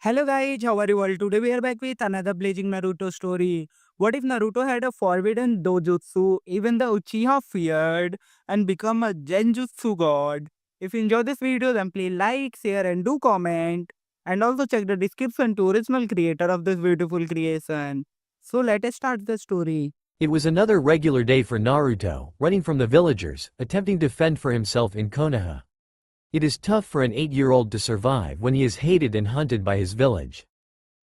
Hello guys, how are you all? Today we are back with another blazing Naruto story. What if Naruto had a forbidden Dojutsu, even the Uchiha feared, and become a Genjutsu god? If you enjoy this video, then please like, share and do comment. And also check the description to original creator of this beautiful creation. So let us start the story. It was another regular day for Naruto, running from the villagers, attempting to fend for himself in Konoha. It is tough for an 8-year-old to survive when he is hated and hunted by his village.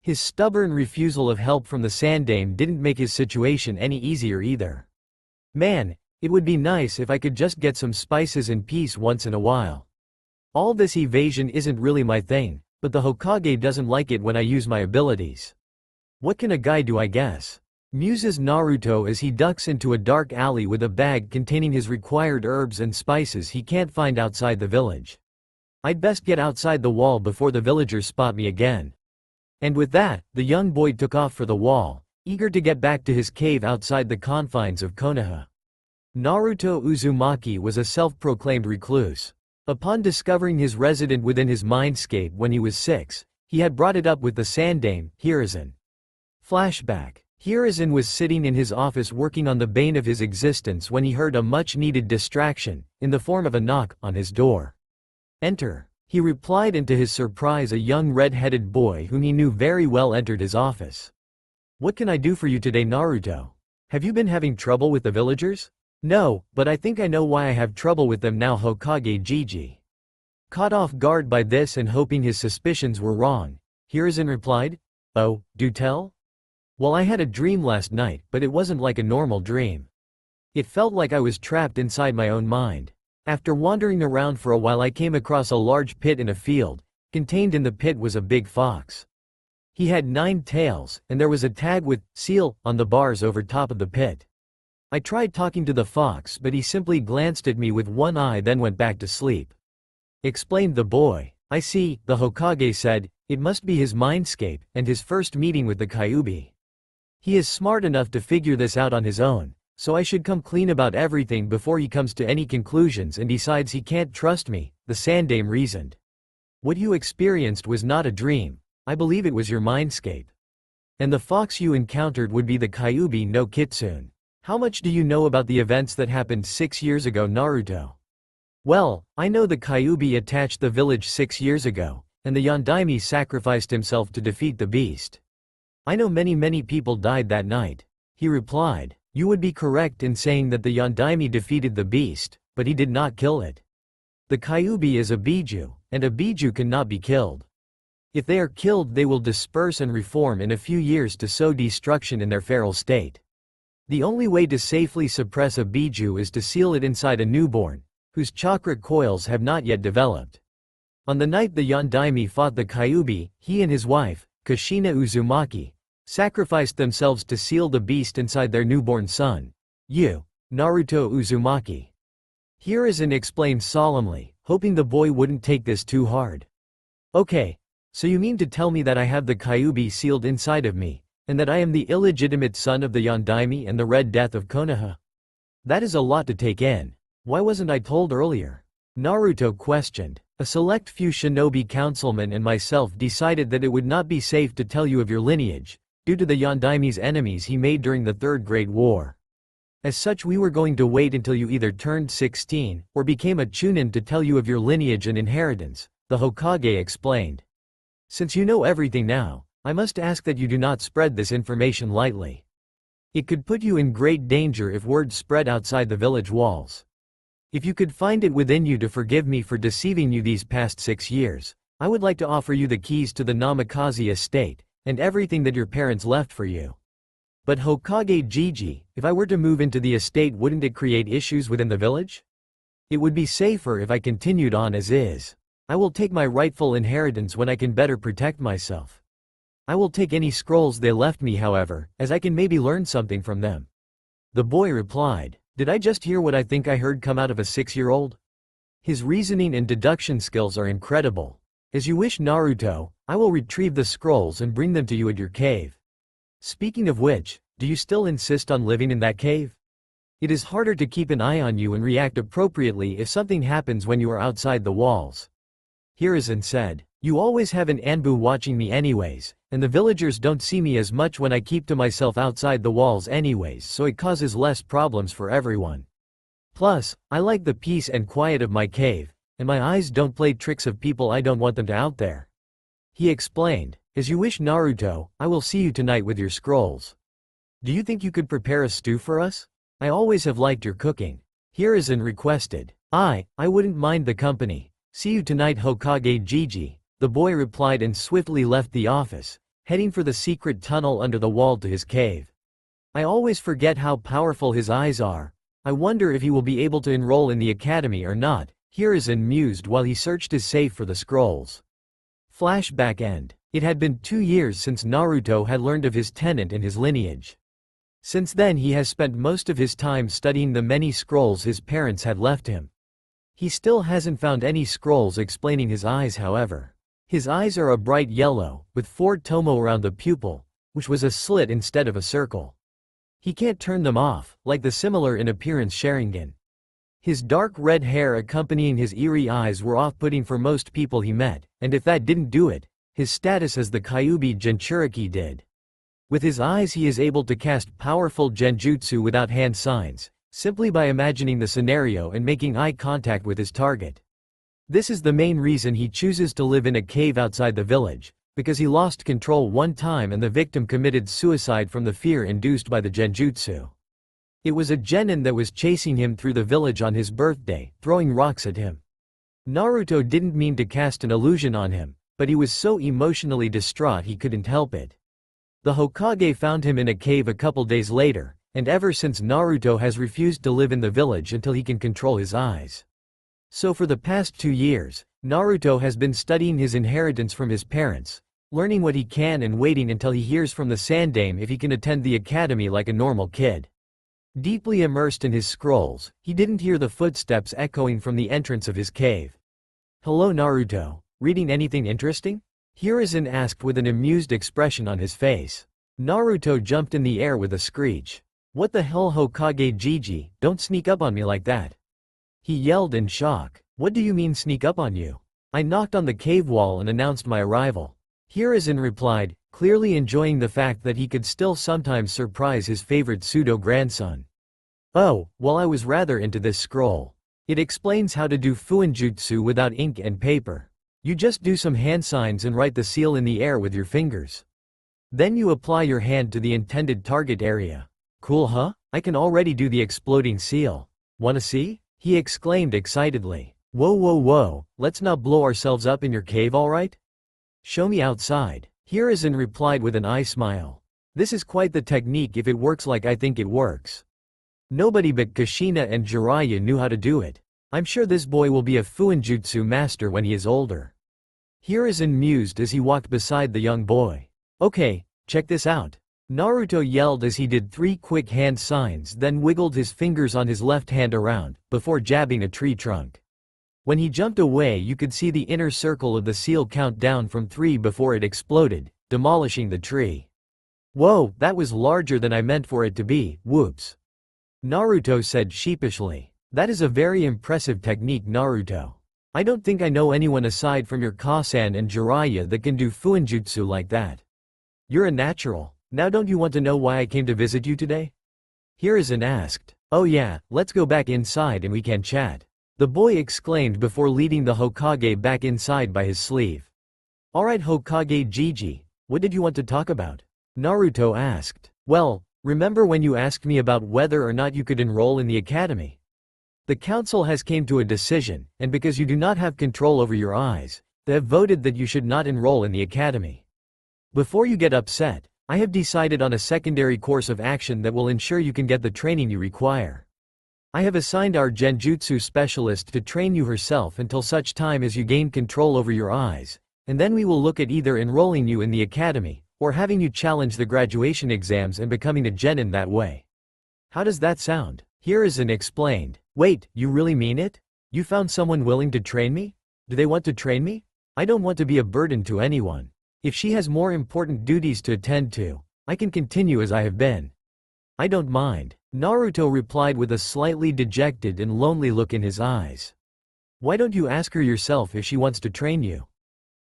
His stubborn refusal of help from the Sandaime didn't make his situation any easier either. Man, it would be nice if I could just get some spices and peace once in a while. All this evasion isn't really my thing, but the Hokage doesn't like it when I use my abilities. What can a guy do, I guess? Muses Naruto as he ducks into a dark alley with a bag containing his required herbs and spices he can't find outside the village. I'd best get outside the wall before the villagers spot me again. And with that, the young boy took off for the wall, eager to get back to his cave outside the confines of Konoha. Naruto Uzumaki was a self-proclaimed recluse. Upon discovering his resident within his mindscape when he was 6, he had brought it up with the Sandaime, Hiruzen. Flashback. Hiruzen was sitting in his office working on the bane of his existence when he heard a much-needed distraction, in the form of a knock, on his door. "Enter," he replied, and to his surprise a young red-headed boy whom he knew very well entered his office. "What can I do for you today, Naruto? Have you been having trouble with the villagers?" "No, but I think I know why I have trouble with them now, Hokage Gigi." Caught off guard by this and hoping his suspicions were wrong, Hiruzen replied, "Oh, do tell?" "Well, I had a dream last night, but it wasn't like a normal dream. It felt like I was trapped inside my own mind. After wandering around for a while I came across a large pit in a field. Contained in the pit was a big fox. He had 9 tails, and there was a tag with seal on the bars over top of the pit. I tried talking to the fox, but he simply glanced at me with one eye then went back to sleep," explained the boy. "I see," the Hokage said, "it must be his mindscape, and his first meeting with the Kyuubi. He is smart enough to figure this out on his own, so I should come clean about everything before he comes to any conclusions and decides he can't trust me," the Sandaime reasoned. "What you experienced was not a dream. I believe it was your mindscape. And the fox you encountered would be the Kyuubi no Kitsune. How much do you know about the events that happened 6 years ago, Naruto?" "Well, I know the Kyuubi attached the village 6 years ago, and the Yondaime sacrificed himself to defeat the beast. I know many people died that night," he replied. "You would be correct in saying that the Yondaime defeated the beast, but he did not kill it. The Kyuubi is a Biju, and a Biju cannot be killed. If they are killed they will disperse and reform in a few years to sow destruction in their feral state. The only way to safely suppress a Biju is to seal it inside a newborn, whose chakra coils have not yet developed. On the night the Yondaime fought the Kyuubi, he and his wife, Kushina Uzumaki, sacrificed themselves to seal the beast inside their newborn son, you, Naruto Uzumaki." Hiruzen explained solemnly, hoping the boy wouldn't take this too hard. "Okay, so you mean to tell me that I have the Kyuubi sealed inside of me, and that I am the illegitimate son of the Yondaime and the Red Death of Konoha? That is a lot to take in. Why wasn't I told earlier?" Naruto questioned. "A select few shinobi councilmen and myself decided that it would not be safe to tell you of your lineage, due to the Yondaime's enemies he made during the Third Great War. As such we were going to wait until you either turned 16, or became a Chunin to tell you of your lineage and inheritance," the Hokage explained. "Since you know everything now, I must ask that you do not spread this information lightly. It could put you in great danger if word spread outside the village walls. If you could find it within you to forgive me for deceiving you these past 6 years, I would like to offer you the keys to the Namikaze estate, and everything that your parents left for you. But Hokage Gigi, if I were to move into the estate wouldn't it create issues within the village? It would be safer if I continued on as is. I will take my rightful inheritance when I can better protect myself. I will take any scrolls they left me however, as I can maybe learn something from them." The boy replied, "Did I just hear what I think I heard come out of a 6-year-old? His reasoning and deduction skills are incredible. As you wish, Naruto, I will retrieve the scrolls and bring them to you at your cave. Speaking of which, do you still insist on living in that cave? It is harder to keep an eye on you and react appropriately if something happens when you are outside the walls," Hiruzen said. You always have an Anbu watching me anyways, and the villagers don't see me as much when I keep to myself outside the walls anyways, so it causes less problems for everyone. Plus, I like the peace and quiet of my cave, and my eyes don't play tricks of people I don't want them to out there. He explained, as you wish Naruto, I will see you tonight with your scrolls. Do you think you could prepare a stew for us? I always have liked your cooking. Hiruzen requested. I wouldn't mind the company. See you tonight Hokage Gigi, the boy replied and swiftly left the office, heading for the secret tunnel under the wall to his cave. I always forget how powerful his eyes are. I wonder if he will be able to enroll in the academy or not, Hiruzen mused while he searched his safe for the scrolls. Flashback end. It had been 2 years since Naruto had learned of his tenant and his lineage. Since then he has spent most of his time studying the many scrolls his parents had left him. He still hasn't found any scrolls explaining his eyes however. His eyes are a bright yellow, with 4 tomo around the pupil, which was a slit instead of a circle. He can't turn them off, like the similar in appearance Sharingan. His dark red hair accompanying his eerie eyes were off-putting for most people he met, and if that didn't do it, his status as the Kyuubi Jinchuriki did. With his eyes he is able to cast powerful Genjutsu without hand signs, simply by imagining the scenario and making eye contact with his target. This is the main reason he chooses to live in a cave outside the village, because he lost control one time and the victim committed suicide from the fear induced by the Genjutsu. It was a genin that was chasing him through the village on his birthday, throwing rocks at him. Naruto didn't mean to cast an illusion on him, but he was so emotionally distraught he couldn't help it. The Hokage found him in a cave a couple days later, and ever since Naruto has refused to live in the village until he can control his eyes. So for the past 2 years, Naruto has been studying his inheritance from his parents, learning what he can and waiting until he hears from the Sandaime if he can attend the academy like a normal kid. Deeply immersed in his scrolls, he didn't hear the footsteps echoing from the entrance of his cave. Hello Naruto, reading anything interesting? Hiruzen asked with an amused expression on his face. Naruto jumped in the air with a screech. What the hell Hokage Gigi, don't sneak up on me like that. He yelled in shock. What do you mean sneak up on you? I knocked on the cave wall and announced my arrival. Hiruzen replied, clearly enjoying the fact that he could still sometimes surprise his favorite pseudo-grandson. Oh, well I was rather into this scroll. It explains how to do fuinjutsu without ink and paper. You just do some hand signs and write the seal in the air with your fingers. Then you apply your hand to the intended target area. Cool huh? I can already do the exploding seal. Wanna see? He exclaimed excitedly. Whoa, let's not blow ourselves up in your cave alright? Show me outside. Hiruzen replied with an eye smile. This is quite the technique if it works like I think it works. Nobody but Kushina and Jiraiya knew how to do it. I'm sure this boy will be a fuinjutsu master when he is older. Hiruzen mused as he walked beside the young boy. Okay, check this out. Naruto yelled as he did 3 quick hand signs then wiggled his fingers on his left hand around, before jabbing a tree trunk. When he jumped away you could see the inner circle of the seal count down from 3 before it exploded, demolishing the tree. Whoa, that was larger than I meant for it to be, whoops. Naruto said sheepishly. That is a very impressive technique Naruto. I don't think I know anyone aside from your Kasan and Jiraiya that can do fuinjutsu like that. You're a natural. Now don't you want to know why I came to visit you today? Hiruzen asked. Oh yeah, let's go back inside and we can chat. The boy exclaimed before leading the Hokage back inside by his sleeve. Alright Hokage Gigi, what did you want to talk about? Naruto asked. Well, remember when you asked me about whether or not you could enroll in the academy? The council has came to a decision, and because you do not have control over your eyes, they have voted that you should not enroll in the academy. Before you get upset, I have decided on a secondary course of action that will ensure you can get the training you require. I have assigned our Genjutsu specialist to train you herself until such time as you gain control over your eyes, and then we will look at either enrolling you in the academy, or having you challenge the graduation exams and becoming a genin that way. How does that sound? Hiruzen explained. Wait, you really mean it? You found someone willing to train me? Do they want to train me? I don't want to be a burden to anyone. If she has more important duties to attend to, I can continue as I have been. I don't mind, Naruto replied with a slightly dejected and lonely look in his eyes. Why don't you ask her yourself if she wants to train you?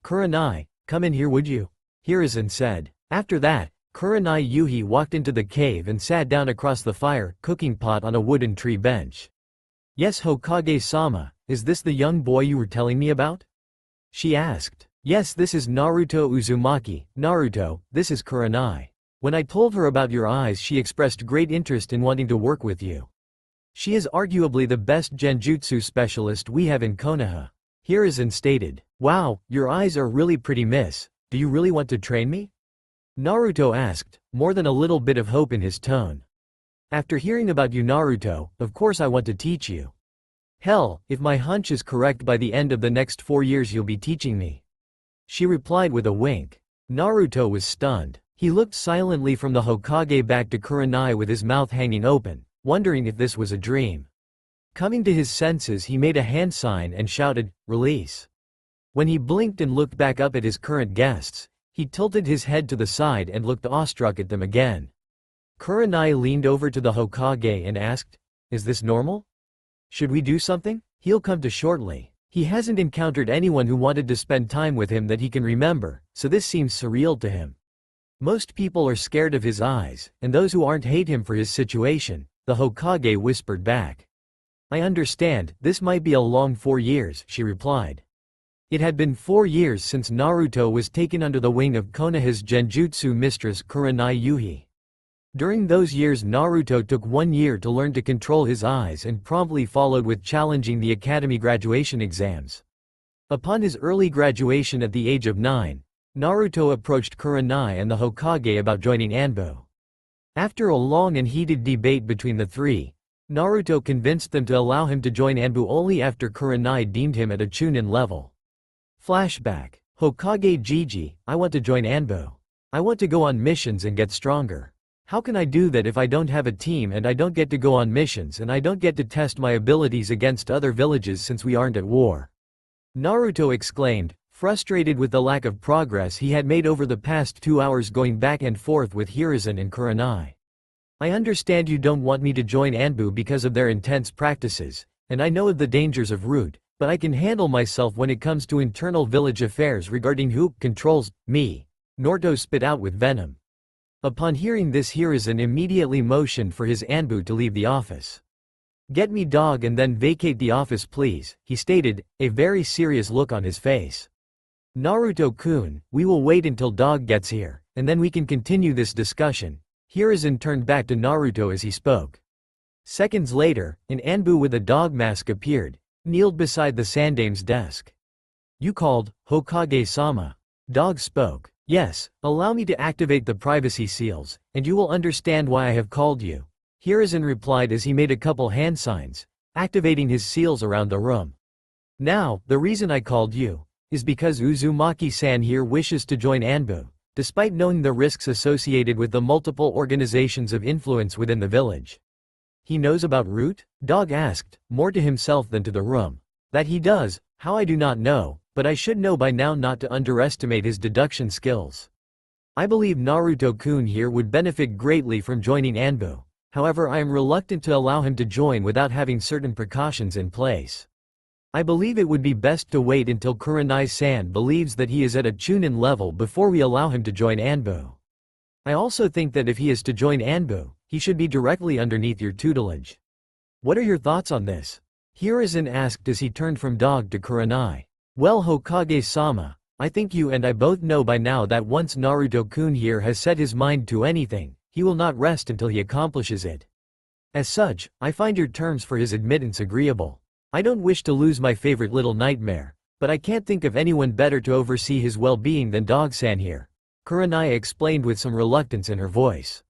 Kurenai, come in here would you? Hiruzen said. After that, Kurenai Yuhi walked into the cave and sat down across the fire cooking pot on a wooden tree bench. Yes Hokage-sama, is this the young boy you were telling me about? She asked. Yes, this is Naruto Uzumaki. Naruto, this is Kurenai. When I told her about your eyes she expressed great interest in wanting to work with you. She is arguably the best Genjutsu specialist we have in Konoha. Hiruzen stated. Wow, your eyes are really pretty miss, do you really want to train me? Naruto asked, more than a little bit of hope in his tone. After hearing about you Naruto, of course I want to teach you. Hell, if my hunch is correct by the end of the next 4 years you'll be teaching me. She replied with a wink. Naruto was stunned. He looked silently from the Hokage back to Kurenai with his mouth hanging open, wondering if this was a dream. Coming to his senses he made a hand sign and shouted, release. When he blinked and looked back up at his current guests, he tilted his head to the side and looked awestruck at them again. Kurenai leaned over to the Hokage and asked, is this normal? Should we do something? He'll come to shortly. He hasn't encountered anyone who wanted to spend time with him that he can remember, so this seems surreal to him. Most people are scared of his eyes, and those who aren't hate him for his situation, the Hokage whispered back. I understand, this might be a long 4 years, she replied. It had been 4 years since Naruto was taken under the wing of Konoha's Genjutsu mistress Kurenai Yuhi. During those years Naruto took 1 year to learn to control his eyes and promptly followed with challenging the academy graduation exams. Upon his early graduation at the age of 9, Naruto approached Kurenai and the Hokage about joining Anbu. After a long and heated debate between the three, Naruto convinced them to allow him to join Anbu only after Kurenai deemed him at a Chunin level. Flashback. Hokage Gigi, I want to join Anbu. I want to go on missions and get stronger. How can I do that if I don't have a team and I don't get to go on missions and I don't get to test my abilities against other villages since we aren't at war? Naruto exclaimed, frustrated with the lack of progress he had made over the past 2 hours going back and forth with Hiruzen and Kurenai. I understand you don't want me to join Anbu because of their intense practices, and I know of the dangers of route, but I can handle myself when it comes to internal village affairs regarding who controls me. Naruto spit out with venom. Upon hearing this Hiruzen immediately motioned for his Anbu to leave the office. Get me dog and then vacate the office please, he stated, a very serious look on his face. Naruto-kun, we will wait until dog gets here, and then we can continue this discussion. Hiruzen turned back to Naruto as he spoke. Seconds later, an Anbu with a dog mask appeared, kneeled beside the Sandame's desk. You called, Hokage-sama. Dog spoke. Yes, allow me to activate the privacy seals, and you will understand why I have called you. Hiruzen replied as he made a couple hand signs, activating his seals around the room. Now, the reason I called you is because Uzumaki-san here wishes to join Anbu, despite knowing the risks associated with the multiple organizations of influence within the village. He knows about Root? Dog asked, more to himself than to the room. That he does, how I do not know, but I should know by now not to underestimate his deduction skills. I believe Naruto-kun here would benefit greatly from joining Anbu, however I am reluctant to allow him to join without having certain precautions in place. I believe it would be best to wait until Kurenai-san believes that he is at a Chunin level before we allow him to join Anbu. I also think that if he is to join Anbu, he should be directly underneath your tutelage. What are your thoughts on this? Hiruzen asked as he turned from dog to Kurenai. Well Hokage-sama, I think you and I both know by now that once Naruto-kun here has set his mind to anything, he will not rest until he accomplishes it. As such, I find your terms for his admittance agreeable. I don't wish to lose my favorite little nightmare, but I can't think of anyone better to oversee his well-being than Dog-san here. Kurenai explained with some reluctance in her voice.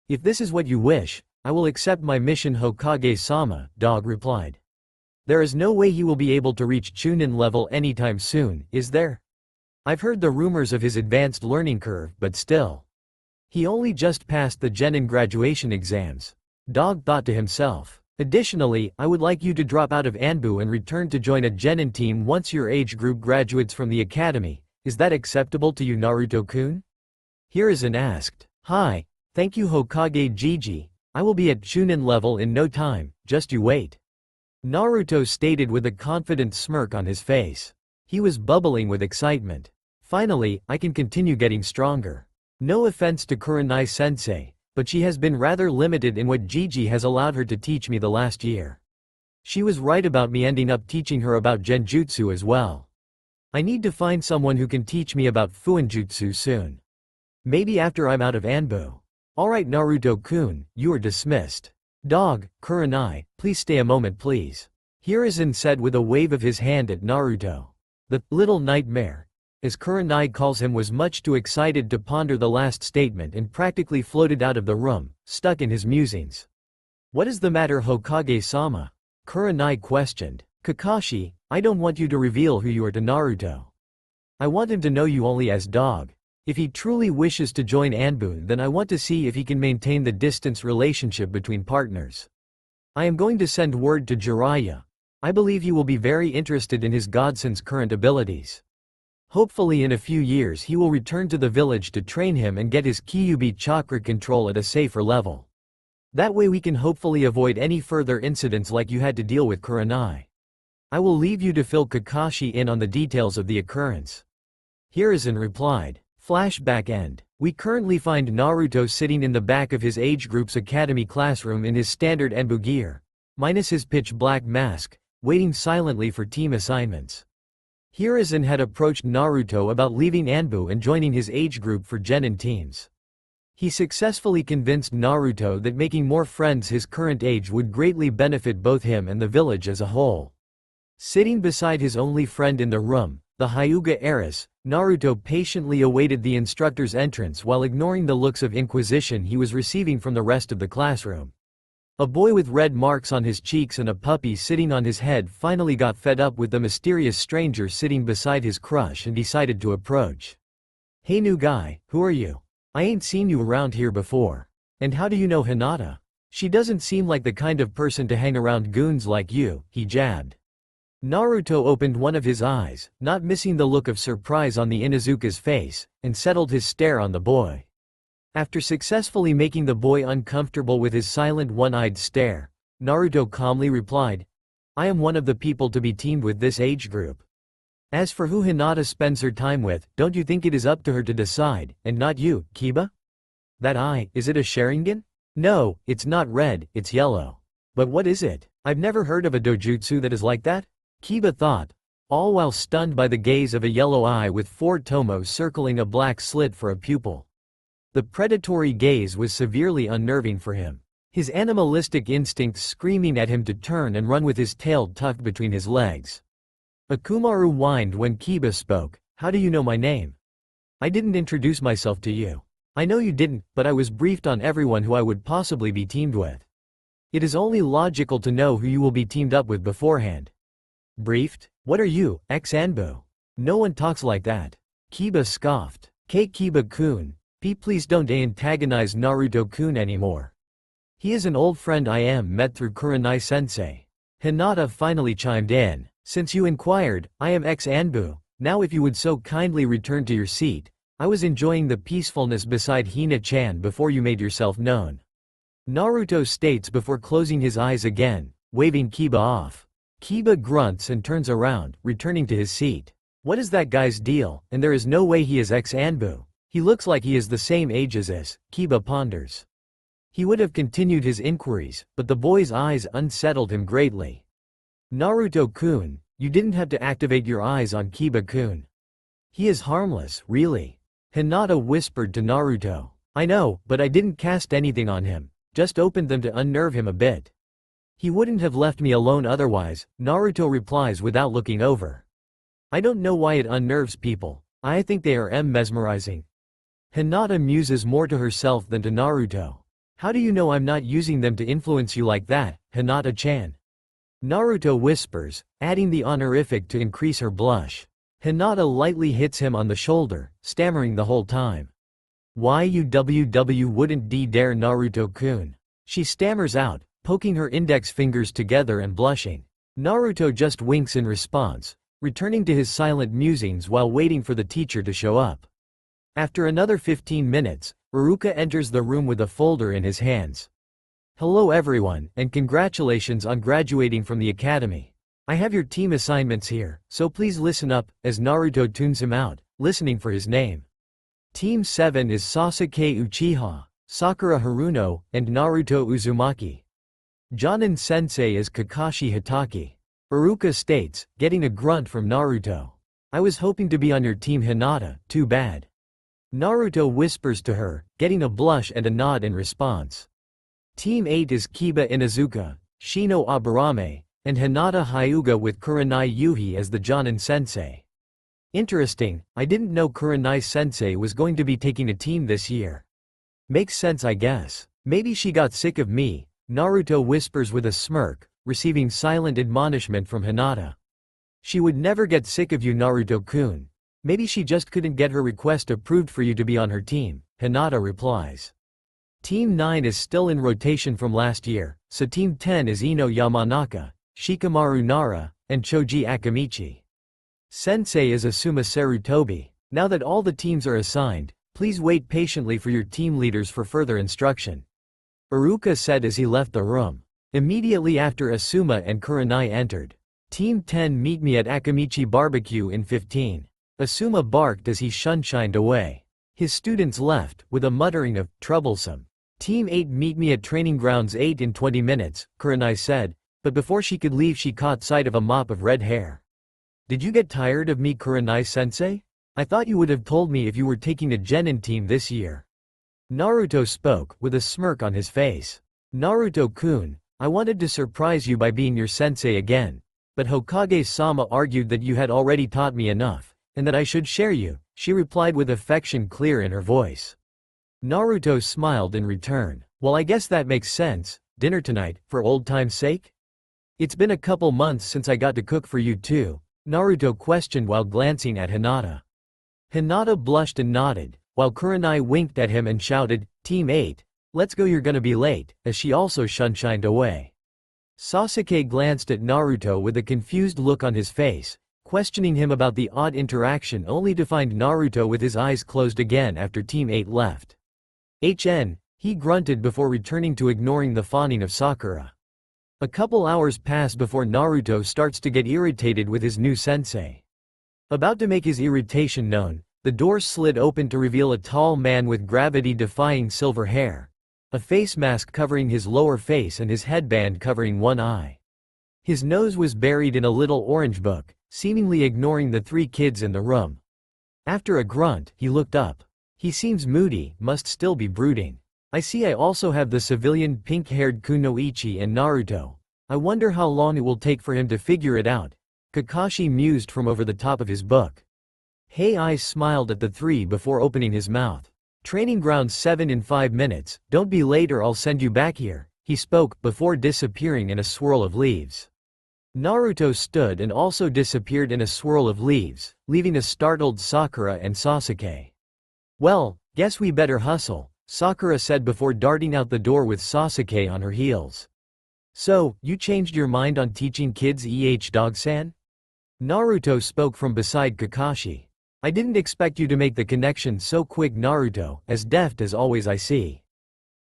If this is what you wish, I will accept my mission Hokage-sama, Dog replied. There is no way he will be able to reach Chunin level anytime soon, is there? I've heard the rumors of his advanced learning curve, but still. He only just passed the Genin graduation exams. Dog thought to himself. Additionally, I would like you to drop out of Anbu and return to join a Genin team once your age group graduates from the academy. Is that acceptable to you Naruto-kun? Hiruzen asked. Hi, thank you Hokage Gigi, I will be at Chunin level in no time, just you wait. Naruto stated with a confident smirk on his face. He was bubbling with excitement. Finally, I can continue getting stronger. No offense to Kurenai-sensei, but she has been rather limited in what Gigi has allowed her to teach me the last year. She was right about me ending up teaching her about Genjutsu as well. I need to find someone who can teach me about Fuinjutsu soon. Maybe after I'm out of Anbu. Alright Naruto-kun, you are dismissed. Dog, Kurenai, please stay a moment please. Hiruzen said with a wave of his hand at Naruto. The little nightmare, as Kurenai calls him, was much too excited to ponder the last statement and practically floated out of the room, stuck in his musings. What is the matter Hokage-sama? Kurenai questioned. Kakashi, I don't want you to reveal who you are to Naruto. I want him to know you only as dog. If he truly wishes to join Anbu, then I want to see if he can maintain the distance relationship between partners. I am going to send word to Jiraiya. I believe he will be very interested in his godson's current abilities. Hopefully in a few years he will return to the village to train him and get his Kyuubi chakra control at a safer level. That way we can hopefully avoid any further incidents like you had to deal with Kurenai. I will leave you to fill Kakashi in on the details of the occurrence. Hiruzen replied. Flashback end. We currently find Naruto sitting in the back of his age group's academy classroom in his standard Anbu gear, minus his pitch black mask, waiting silently for team assignments. Hiruzen had approached Naruto about leaving Anbu and joining his age group for Genin teams. He successfully convinced Naruto that making more friends his current age would greatly benefit both him and the village as a whole. Sitting beside his only friend in the room, the Hyuga heiress, Naruto patiently awaited the instructor's entrance while ignoring the looks of inquisition he was receiving from the rest of the classroom. A boy with red marks on his cheeks and a puppy sitting on his head finally got fed up with the mysterious stranger sitting beside his crush and decided to approach. Hey new guy, who are you? I ain't seen you around here before. And how do you know Hinata? She doesn't seem like the kind of person to hang around goons like you, he jabbed. Naruto opened one of his eyes, not missing the look of surprise on the Inuzuka's face, and settled his stare on the boy. After successfully making the boy uncomfortable with his silent one-eyed stare, Naruto calmly replied, I am one of the people to be teamed with this age group. As for who Hinata spends her time with, don't you think it is up to her to decide, and not you, Kiba? That eye, is it a Sharingan? No, it's not red, it's yellow. But what is it? I've never heard of a dojutsu that is like that. Kiba thought, all while stunned by the gaze of a yellow eye with 4 tomos circling a black slit for a pupil. The predatory gaze was severely unnerving for him, his animalistic instincts screaming at him to turn and run with his tail tucked between his legs. Akumaru whined when Kiba spoke, how do you know my name? I didn't introduce myself to you. I know you didn't, but I was briefed on everyone who I would possibly be teamed with. It is only logical to know who you will be teamed up with beforehand. Briefed? What are you, ex-Anbu? No one talks like that. Kiba scoffed. Kiba-kun, please don't antagonize Naruto-kun anymore. He is an old friend I am met through Kurenai-sensei. Hinata finally chimed in. Since you inquired, I am ex-Anbu, now if you would so kindly return to your seat. I was enjoying the peacefulness beside Hina-chan before you made yourself known. Naruto states before closing his eyes again, waving Kiba off. Kiba grunts and turns around, returning to his seat. What is that guy's deal, and there is no way he is ex-Anbu. He looks like he is the same age as us, Kiba ponders. He would have continued his inquiries, but the boy's eyes unsettled him greatly. Naruto-kun, you didn't have to activate your eyes on Kiba-kun. He is harmless, really. Hinata whispered to Naruto. I know, but I didn't cast anything on him, just opened them to unnerve him a bit. He wouldn't have left me alone otherwise, Naruto replies without looking over. I don't know why it unnerves people, I think they are mesmerizing. Hinata muses more to herself than to Naruto. How do you know I'm not using them to influence you like that, Hinata-chan? Naruto whispers, adding the honorific to increase her blush. Hinata lightly hits him on the shoulder, stammering the whole time. YUWW wouldn't dare Naruto-kun. She stammers out, poking her index fingers together and blushing. Naruto just winks in response, returning to his silent musings while waiting for the teacher to show up. After another 15 minutes, Iruka enters the room with a folder in his hands. Hello everyone, and congratulations on graduating from the academy. I have your team assignments here, so please listen up, as Naruto tunes him out, listening for his name. Team 7 is Sasuke Uchiha, Sakura Haruno, and Naruto Uzumaki. Jonin Sensei is Kakashi Hitaki. Iruka states, getting a grunt from Naruto. I was hoping to be on your team Hinata, too bad. Naruto whispers to her, getting a blush and a nod in response. Team 8 is Kiba Inuzuka, Shino Aburame, and Hinata Hyuga with Kurenai Yuhi as the Jonin Sensei. Interesting, I didn't know Kurenai Sensei was going to be taking a team this year. Makes sense I guess. Maybe she got sick of me, Naruto whispers with a smirk, receiving silent admonishment from Hinata. She would never get sick of you Naruto-kun. Maybe she just couldn't get her request approved for you to be on her team, Hinata replies. Team 9 is still in rotation from last year, so Team 10 is Ino Yamanaka, Shikamaru Nara, and Choji Akamichi. Sensei is Asuma Sarutobi. Now that all the teams are assigned, please wait patiently for your team leaders for further instruction. Iruka said as he left the room. Immediately after Asuma and Kurenai entered. Team 10 meet me at Akamichi Barbecue in 15. Asuma barked as he shunshined away. His students left, with a muttering of, troublesome. Team 8 meet me at Training Grounds 8 in 20 minutes, Kurenai said, but before she could leave she caught sight of a mop of red hair. Did you get tired of me Kurenai-sensei? I thought you would have told me if you were taking a Genin team this year. Naruto spoke, with a smirk on his face. Naruto-kun, I wanted to surprise you by being your sensei again, but Hokage-sama argued that you had already taught me enough, and that I should share you, she replied with affection clear in her voice. Naruto smiled in return. Well I guess that makes sense, dinner tonight, for old time's sake? It's been a couple months since I got to cook for you too, Naruto questioned while glancing at Hinata. Hinata blushed and nodded, while Kurenai winked at him and shouted, Team 8, let's go you're gonna be late, as she also shunshined away. Sasuke glanced at Naruto with a confused look on his face, questioning him about the odd interaction only to find Naruto with his eyes closed again after Team 8 left. He grunted before returning to ignoring the fawning of Sakura. A couple hours pass before Naruto starts to get irritated with his new sensei. About to make his irritation known, the door slid open to reveal a tall man with gravity-defying silver hair, a face mask covering his lower face and his headband covering one eye. His nose was buried in a little orange book, seemingly ignoring the three kids in the room. After a grunt, he looked up. He seems moody, must still be brooding. I see I also have the civilian pink-haired Kunoichi and Naruto. I wonder how long it will take for him to figure it out, Kakashi mused from over the top of his book. Heiei smiled at the three before opening his mouth. Training Ground 7 in 5 minutes, don't be late or I'll send you back here, he spoke before disappearing in a swirl of leaves. Naruto stood and also disappeared in a swirl of leaves, leaving a startled Sakura and Sasuke. Well, guess we better hustle, Sakura said before darting out the door with Sasuke on her heels. So, you changed your mind on teaching kids Dog-san? Naruto spoke from beside Kakashi. I didn't expect you to make the connection so quick Naruto, as deft as always I see.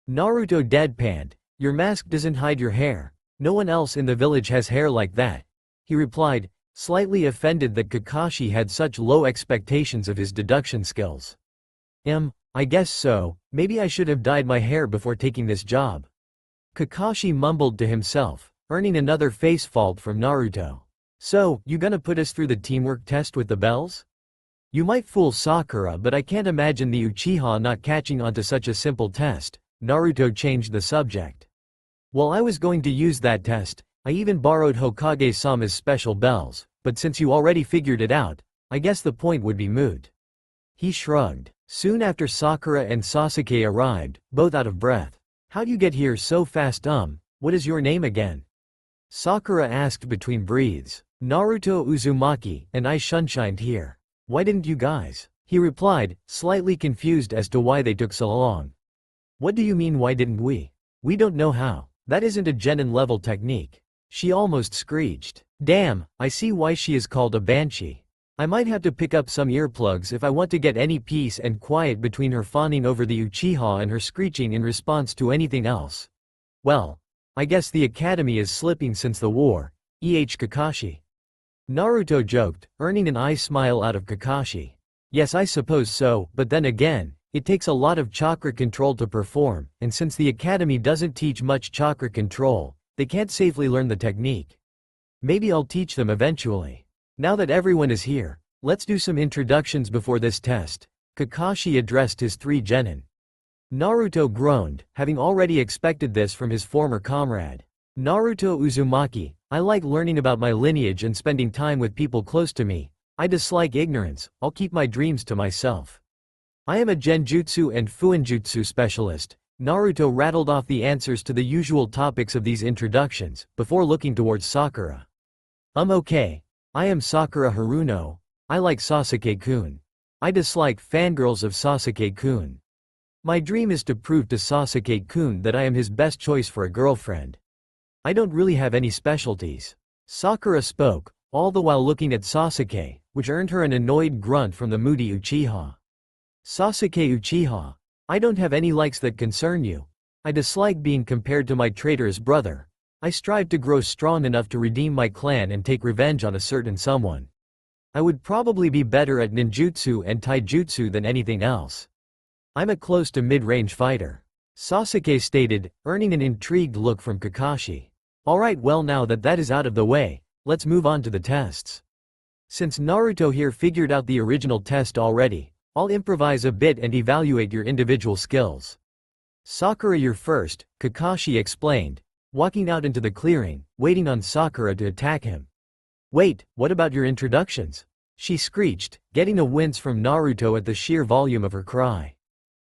Naruto deadpanned, your mask doesn't hide your hair, no one else in the village has hair like that, he replied, slightly offended that Kakashi had such low expectations of his deduction skills. I guess so, maybe I should have dyed my hair before taking this job. Kakashi mumbled to himself, earning another face fault from Naruto. So, you gonna put us through the teamwork test with the bells? You might fool Sakura but I can't imagine the Uchiha not catching on to such a simple test, Naruto changed the subject. Well I was going to use that test, I even borrowed Hokage-sama's special bells, but since you already figured it out, I guess the point would be moot. He shrugged. Soon after Sakura and Sasuke arrived, both out of breath. How'd you get here so fast what is your name again? Sakura asked between breathes. Naruto Uzumaki, and I shunshined here. Why didn't you guys? He replied, slightly confused as to why they took so long. What do you mean why didn't we? We don't know how. That isn't a genin level technique. She almost screeched. Damn, I see why she is called a banshee. I might have to pick up some earplugs if I want to get any peace and quiet between her fawning over the Uchiha and her screeching in response to anything else. Well, I guess the academy is slipping since the war, Kakashi. Naruto joked, earning an eye smile out of Kakashi. Yes, I suppose so, but then again, it takes a lot of chakra control to perform, and since the academy doesn't teach much chakra control, they can't safely learn the technique. Maybe I'll teach them eventually. Now that everyone is here, let's do some introductions before this test. Kakashi addressed his 3 genin. Naruto groaned, having already expected this from his former comrade. Naruto Uzumaki, I like learning about my lineage and spending time with people close to me. I dislike ignorance, I'll keep my dreams to myself. I am a Genjutsu and Fuinjutsu specialist. Naruto rattled off the answers to the usual topics of these introductions, before looking towards Sakura. Okay. I am Sakura Haruno. I like Sasuke-kun. I dislike fangirls of Sasuke-kun. My dream is to prove to Sasuke-kun that I am his best choice for a girlfriend. I don't really have any specialties. Sakura spoke, all the while looking at Sasuke, which earned her an annoyed grunt from the moody Uchiha. Sasuke Uchiha. I don't have any likes that concern you. I dislike being compared to my traitorous brother. I strive to grow strong enough to redeem my clan and take revenge on a certain someone. I would probably be better at ninjutsu and taijutsu than anything else. I'm a close to mid-range fighter. Sasuke stated, earning an intrigued look from Kakashi. Alright, well, now that that is out of the way, let's move on to the tests. Since Naruto here figured out the original test already, I'll improvise a bit and evaluate your individual skills. Sakura, you're first, Kakashi explained, walking out into the clearing, waiting on Sakura to attack him. Wait, what about your introductions? She screeched, getting a wince from Naruto at the sheer volume of her cry.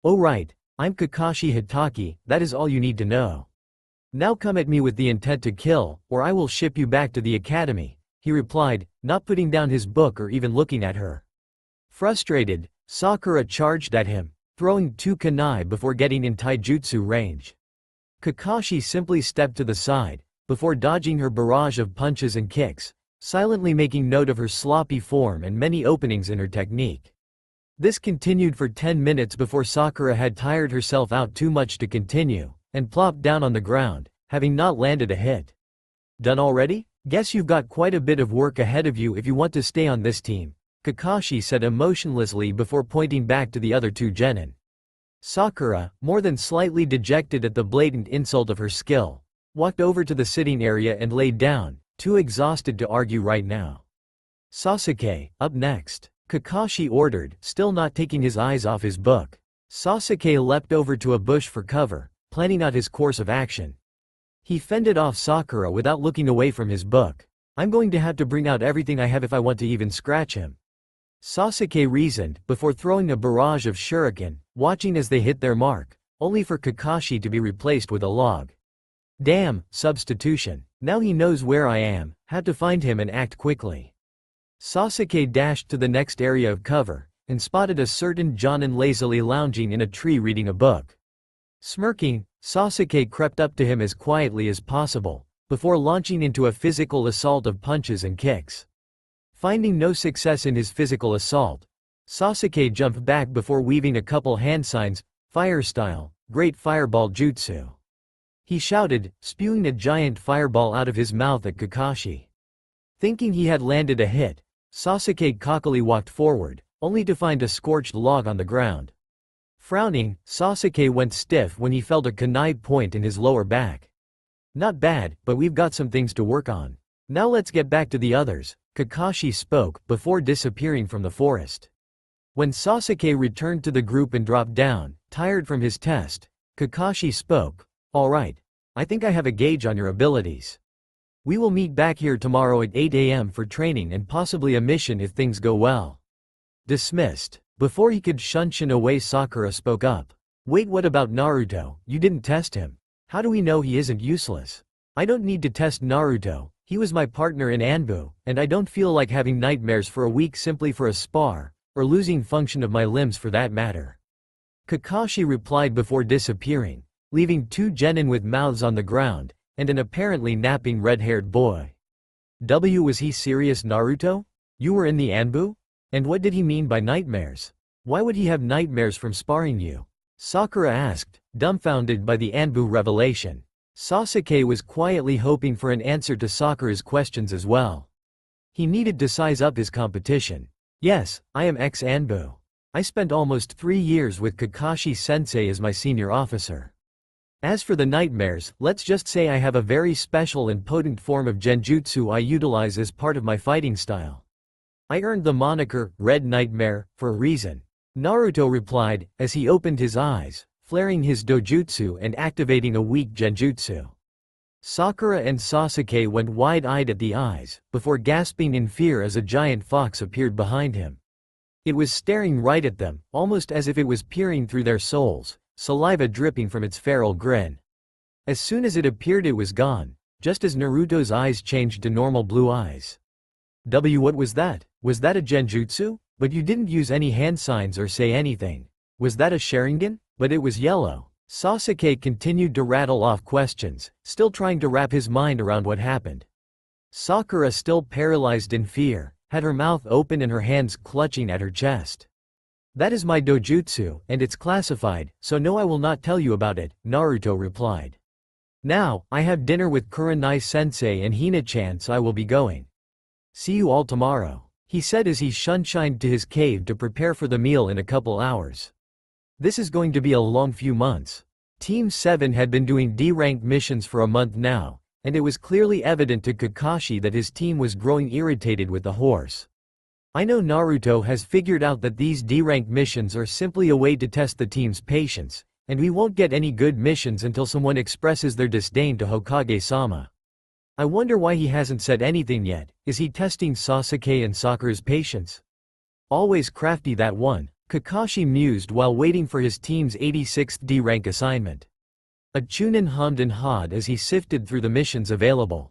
Oh right, I'm Kakashi Hitaki, that is all you need to know. Now come at me with the intent to kill, or I will ship you back to the academy, he replied, not putting down his book or even looking at her. Frustrated, Sakura charged at him, throwing 2 kunai before getting in taijutsu range. Kakashi simply stepped to the side, before dodging her barrage of punches and kicks, silently making note of her sloppy form and many openings in her technique. This continued for 10 minutes before Sakura had tired herself out too much to continue, and plopped down on the ground, having not landed a hit. Done already? Guess you've got quite a bit of work ahead of you if you want to stay on this team, Kakashi said emotionlessly before pointing back to the other 2 genin. Sakura, more than slightly dejected at the blatant insult of her skill, walked over to the sitting area and laid down, too exhausted to argue right now. Sasuke, up next, Kakashi ordered, still not taking his eyes off his book. Sasuke leapt over to a bush for cover, planning out his course of action. He fended off Sakura without looking away from his book. I'm going to have to bring out everything I have if I want to even scratch him, Sasuke reasoned, before throwing a barrage of shuriken, watching as they hit their mark, only for Kakashi to be replaced with a log. Damn, substitution. Now he knows where I am, how to find him and act quickly. Sasuke dashed to the next area of cover, and spotted a certain Jonin lazily lounging in a tree reading a book. Smirking, Sasuke crept up to him as quietly as possible, before launching into a physical assault of punches and kicks. Finding no success in his physical assault, Sasuke jumped back before weaving a couple hand signs, fire style, great fireball jutsu. He shouted, spewing a giant fireball out of his mouth at Kakashi. Thinking he had landed a hit, Sasuke cockily walked forward, only to find a scorched log on the ground. Frowning, Sasuke went stiff when he felt a kunai point in his lower back. Not bad, but we've got some things to work on. Now let's get back to the others, Kakashi spoke, before disappearing from the forest. When Sasuke returned to the group and dropped down, tired from his test, Kakashi spoke, alright. I think I have a gauge on your abilities. We will meet back here tomorrow at 8 AM for training and possibly a mission if things go well. Dismissed. Before he could shunshin away, Sakura spoke up. Wait, what about Naruto? You didn't test him. How do we know he isn't useless? I don't need to test Naruto. He was my partner in Anbu, and I don't feel like having nightmares for a week simply for a spar, or losing function of my limbs for that matter. Kakashi replied before disappearing, leaving 2 genin with mouths on the ground, and an apparently napping red-haired boy. Was he serious, Naruto? You were in the Anbu? And what did he mean by nightmares? Why would he have nightmares from sparring you? Sakura asked, dumbfounded by the Anbu revelation. Sasuke was quietly hoping for an answer to Sakura's questions as well. He needed to size up his competition. Yes, I am ex-Anbu. I spent almost 3 years with Kakashi-sensei as my senior officer. As for the nightmares, let's just say I have a very special and potent form of Genjutsu I utilize as part of my fighting style. I earned the moniker, Red Nightmare, for a reason. Naruto replied, as he opened his eyes, flaring his Dojutsu and activating a weak Genjutsu. Sakura and Sasuke went wide-eyed at the eyes, before gasping in fear as a giant fox appeared behind him. It was staring right at them, almost as if it was peering through their souls, saliva dripping from its feral grin. As soon as it appeared it was gone, just as Naruto's eyes changed to normal blue eyes. What was that? Was that a Genjutsu? But you didn't use any hand signs or say anything. Was that a Sharingan? But it was yellow. Sasuke continued to rattle off questions, still trying to wrap his mind around what happened. Sakura, still paralyzed in fear, had her mouth open and her hands clutching at her chest. That is my Dojutsu, and it's classified, so no, I will not tell you about it, Naruto replied. Now, I have dinner with Kurenai-sensei and Hina-chan, so I will be going. See you all tomorrow, he said as he shunshined to his cave to prepare for the meal in a couple hours. This is going to be a long few months. Team 7 had been doing D-rank missions for a month now, and it was clearly evident to Kakashi that his team was growing irritated with the horse. I know Naruto has figured out that these D-rank missions are simply a way to test the team's patience, and we won't get any good missions until someone expresses their disdain to Hokage-sama. I wonder why he hasn't said anything yet. Is he testing Sasuke and Sakura's patience? Always crafty that one, Kakashi mused while waiting for his team's 86th D-rank assignment. A Chunin hummed and hawed as he sifted through the missions available.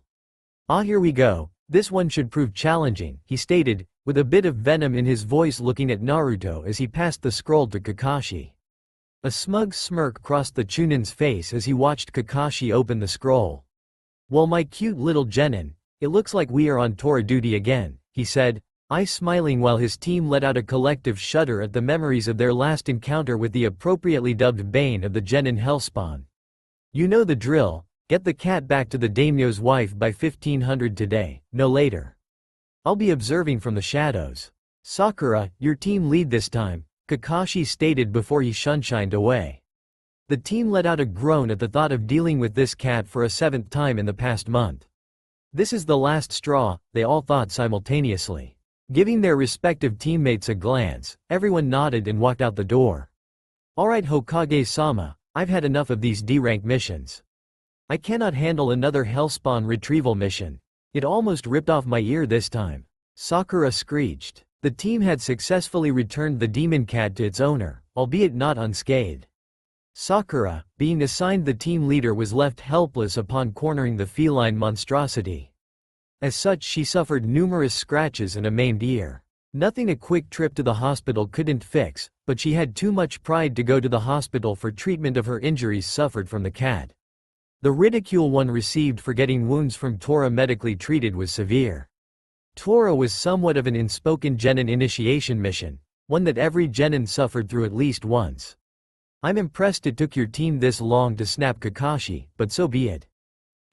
Ah, here we go, this one should prove challenging, he stated, with a bit of venom in his voice, looking at Naruto as he passed the scroll to Kakashi. A smug smirk crossed the Chunin's face as he watched Kakashi open the scroll. Well, my cute little genin, it looks like we are on Tora duty again, he said, eyes smiling while his team let out a collective shudder at the memories of their last encounter with the appropriately dubbed Bane of the Genin Hellspawn. You know the drill, get the cat back to the daimyo's wife by 1500 today, no later. I'll be observing from the shadows. Sakura, your team lead this time, Kakashi stated before he shunshined away. The team let out a groan at the thought of dealing with this cat for a 7th time in the past month. This is the last straw, they all thought simultaneously. Giving their respective teammates a glance, everyone nodded and walked out the door. Alright Hokage-sama, I've had enough of these D-rank missions. I cannot handle another Hellspawn retrieval mission. It almost ripped off my ear this time. Sakura screeched. The team had successfully returned the demon cat to its owner, albeit not unscathed. Sakura, being assigned the team leader, was left helpless upon cornering the feline monstrosity. As such, she suffered numerous scratches and a maimed ear. Nothing a quick trip to the hospital couldn't fix, but she had too much pride to go to the hospital for treatment of her injuries suffered from the cat. The ridicule one received for getting wounds from Tora medically treated was severe. Tora was somewhat of an unspoken genin initiation mission, one that every genin suffered through at least once. I'm impressed it took your team this long to snap Kakashi, but so be it.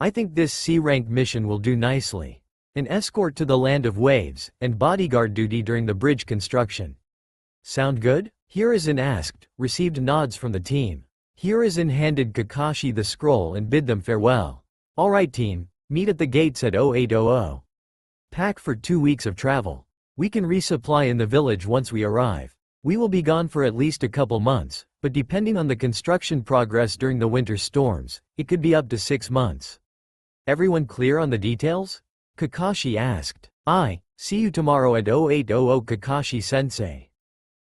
I think this C-rank mission will do nicely. An escort to the Land of Waves, and bodyguard duty during the bridge construction. Sound good? Hiruzen asked, received nods from the team. Hiruzen handed Kakashi the scroll and bid them farewell. Alright team, meet at the gates at 0800. Pack for 2 weeks of travel. We can resupply in the village once we arrive. We will be gone for at least a couple months, but depending on the construction progress during the winter storms, it could be up to 6 months. Everyone clear on the details? Kakashi asked. See you tomorrow at 0800 Kakashi-sensei.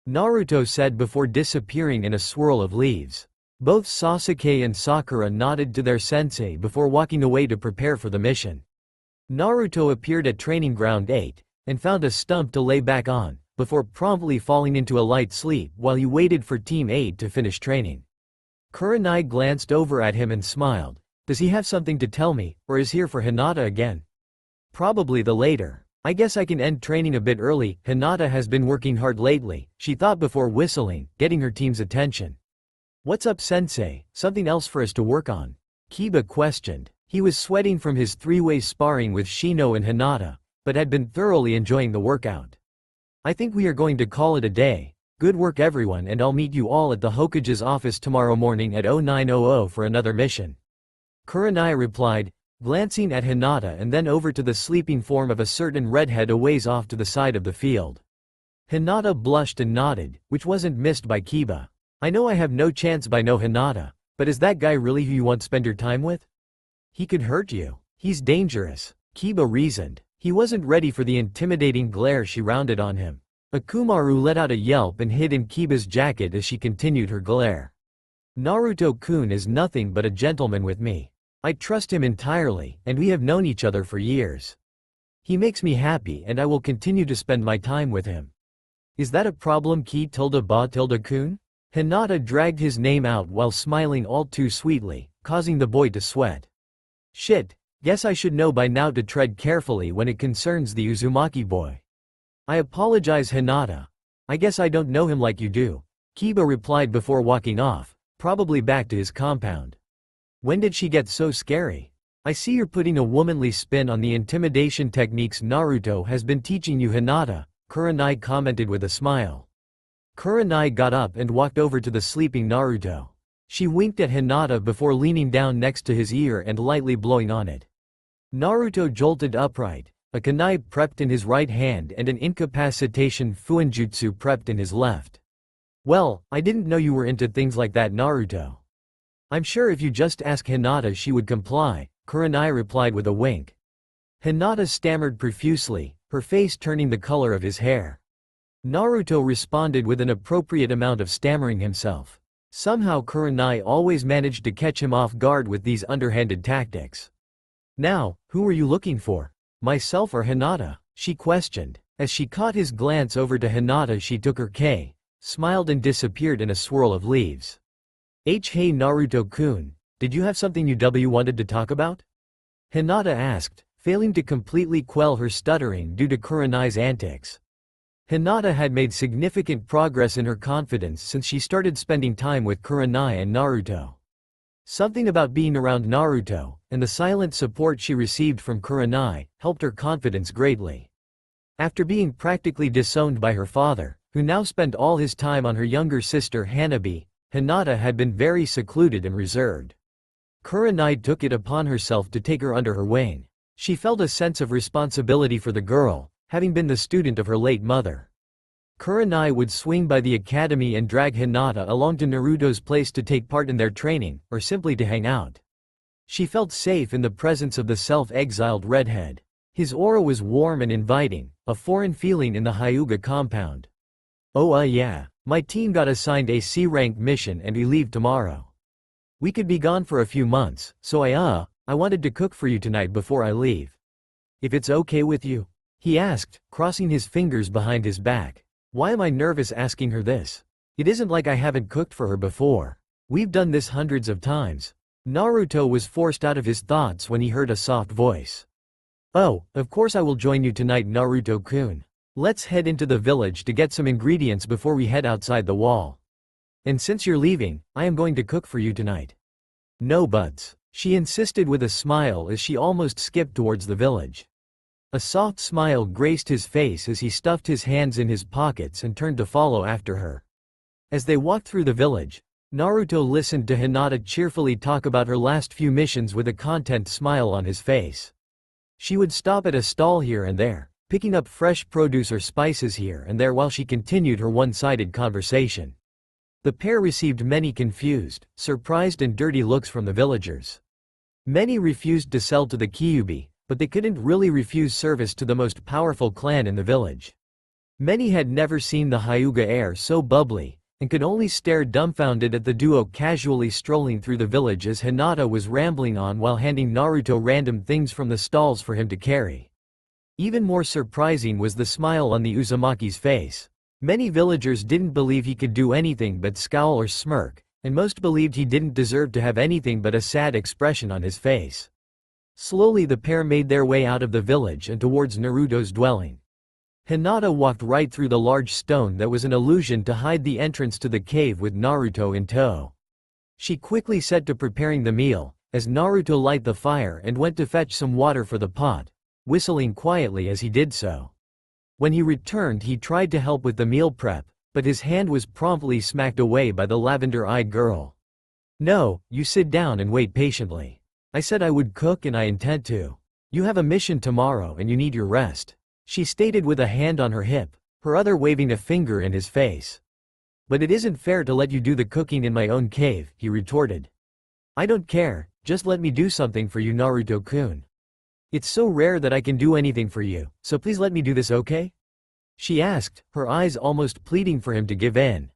Naruto said before disappearing in a swirl of leaves. Both Sasuke and Sakura nodded to their sensei before walking away to prepare for the mission. Naruto appeared at Training Ground 8, and found a stump to lay back on, before promptly falling into a light sleep while he waited for Team 8 to finish training. Kurenai glanced over at him and smiled. Does he have something to tell me, or is here for Hinata again? Probably the later. I guess I can end training a bit early. Hinata has been working hard lately, she thought before whistling, getting her team's attention. What's up sensei, something else for us to work on? Kiba questioned. He was sweating from his three-way sparring with Shino and Hinata, but had been thoroughly enjoying the workout. I think we are going to call it a day. Good work everyone, and I'll meet you all at the Hokage's office tomorrow morning at 0900 for another mission. Kurenai replied, glancing at Hinata and then over to the sleeping form of a certain redhead a ways off to the side of the field. Hinata blushed and nodded, which wasn't missed by Kiba. I know I have no chance by no Hinata, but is that guy really who you want to spend your time with? He could hurt you. He's dangerous, Kiba reasoned. He wasn't ready for the intimidating glare she rounded on him. Akumaru let out a yelp and hid in Kiba's jacket as she continued her glare. Naruto-kun is nothing but a gentleman with me. I trust him entirely, and we have known each other for years. He makes me happy and I will continue to spend my time with him. Is that a problem, Ki-ba-kun? Hinata dragged his name out while smiling all too sweetly, causing the boy to sweat. Shit, guess I should know by now to tread carefully when it concerns the Uzumaki boy. I apologize, Hinata. I guess I don't know him like you do, Kiba replied before walking off, probably back to his compound. When did she get so scary? I see you're putting a womanly spin on the intimidation techniques Naruto has been teaching you, Hinata, Kurenai commented with a smile. Kurenai got up and walked over to the sleeping Naruto. She winked at Hinata before leaning down next to his ear and lightly blowing on it. Naruto jolted upright, a kunai prepped in his right hand and an incapacitation fuinjutsu prepped in his left. Well, I didn't know you were into things like that, Naruto. I'm sure if you just ask Hinata she would comply, Kurenai replied with a wink. Hinata stammered profusely, her face turning the color of his hair. Naruto responded with an appropriate amount of stammering himself. Somehow Kurenai always managed to catch him off guard with these underhanded tactics. Now, who were you looking for? Myself or Hinata? She questioned. As she caught his glance over to Hinata she took her K, smiled and disappeared in a swirl of leaves. Hey Naruto-kun, did you have something you wanted to talk about? Hinata asked, failing to completely quell her stuttering due to Kurenai's antics. Hinata had made significant progress in her confidence since she started spending time with Kurenai and Naruto. Something about being around Naruto, and the silent support she received from Kurenai, helped her confidence greatly. After being practically disowned by her father, who now spent all his time on her younger sister Hanabi, Hinata had been very secluded and reserved. Kurenai took it upon herself to take her under her wing. She felt a sense of responsibility for the girl, having been the student of her late mother. Kurenai would swing by the academy and drag Hinata along to Naruto's place to take part in their training, or simply to hang out. She felt safe in the presence of the self-exiled redhead. His aura was warm and inviting, a foreign feeling in the Hyuga compound. Oh yeah, my team got assigned a C-rank mission and we leave tomorrow. We could be gone for a few months, so I wanted to cook for you tonight before I leave. If it's okay with you? He asked, crossing his fingers behind his back. Why am I nervous asking her this? It isn't like I haven't cooked for her before. We've done this hundreds of times. Naruto was forced out of his thoughts when he heard a soft voice. Oh, of course I will join you tonight, Naruto-kun. Let's head into the village to get some ingredients before we head outside the wall. And since you're leaving, I am going to cook for you tonight. No buts, she insisted with a smile as she almost skipped towards the village. A soft smile graced his face as he stuffed his hands in his pockets and turned to follow after her. As they walked through the village, Naruto listened to Hinata cheerfully talk about her last few missions with a content smile on his face. She would stop at a stall here and there, picking up fresh produce or spices here and there while she continued her one-sided conversation. The pair received many confused, surprised and dirty looks from the villagers. Many refused to sell to the Kyuubi, but they couldn't really refuse service to the most powerful clan in the village. Many had never seen the Hyuga heir so bubbly, and could only stare dumbfounded at the duo casually strolling through the village as Hinata was rambling on while handing Naruto random things from the stalls for him to carry. Even more surprising was the smile on the Uzumaki's face. Many villagers didn't believe he could do anything but scowl or smirk, and most believed he didn't deserve to have anything but a sad expression on his face. Slowly the pair made their way out of the village and towards Naruto's dwelling. Hinata walked right through the large stone that was an illusion to hide the entrance to the cave with Naruto in tow. She quickly set to preparing the meal, as Naruto lit the fire and went to fetch some water for the pot, whistling quietly as he did so. When he returned, he tried to help with the meal prep, but his hand was promptly smacked away by the lavender-eyed girl. "No, you sit down and wait patiently. I said I would cook and I intend to. You have a mission tomorrow and you need your rest," she stated with a hand on her hip, her other waving a finger in his face. "But it isn't fair to let you do the cooking in my own cave," he retorted. "I don't care, just let me do something for you, Naruto-kun. It's so rare that I can do anything for you, so please let me do this, okay?" she asked, her eyes almost pleading for him to give in.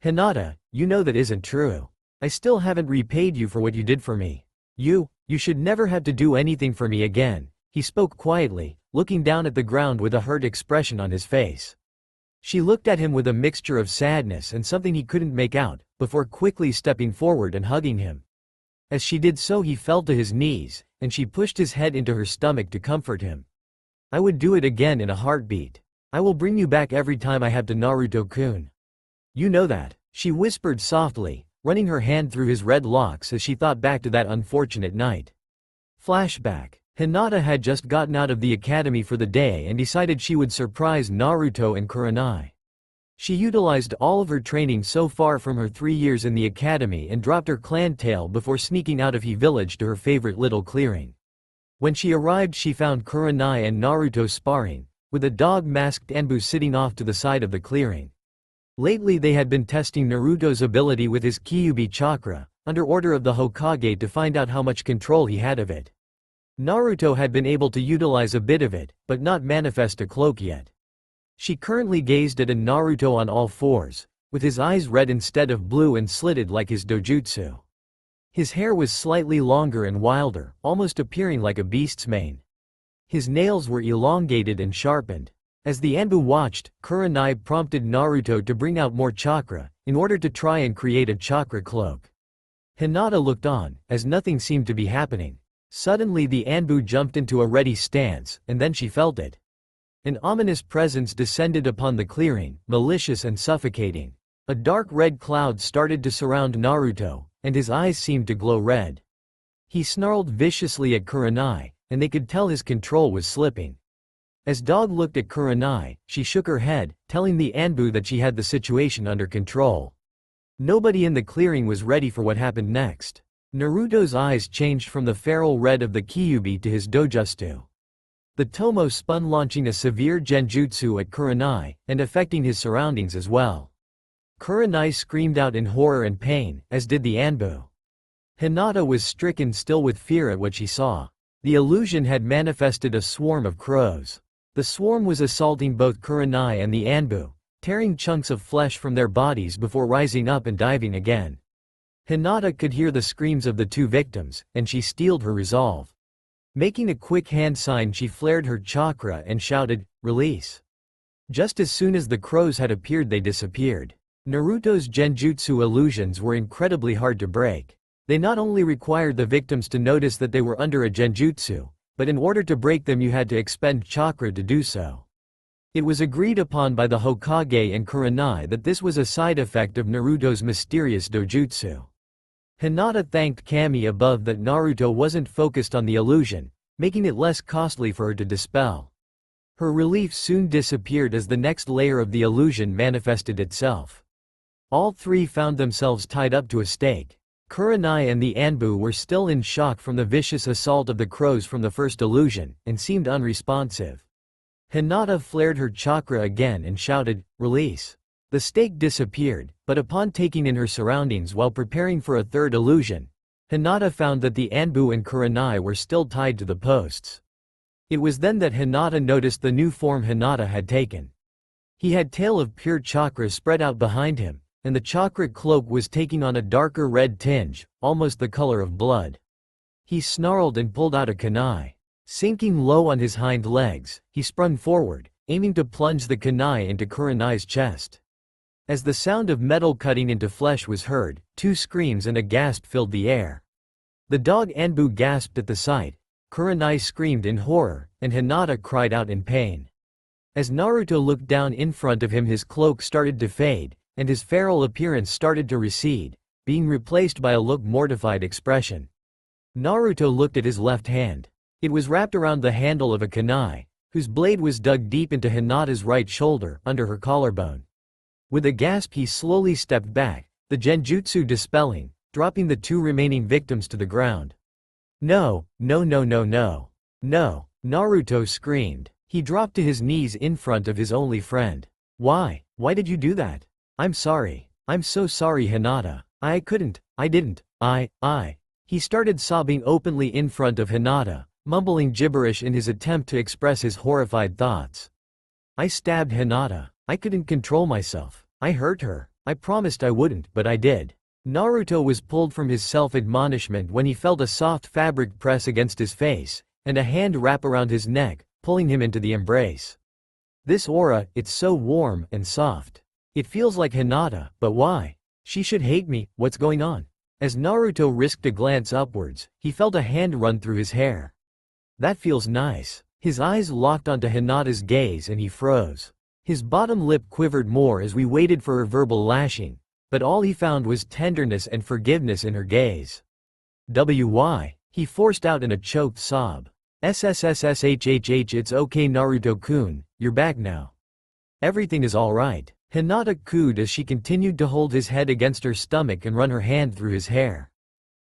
"Hinata, you know that isn't true. I still haven't repaid you for what you did for me. You should never have to do anything for me again," he spoke quietly, looking down at the ground with a hurt expression on his face. She looked at him with a mixture of sadness and something he couldn't make out, before quickly stepping forward and hugging him. As she did so, he fell to his knees, and she pushed his head into her stomach to comfort him. "I would do it again in a heartbeat. I will bring you back every time I have to, Naruto-kun. You know that," she whispered softly, running her hand through his red locks as she thought back to that unfortunate night. Flashback. Hinata had just gotten out of the academy for the day and decided she would surprise Naruto and Kurenai. She utilized all of her training so far from her 3 years in the academy and dropped her clan tail before sneaking out of He village to her favorite little clearing. When she arrived, she found Kurenai and Naruto sparring, with a dog-masked Anbu sitting off to the side of the clearing. Lately they had been testing Naruto's ability with his Kyuubi chakra, under order of the Hokage, to find out how much control he had of it. Naruto had been able to utilize a bit of it, but not manifest a cloak yet. She currently gazed at a Naruto on all fours, with his eyes red instead of blue and slitted like his Dojutsu. His hair was slightly longer and wilder, almost appearing like a beast's mane. His nails were elongated and sharpened. As the Anbu watched, Kurenai prompted Naruto to bring out more chakra, in order to try and create a chakra cloak. Hinata looked on, as nothing seemed to be happening. Suddenly the Anbu jumped into a ready stance, and then she felt it. An ominous presence descended upon the clearing, malicious and suffocating. A dark red cloud started to surround Naruto, and his eyes seemed to glow red. He snarled viciously at Kurenai, and they could tell his control was slipping. As Dog looked at Kurenai, she shook her head, telling the Anbu that she had the situation under control. Nobody in the clearing was ready for what happened next. Naruto's eyes changed from the feral red of the Kyuubi to his Dojutsu. The Tomo spun, launching a severe Genjutsu at Kurenai, and affecting his surroundings as well. Kurenai screamed out in horror and pain, as did the Anbu. Hinata was stricken still with fear at what she saw. The illusion had manifested a swarm of crows. The swarm was assaulting both Kurenai and the Anbu, tearing chunks of flesh from their bodies before rising up and diving again. Hinata could hear the screams of the two victims, and she steeled her resolve. Making a quick hand sign, she flared her chakra and shouted, "Release." Just as soon as the crows had appeared, they disappeared. Naruto's Genjutsu illusions were incredibly hard to break. They not only required the victims to notice that they were under a Genjutsu, but in order to break them you had to expend chakra to do so. It was agreed upon by the Hokage and Kurenai that this was a side effect of Naruto's mysterious Dojutsu. Hinata thanked Kami above that Naruto wasn't focused on the illusion, making it less costly for her to dispel. Her relief soon disappeared as the next layer of the illusion manifested itself. All three found themselves tied up to a stake. Kurenai and the Anbu were still in shock from the vicious assault of the crows from the first illusion, and seemed unresponsive. Hinata flared her chakra again and shouted, "Release." The stake disappeared, but upon taking in her surroundings while preparing for a third illusion, Hinata found that the Anbu and Kurenai were still tied to the posts. It was then that Hinata noticed the new form Hinata had taken. He had tail of pure chakra spread out behind him, and the chakra cloak was taking on a darker red tinge, almost the color of blood. He snarled and pulled out a kunai. Sinking low on his hind legs, he sprung forward, aiming to plunge the kunai into Kurenai's chest. As the sound of metal cutting into flesh was heard, two screams and a gasp filled the air. The dog Anbu gasped at the sight, Kurenai screamed in horror, and Hinata cried out in pain. As Naruto looked down in front of him, his cloak started to fade, and his feral appearance started to recede, being replaced by a look mortified expression. Naruto looked at his left hand. It was wrapped around the handle of a kunai, whose blade was dug deep into Hinata's right shoulder, under her collarbone. With a gasp he slowly stepped back, the genjutsu dispelling, dropping the two remaining victims to the ground. No, no, no, no, no. No, Naruto screamed. He dropped to his knees in front of his only friend. Why? Why did you do that? I'm sorry. I'm so sorry, Hinata. I didn't. He started sobbing openly in front of Hinata, mumbling gibberish in his attempt to express his horrified thoughts. I stabbed Hinata. I couldn't control myself. I hurt her. I promised I wouldn't, but I did. Naruto was pulled from his self-admonishment when he felt a soft fabric press against his face, and a hand wrap around his neck, pulling him into the embrace. This aura, it's so warm and soft. It feels like Hinata, but why? She should hate me, what's going on? As Naruto risked a glance upwards, he felt a hand run through his hair. That feels nice. His eyes locked onto Hinata's gaze and he froze. His bottom lip quivered more as we waited for her verbal lashing, but all he found was tenderness and forgiveness in her gaze. Why? He forced out in a choked sob. SSSSHHH, it's okay Naruto-kun, you're back now. Everything is alright. Hinata cooed as she continued to hold his head against her stomach and run her hand through his hair.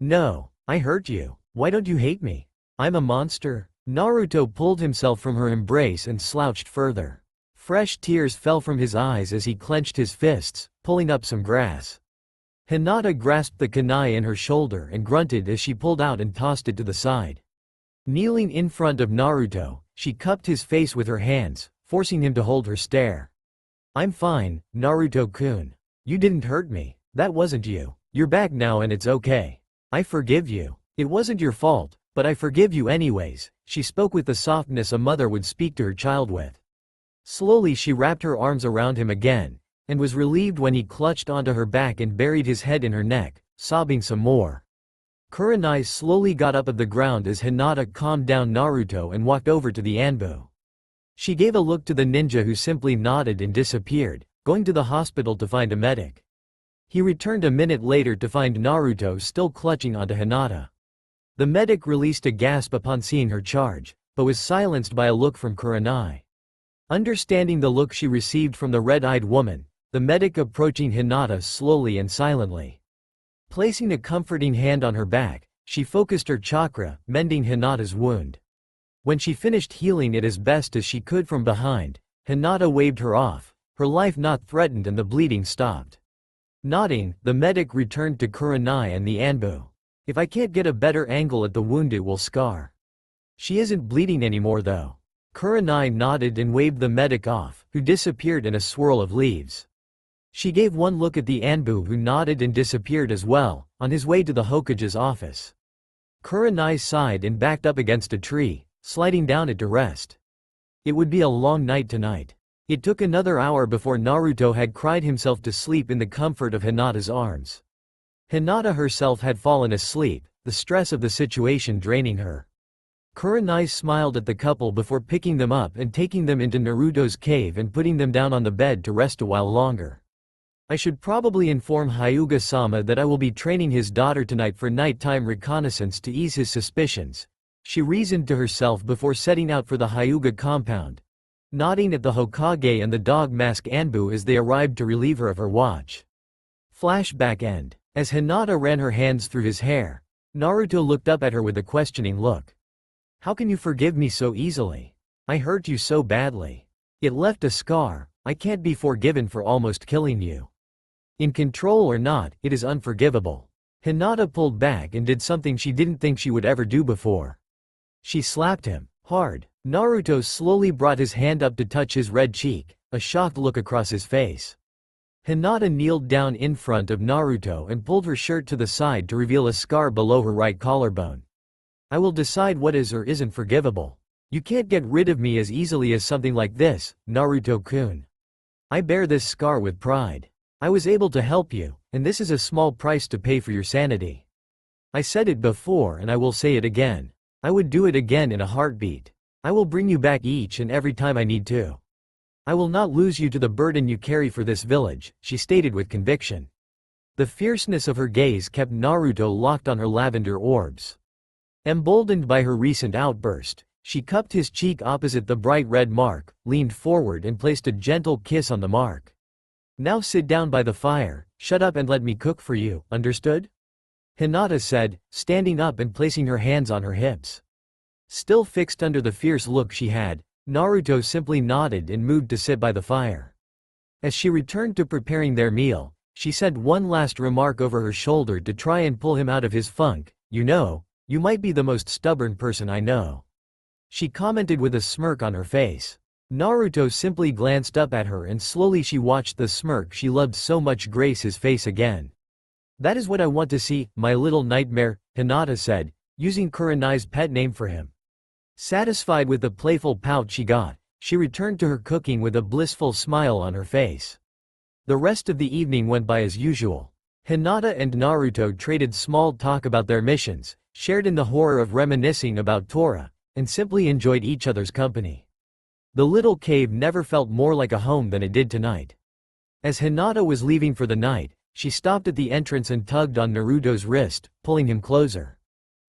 No, I hurt you. Why don't you hate me? I'm a monster? Naruto pulled himself from her embrace and slouched further. Fresh tears fell from his eyes as he clenched his fists, pulling up some grass. Hinata grasped the kunai in her shoulder and grunted as she pulled out and tossed it to the side. Kneeling in front of Naruto, she cupped his face with her hands, forcing him to hold her stare. I'm fine, Naruto-kun. You didn't hurt me. That wasn't you. You're back now and it's okay. I forgive you. It wasn't your fault, but I forgive you anyways. She spoke with the softness a mother would speak to her child with. Slowly she wrapped her arms around him again, and was relieved when he clutched onto her back and buried his head in her neck, sobbing some more. Kurenai slowly got up of the ground as Hinata calmed down Naruto and walked over to the Anbu. She gave a look to the ninja who simply nodded and disappeared, going to the hospital to find a medic. He returned a minute later to find Naruto still clutching onto Hinata. The medic released a gasp upon seeing her charge, but was silenced by a look from Kurenai. Understanding the look she received from the red-eyed woman, the medic approaching Hinata slowly and silently. Placing a comforting hand on her back, she focused her chakra, mending Hinata's wound. When she finished healing it as best as she could from behind, Hinata waved her off, her life not threatened and the bleeding stopped. Nodding, the medic returned to Kurenai and the Anbu. If I can't get a better angle at the wound it will scar. She isn't bleeding anymore though. Kurenai nodded and waved the medic off, who disappeared in a swirl of leaves. She gave one look at the Anbu who nodded and disappeared as well, on his way to the Hokage's office. Kurenai sighed and backed up against a tree, sliding down it to rest. It would be a long night tonight. It took another hour before Naruto had cried himself to sleep in the comfort of Hinata's arms. Hinata herself had fallen asleep, the stress of the situation draining her. Kurenai smiled at the couple before picking them up and taking them into Naruto's cave and putting them down on the bed to rest a while longer. I should probably inform Hyuga-sama that I will be training his daughter tonight for nighttime reconnaissance to ease his suspicions, she reasoned to herself before setting out for the Hyuga compound, nodding at the Hokage and the dog mask Anbu as they arrived to relieve her of her watch. Flashback end. As Hinata ran her hands through his hair, Naruto looked up at her with a questioning look. How can you forgive me so easily? I hurt you so badly. It left a scar. I can't be forgiven for almost killing you. In control or not, it is unforgivable. Hinata pulled back and did something she didn't think she would ever do before. She slapped him, hard. Naruto slowly brought his hand up to touch his red cheek, a shocked look across his face. Hinata kneeled down in front of Naruto and pulled her shirt to the side to reveal a scar below her right collarbone. I will decide what is or isn't forgivable. You can't get rid of me as easily as something like this, Naruto-kun. I bear this scar with pride. I was able to help you, and this is a small price to pay for your sanity. I said it before and I will say it again. I would do it again in a heartbeat. I will bring you back each and every time I need to. I will not lose you to the burden you carry for this village, she stated with conviction. The fierceness of her gaze kept Naruto locked on her lavender orbs. Emboldened by her recent outburst, she cupped his cheek opposite the bright red mark, leaned forward and placed a gentle kiss on the mark. "Now sit down by the fire, shut up and let me cook for you, understood?" Hinata said, standing up and placing her hands on her hips. Still fixed under the fierce look she had, Naruto simply nodded and moved to sit by the fire. As she returned to preparing their meal, she said one last remark over her shoulder to try and pull him out of his funk. "You know, you might be the most stubborn person I know," she commented with a smirk on her face. Naruto simply glanced up at her and slowly she watched the smirk she loved so much grace his face again. "That is what I want to see, my little nightmare," Hinata said, using Kurenai's pet name for him. Satisfied with the playful pout she got, she returned to her cooking with a blissful smile on her face. The rest of the evening went by as usual. Hinata and Naruto traded small talk about their missions, shared in the horror of reminiscing about Tora, and simply enjoyed each other's company. The little cave never felt more like a home than it did tonight. As Hinata was leaving for the night, she stopped at the entrance and tugged on Naruto's wrist, pulling him closer.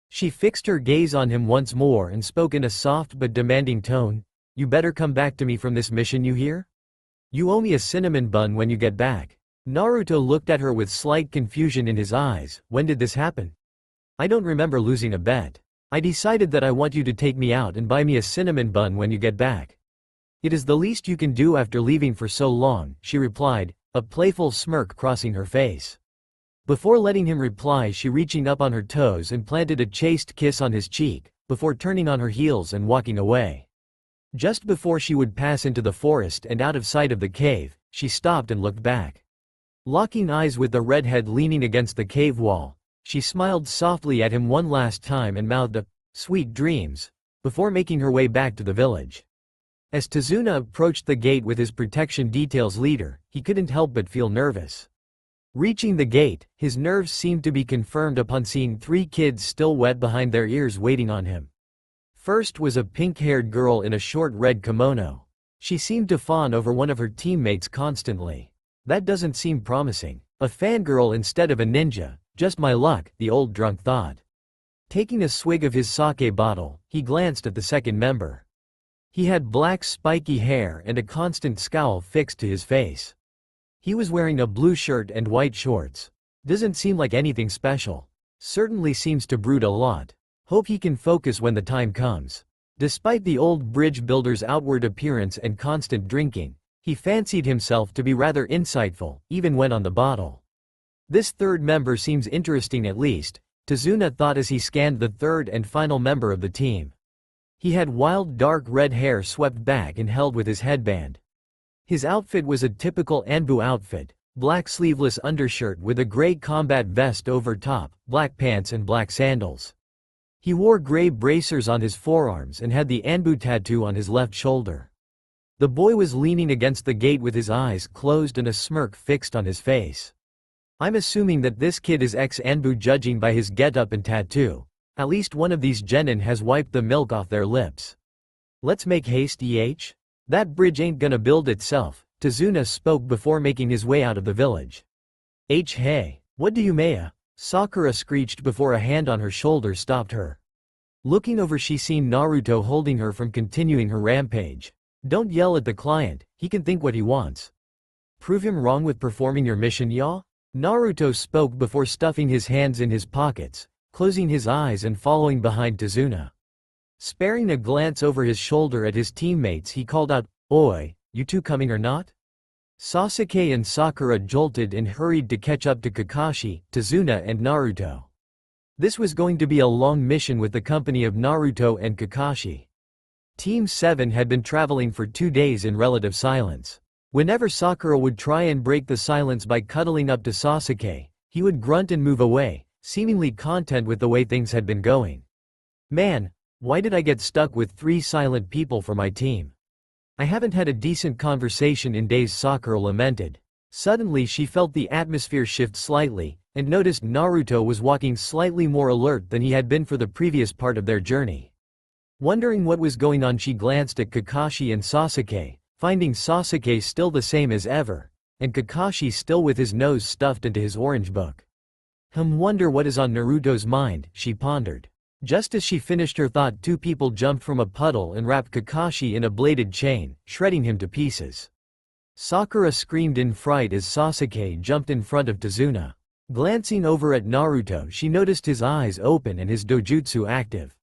She fixed her gaze on him once more and spoke in a soft but demanding tone. "You better come back to me from this mission, you hear? You owe me a cinnamon bun when you get back." Naruto looked at her with slight confusion in his eyes. "When did this happen? I don't remember losing a bet. I decided that I want you to take me out and buy me a cinnamon bun when you get back." "It is the least you can do after leaving for so long," she replied, a playful smirk crossing her face. Before letting him reply, she reaching up on her toes and planted a chaste kiss on his cheek, before turning on her heels and walking away. Just before she would pass into the forest and out of sight of the cave, she stopped and looked back. Locking eyes with the redhead leaning against the cave wall, she smiled softly at him one last time and mouthed a "sweet dreams," before making her way back to the village. As Tazuna approached the gate with his protection detail's leader, he couldn't help but feel nervous. Reaching the gate, his nerves seemed to be confirmed upon seeing 3 kids still wet behind their ears waiting on him. First was a pink-haired girl in a short red kimono. She seemed to fawn over one of her teammates constantly. That doesn't seem promising. A fangirl instead of a ninja, just my luck, the old drunk thought. Taking a swig of his sake bottle, he glanced at the second member. He had black spiky hair and a constant scowl fixed to his face. He was wearing a blue shirt and white shorts. Doesn't seem like anything special. Certainly seems to brood a lot. Hope he can focus when the time comes. Despite the old bridge builder's outward appearance and constant drinking, he fancied himself to be rather insightful, even when on the bottle. This third member seems interesting at least, Tazuna thought as he scanned the third and final member of the team. He had wild dark red hair swept back and held with his headband. His outfit was a typical Anbu outfit, black sleeveless undershirt with a gray combat vest over top, black pants and black sandals. He wore gray bracers on his forearms and had the Anbu tattoo on his left shoulder. The boy was leaning against the gate with his eyes closed and a smirk fixed on his face. I'm assuming that this kid is ex-Anbu judging by his getup and tattoo. At least one of these genin has wiped the milk off their lips. Let's make haste, That bridge ain't gonna build itself, Tazuna spoke before making his way out of the village. Hey, what do you Maya? Sakura screeched before a hand on her shoulder stopped her. Looking over she seen Naruto holding her from continuing her rampage. Don't yell at the client, he can think what he wants. Prove him wrong with performing your mission, ya? Naruto spoke before stuffing his hands in his pockets, closing his eyes and following behind Tazuna. Sparing a glance over his shoulder at his teammates he called out, Oi, you two coming or not? Sasuke and Sakura jolted and hurried to catch up to Kakashi, Tazuna and Naruto. This was going to be a long mission with the company of Naruto and Kakashi. Team 7 had been traveling for 2 days in relative silence. Whenever Sakura would try and break the silence by cuddling up to Sasuke, he would grunt and move away, seemingly content with the way things had been going. Man, why did I get stuck with 3 silent people for my team? I haven't had a decent conversation in days, Sakura lamented. Suddenly she felt the atmosphere shift slightly, and noticed Naruto was walking slightly more alert than he had been for the previous part of their journey. Wondering what was going on she glanced at Kakashi and Sasuke, finding Sasuke still the same as ever, and Kakashi still with his nose stuffed into his orange book. Wonder what is on Naruto's mind, she pondered. Just as she finished her thought, two people jumped from a puddle and wrapped Kakashi in a bladed chain, shredding him to pieces. Sakura screamed in fright as Sasuke jumped in front of Tazuna. Glancing over at Naruto, she noticed his eyes open and his dojutsu active.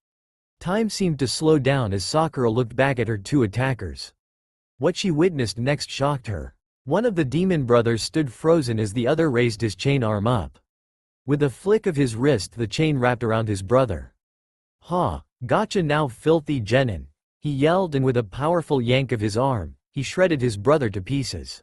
Time seemed to slow down as Sakura looked back at her two attackers. What she witnessed next shocked her. One of the demon brothers stood frozen as the other raised his chain arm up. With a flick of his wrist, the chain wrapped around his brother. "Ha! Gotcha now, filthy genin!" he yelled, and with a powerful yank of his arm, he shredded his brother to pieces.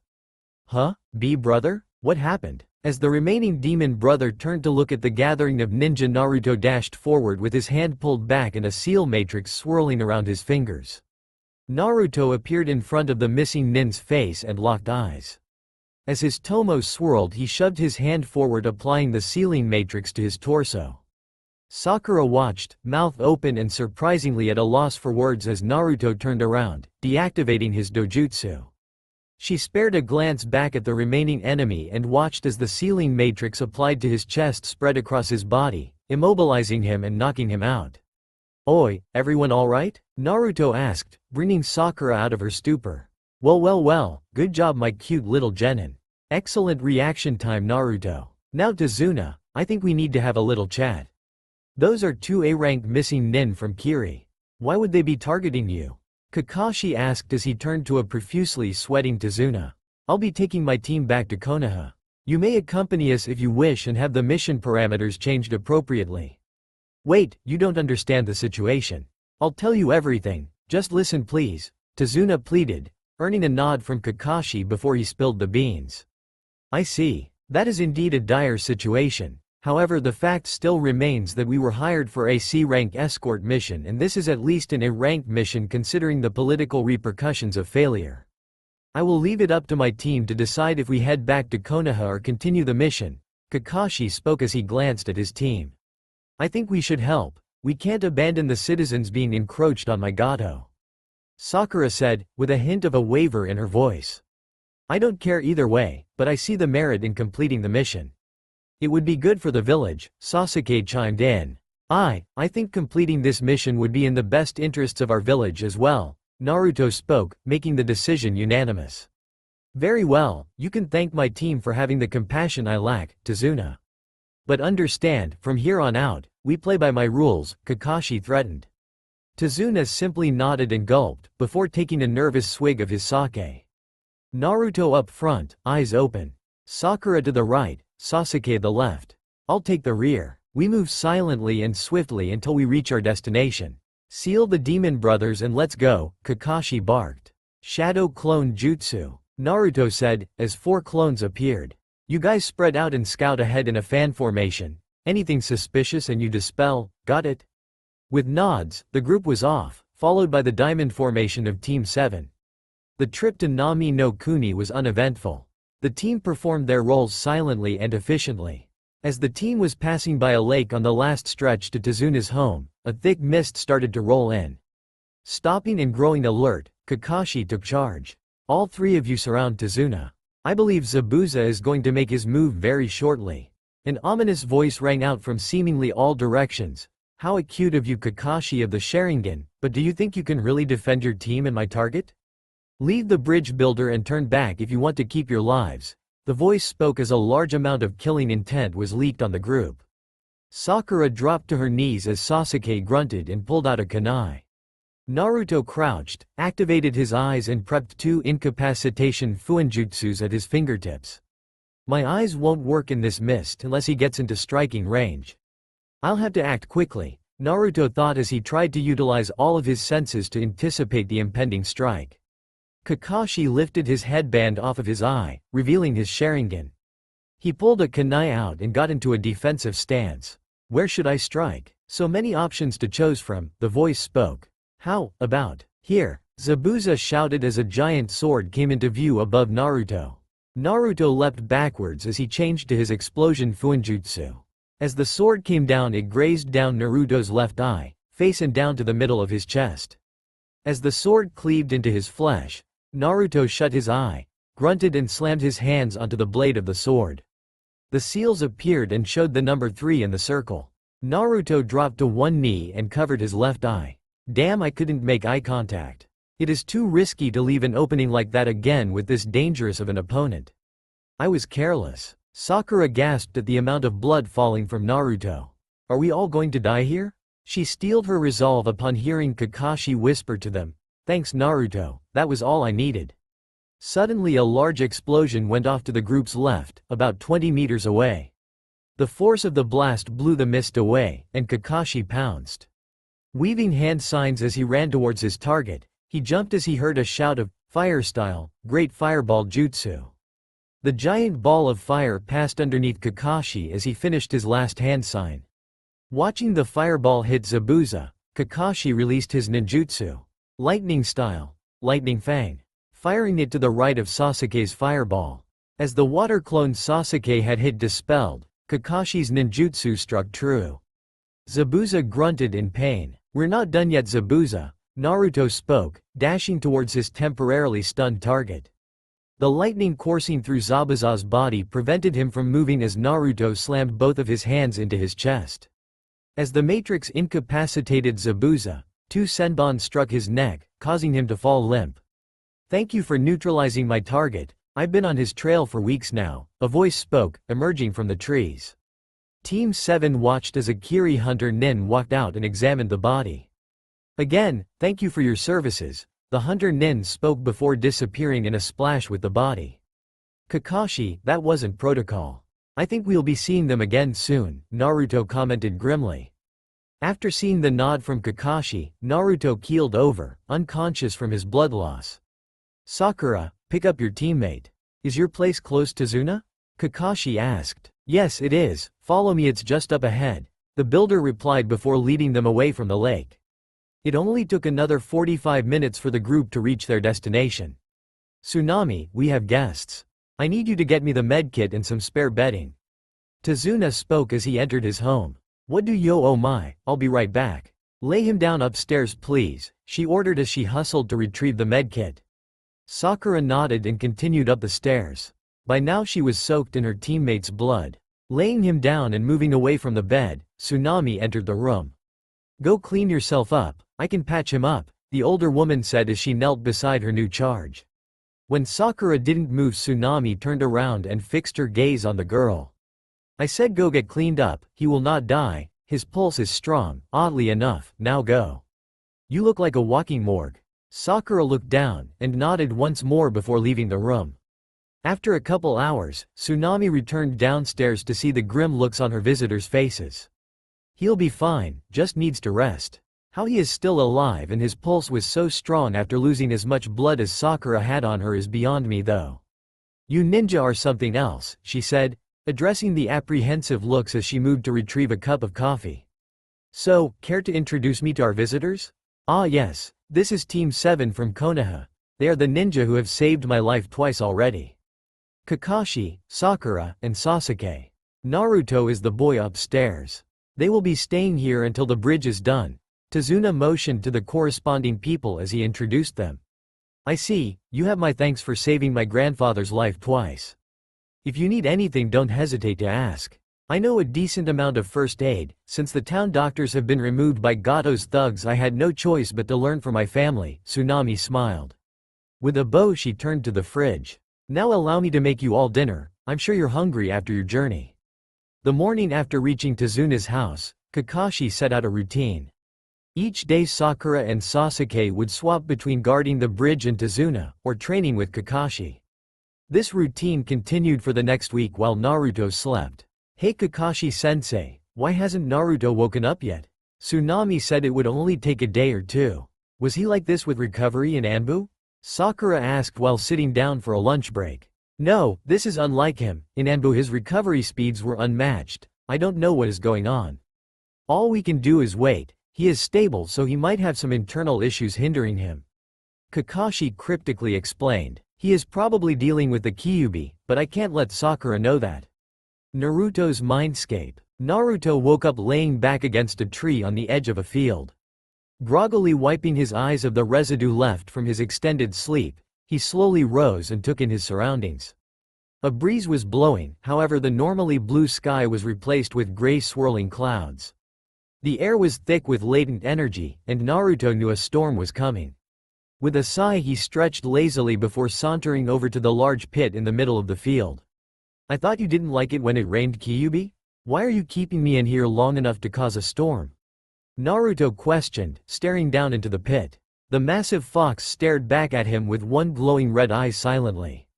"Huh? Brother? What happened?" As the remaining demon brother turned to look at the gathering of ninja, Naruto dashed forward with his hand pulled back and a seal matrix swirling around his fingers. Naruto appeared in front of the missing nin's face and locked eyes. As his tomo swirled, he shoved his hand forward, applying the sealing matrix to his torso. Sakura watched, mouth open and surprisingly at a loss for words as Naruto turned around, deactivating his dojutsu. She spared a glance back at the remaining enemy and watched as the sealing matrix applied to his chest spread across his body, immobilizing him and knocking him out. "Oi, everyone alright?" Naruto asked, bringing Sakura out of her stupor. Well, good job my cute little genin. Excellent reaction time, Naruto. Now Tazuna, I think we need to have a little chat. Those are two A-rank missing nin from Kiri. Why would they be targeting you?" Kakashi asked as he turned to a profusely sweating Tazuna. "I'll be taking my team back to Konoha. You may accompany us if you wish and have the mission parameters changed appropriately." "Wait, you don't understand the situation. I'll tell you everything, just listen please," Tazuna pleaded, earning a nod from Kakashi before he spilled the beans. "I see. That is indeed a dire situation. However, the fact still remains that we were hired for a C-rank escort mission, and this is at least an A-rank mission considering the political repercussions of failure. I will leave it up to my team to decide if we head back to Konoha or continue the mission," Kakashi spoke as he glanced at his team. "I think we should help. We can't abandon the citizens being encroached on, my gato," Sakura said, with a hint of a waver in her voice. "I don't care either way, but I see the merit in completing the mission. It would be good for the village," Sasuke chimed in. I think completing this mission would be in the best interests of our village as well," Naruto spoke, making the decision unanimous. "Very well, you can thank my team for having the compassion I lack, Tazuna. But understand, from here on out, we play by my rules," Kakashi threatened. Tazuna simply nodded and gulped, before taking a nervous swig of his sake. Naruto up front, eyes open. Sakura to the right, Sasuke the left. "I'll take the rear. We move silently and swiftly until we reach our destination. Seal the demon brothers and let's go," Kakashi barked. "Shadow clone jutsu," Naruto said, as 4 clones appeared. "You guys spread out and scout ahead in a fan formation. Anything suspicious and you dispel, got it?" With nods, the group was off, followed by the diamond formation of Team 7. The trip to Nami no Kuni was uneventful. The team performed their roles silently and efficiently. As the team was passing by a lake on the last stretch to Tazuna's home, a thick mist started to roll in. Stopping and growing alert, Kakashi took charge. "All 3 of you surround Tazuna. I believe Zabuza is going to make his move very shortly." An ominous voice rang out from seemingly all directions. "How acute of you, Kakashi of the Sharingan, but do you think you can really defend your team and my target? Leave the bridge builder and turn back if you want to keep your lives." The voice spoke as a large amount of killing intent was leaked on the group. Sakura dropped to her knees as Sasuke grunted and pulled out a kunai. Naruto crouched, activated his eyes and prepped 2 incapacitation fuinjutsus at his fingertips. "My eyes won't work in this mist unless he gets into striking range. I'll have to act quickly," Naruto thought as he tried to utilize all of his senses to anticipate the impending strike. Kakashi lifted his headband off of his eye, revealing his Sharingan. He pulled a kunai out and got into a defensive stance. "Where should I strike? So many options to choose from," the voice spoke. "How about here?" Zabuza shouted as a giant sword came into view above Naruto. Naruto leapt backwards as he changed to his explosion fuinjutsu. As the sword came down, it grazed down Naruto's left eye, face and down to the middle of his chest. As the sword cleaved into his flesh, Naruto shut his eye, grunted and slammed his hands onto the blade of the sword. The seals appeared and showed the number 3 in the circle. Naruto dropped to one knee and covered his left eye. Damn, I couldn't make eye contact. It is too risky to leave an opening like that again with this dangerous of an opponent. I was careless. Sakura gasped at the amount of blood falling from Naruto. Are we all going to die here? She steeled her resolve upon hearing Kakashi whisper to them, "Thanks Naruto, that was all I needed." Suddenly a large explosion went off to the group's left, about 20 meters away. The force of the blast blew the mist away, and Kakashi pounced. Weaving hand signs as he ran towards his target, he jumped as he heard a shout of, "Fire style, great fireball jutsu." The giant ball of fire passed underneath Kakashi as he finished his last hand sign. Watching the fireball hit Zabuza, Kakashi released his ninjutsu. Lightning style, lightning fang, firing it to the right of Sasuke's fireball. As the water clone Sasuke had hit dispelled, Kakashi's ninjutsu struck true. Zabuza grunted in pain. "We're not done yet Zabuza," Naruto spoke, dashing towards his temporarily stunned target. The lightning coursing through Zabuza's body prevented him from moving as Naruto slammed both of his hands into his chest. As the matrix incapacitated Zabuza, two senbon struck his neck, causing him to fall limp. "Thank you for neutralizing my target, I've been on his trail for weeks now," a voice spoke, emerging from the trees. Team 7 watched as a Kiri Hunter Nin walked out and examined the body. "Again, thank you for your services," the Hunter Nin spoke before disappearing in a splash with the body. "Kakashi, that wasn't protocol. I think we'll be seeing them again soon," Naruto commented grimly. After seeing the nod from Kakashi, Naruto keeled over, unconscious from his blood loss. "Sakura, pick up your teammate. Is your place close to Zuna?" Kakashi asked. "Yes, it is, follow me, it's just up ahead," the builder replied before leading them away from the lake. It only took another 45 minutes for the group to reach their destination. "Tsunami, we have guests. I need you to get me the medkit and some spare bedding." Tazuna spoke as he entered his home. "What do yo oh my, I'll be right back. Lay him down upstairs please," she ordered as she hustled to retrieve the medkit. Sakura nodded and continued up the stairs. By now she was soaked in her teammate's blood. Laying him down and moving away from the bed, Tsunami entered the room. "Go clean yourself up, I can patch him up," the older woman said as she knelt beside her new charge. When Sakura didn't move, Tsunami turned around and fixed her gaze on the girl. "I said go get cleaned up, he will not die, his pulse is strong, oddly enough, now go. You look like a walking morgue." Sakura looked down and nodded once more before leaving the room. After a couple hours, Tsunami returned downstairs to see the grim looks on her visitors' faces. "He'll be fine, just needs to rest." How he is still alive and his pulse was so strong after losing as much blood as Sakura had on her is beyond me though. "You ninja are something else," she said, addressing the apprehensive looks as she moved to retrieve a cup of coffee. "So, care to introduce me to our visitors?" "Ah yes, this is Team 7 from Konoha. They are the ninja who have saved my life twice already. Kakashi, Sakura, and Sasuke. Naruto is the boy upstairs. They will be staying here until the bridge is done." Tazuna motioned to the corresponding people as he introduced them. "I see, you have my thanks for saving my grandfather's life twice. If you need anything don't hesitate to ask. I know a decent amount of first aid, since the town doctors have been removed by Gato's thugs I had no choice but to learn from my family." Tsunami smiled. With a bow she turned to the fridge. "Now allow me to make you all dinner, I'm sure you're hungry after your journey." The morning after reaching Tazuna's house, Kakashi set out a routine. Each day Sakura and Sasuke would swap between guarding the bridge and Tazuna, or training with Kakashi. This routine continued for the next week while Naruto slept. "Hey Kakashi-sensei, why hasn't Naruto woken up yet?" Tsunami said it would only take a day or two. "Was he like this with recovery in Anbu?" Sakura asked while sitting down for a lunch break. "No, this is unlike him, in Anbu his recovery speeds were unmatched, I don't know what is going on. All we can do is wait. He is stable so he might have some internal issues hindering him." Kakashi cryptically explained. "He is probably dealing with the Kyuubi, but I can't let Sakura know that." Naruto's mindscape. Naruto woke up laying back against a tree on the edge of a field. Groggily wiping his eyes of the residue left from his extended sleep, he slowly rose and took in his surroundings. A breeze was blowing, however the normally blue sky was replaced with gray swirling clouds. The air was thick with latent energy, and Naruto knew a storm was coming. With a sigh he stretched lazily before sauntering over to the large pit in the middle of the field. I thought you didn't like it when it rained, Kyuubi? Why are you keeping me in here long enough to cause a storm? Naruto questioned, staring down into the pit. The massive fox stared back at him with one glowing red eye silently.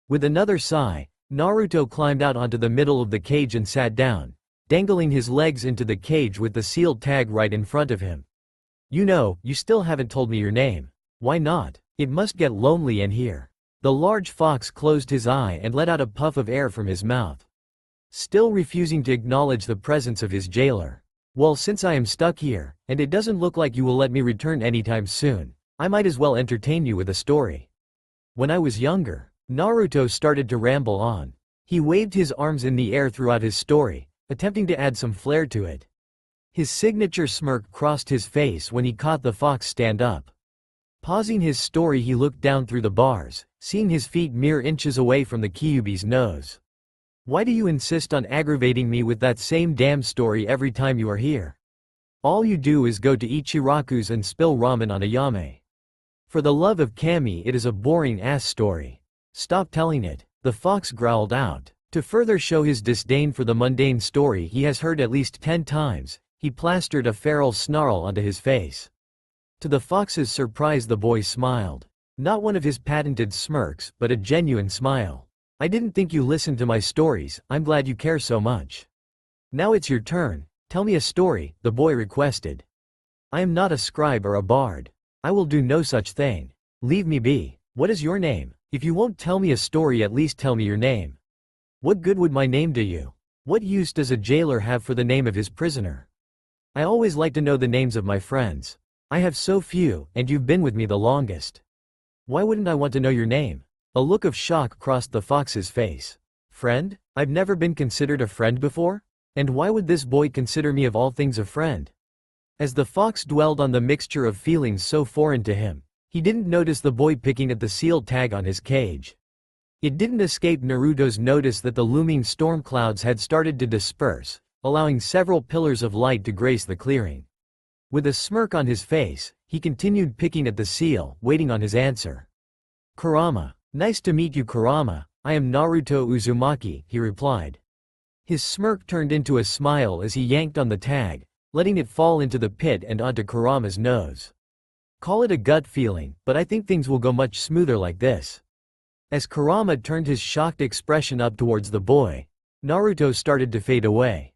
With another sigh, Naruto climbed out onto the middle of the cage and sat down, dangling his legs into the cage with the sealed tag right in front of him. You know, you still haven't told me your name. Why not? It must get lonely in here. The large fox closed his eye and let out a puff of air from his mouth, still refusing to acknowledge the presence of his jailer. Well, since I am stuck here, and it doesn't look like you will let me return anytime soon, I might as well entertain you with a story. When I was younger, Naruto started to ramble on. He waved his arms in the air throughout his story, attempting to add some flair to it. His signature smirk crossed his face when he caught the fox stand up. Pausing his story, he looked down through the bars, seeing his feet mere inches away from the Kyuubi's nose. Why do you insist on aggravating me with that same damn story every time you are here? All you do is go to Ichiraku's and spill ramen on Ayame. For the love of Kami, it is a boring ass story. Stop telling it, the fox growled out. To further show his disdain for the mundane story he has heard at least 10 times, he plastered a feral snarl onto his face. To the fox's surprise, the boy smiled. Not one of his patented smirks, but a genuine smile. I didn't think you listened to my stories, I'm glad you care so much. Now it's your turn, tell me a story, the boy requested. I am not a scribe or a bard. I will do no such thing. Leave me be. What is your name? If you won't tell me a story, at least tell me your name. What good would my name do you? What use does a jailer have for the name of his prisoner? I always like to know the names of my friends. I have so few, and you've been with me the longest. Why wouldn't I want to know your name? A look of shock crossed the fox's face. Friend? I've never been considered a friend before? And why would this boy consider me of all things a friend? As the fox dwelled on the mixture of feelings so foreign to him, he didn't notice the boy picking at the sealed tag on his cage. It didn't escape Naruto's notice that the looming storm clouds had started to disperse, allowing several pillars of light to grace the clearing. With a smirk on his face, he continued picking at the seal, waiting on his answer. Kurama. Nice to meet you, Kurama. I am Naruto Uzumaki, he replied. His smirk turned into a smile as he yanked on the tag, letting it fall into the pit and onto Kurama's nose. Call it a gut feeling, but I think things will go much smoother like this. As Kurama turned his shocked expression up towards the boy, Naruto started to fade away.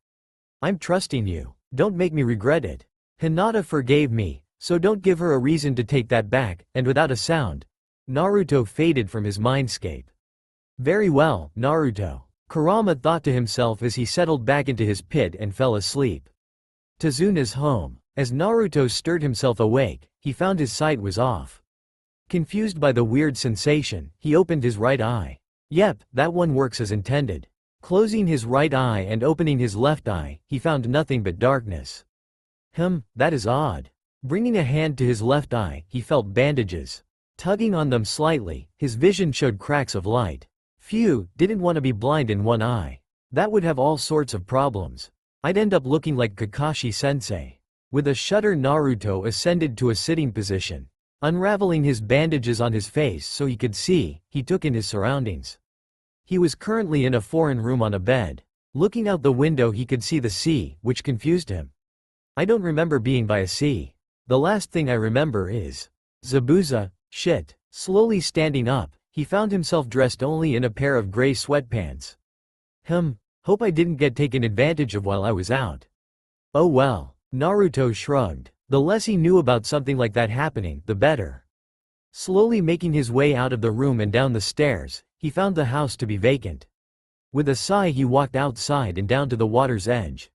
I'm trusting you. Don't make me regret it. Hinata forgave me, so don't give her a reason to take that back, and without a sound, Naruto faded from his mindscape. Very well, Naruto, Kurama thought to himself as he settled back into his pit and fell asleep. Tazuna's home. As Naruto stirred himself awake, he found his sight was off. Confused by the weird sensation, he opened his right eye. Yep, that one works as intended. Closing his right eye and opening his left eye, he found nothing but darkness. That is odd. Bringing a hand to his left eye, he felt bandages. Tugging on them slightly, his vision showed cracks of light. Phew, didn't want to be blind in one eye. That would have all sorts of problems. I'd end up looking like Kakashi-sensei. With a shudder, Naruto ascended to a sitting position. Unraveling his bandages on his face so he could see, he took in his surroundings. He was currently in a foreign room on a bed. Looking out the window, he could see the sea, which confused him. I don't remember being by a sea. The last thing I remember is Zabuza. Shit. Slowly standing up, he found himself dressed only in a pair of gray sweatpants. Hope I didn't get taken advantage of while I was out. Oh well, Naruto shrugged. The less he knew about something like that happening, the better. Slowly making his way out of the room and down the stairs, he found the house to be vacant. With a sigh, he walked outside and down to the water's edge.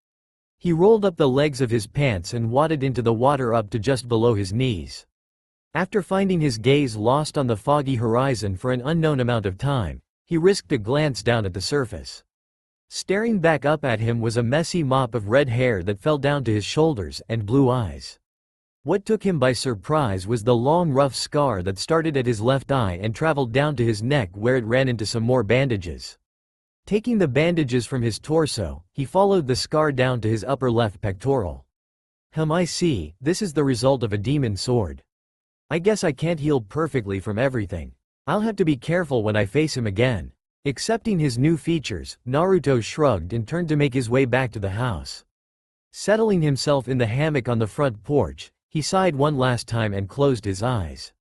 He rolled up the legs of his pants and waded into the water up to just below his knees. After finding his gaze lost on the foggy horizon for an unknown amount of time, he risked a glance down at the surface. Staring back up at him was a messy mop of red hair that fell down to his shoulders and blue eyes. What took him by surprise was the long rough scar that started at his left eye and traveled down to his neck where it ran into some more bandages. Taking the bandages from his torso, he followed the scar down to his upper left pectoral. I see, this is the result of a demon sword. I guess I can't heal perfectly from everything. I'll have to be careful when I face him again. Accepting his new features, Naruto shrugged and turned to make his way back to the house. Settling himself in the hammock on the front porch, he sighed one last time and closed his eyes.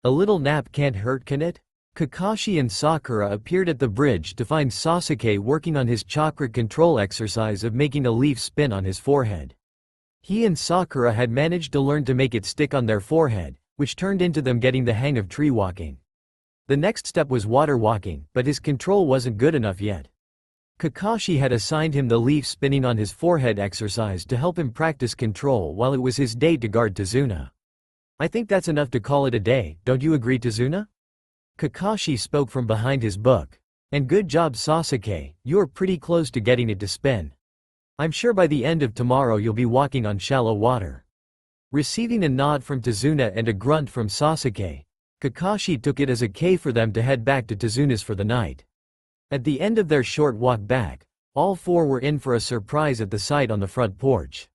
A little nap can't hurt, can it? Kakashi and Sakura appeared at the bridge to find Sasuke working on his chakra control exercise of making a leaf spin on his forehead. He and Sakura had managed to learn to make it stick on their forehead, which turned into them getting the hang of tree walking. The next step was water walking, but his control wasn't good enough yet. Kakashi had assigned him the leaf spinning on his forehead exercise to help him practice control while it was his day to guard Tazuna. I think that's enough to call it a day, don't you agree, Tazuna? Kakashi spoke from behind his book. And good job, Sasuke, you're pretty close to getting it to spin. I'm sure by the end of tomorrow you'll be walking on shallow water. Receiving a nod from Tazuna and a grunt from Sasuke, Kakashi took it as a K for them to head back to Tazuna's for the night. At the end of their short walk back, all four were in for a surprise at the sight on the front porch.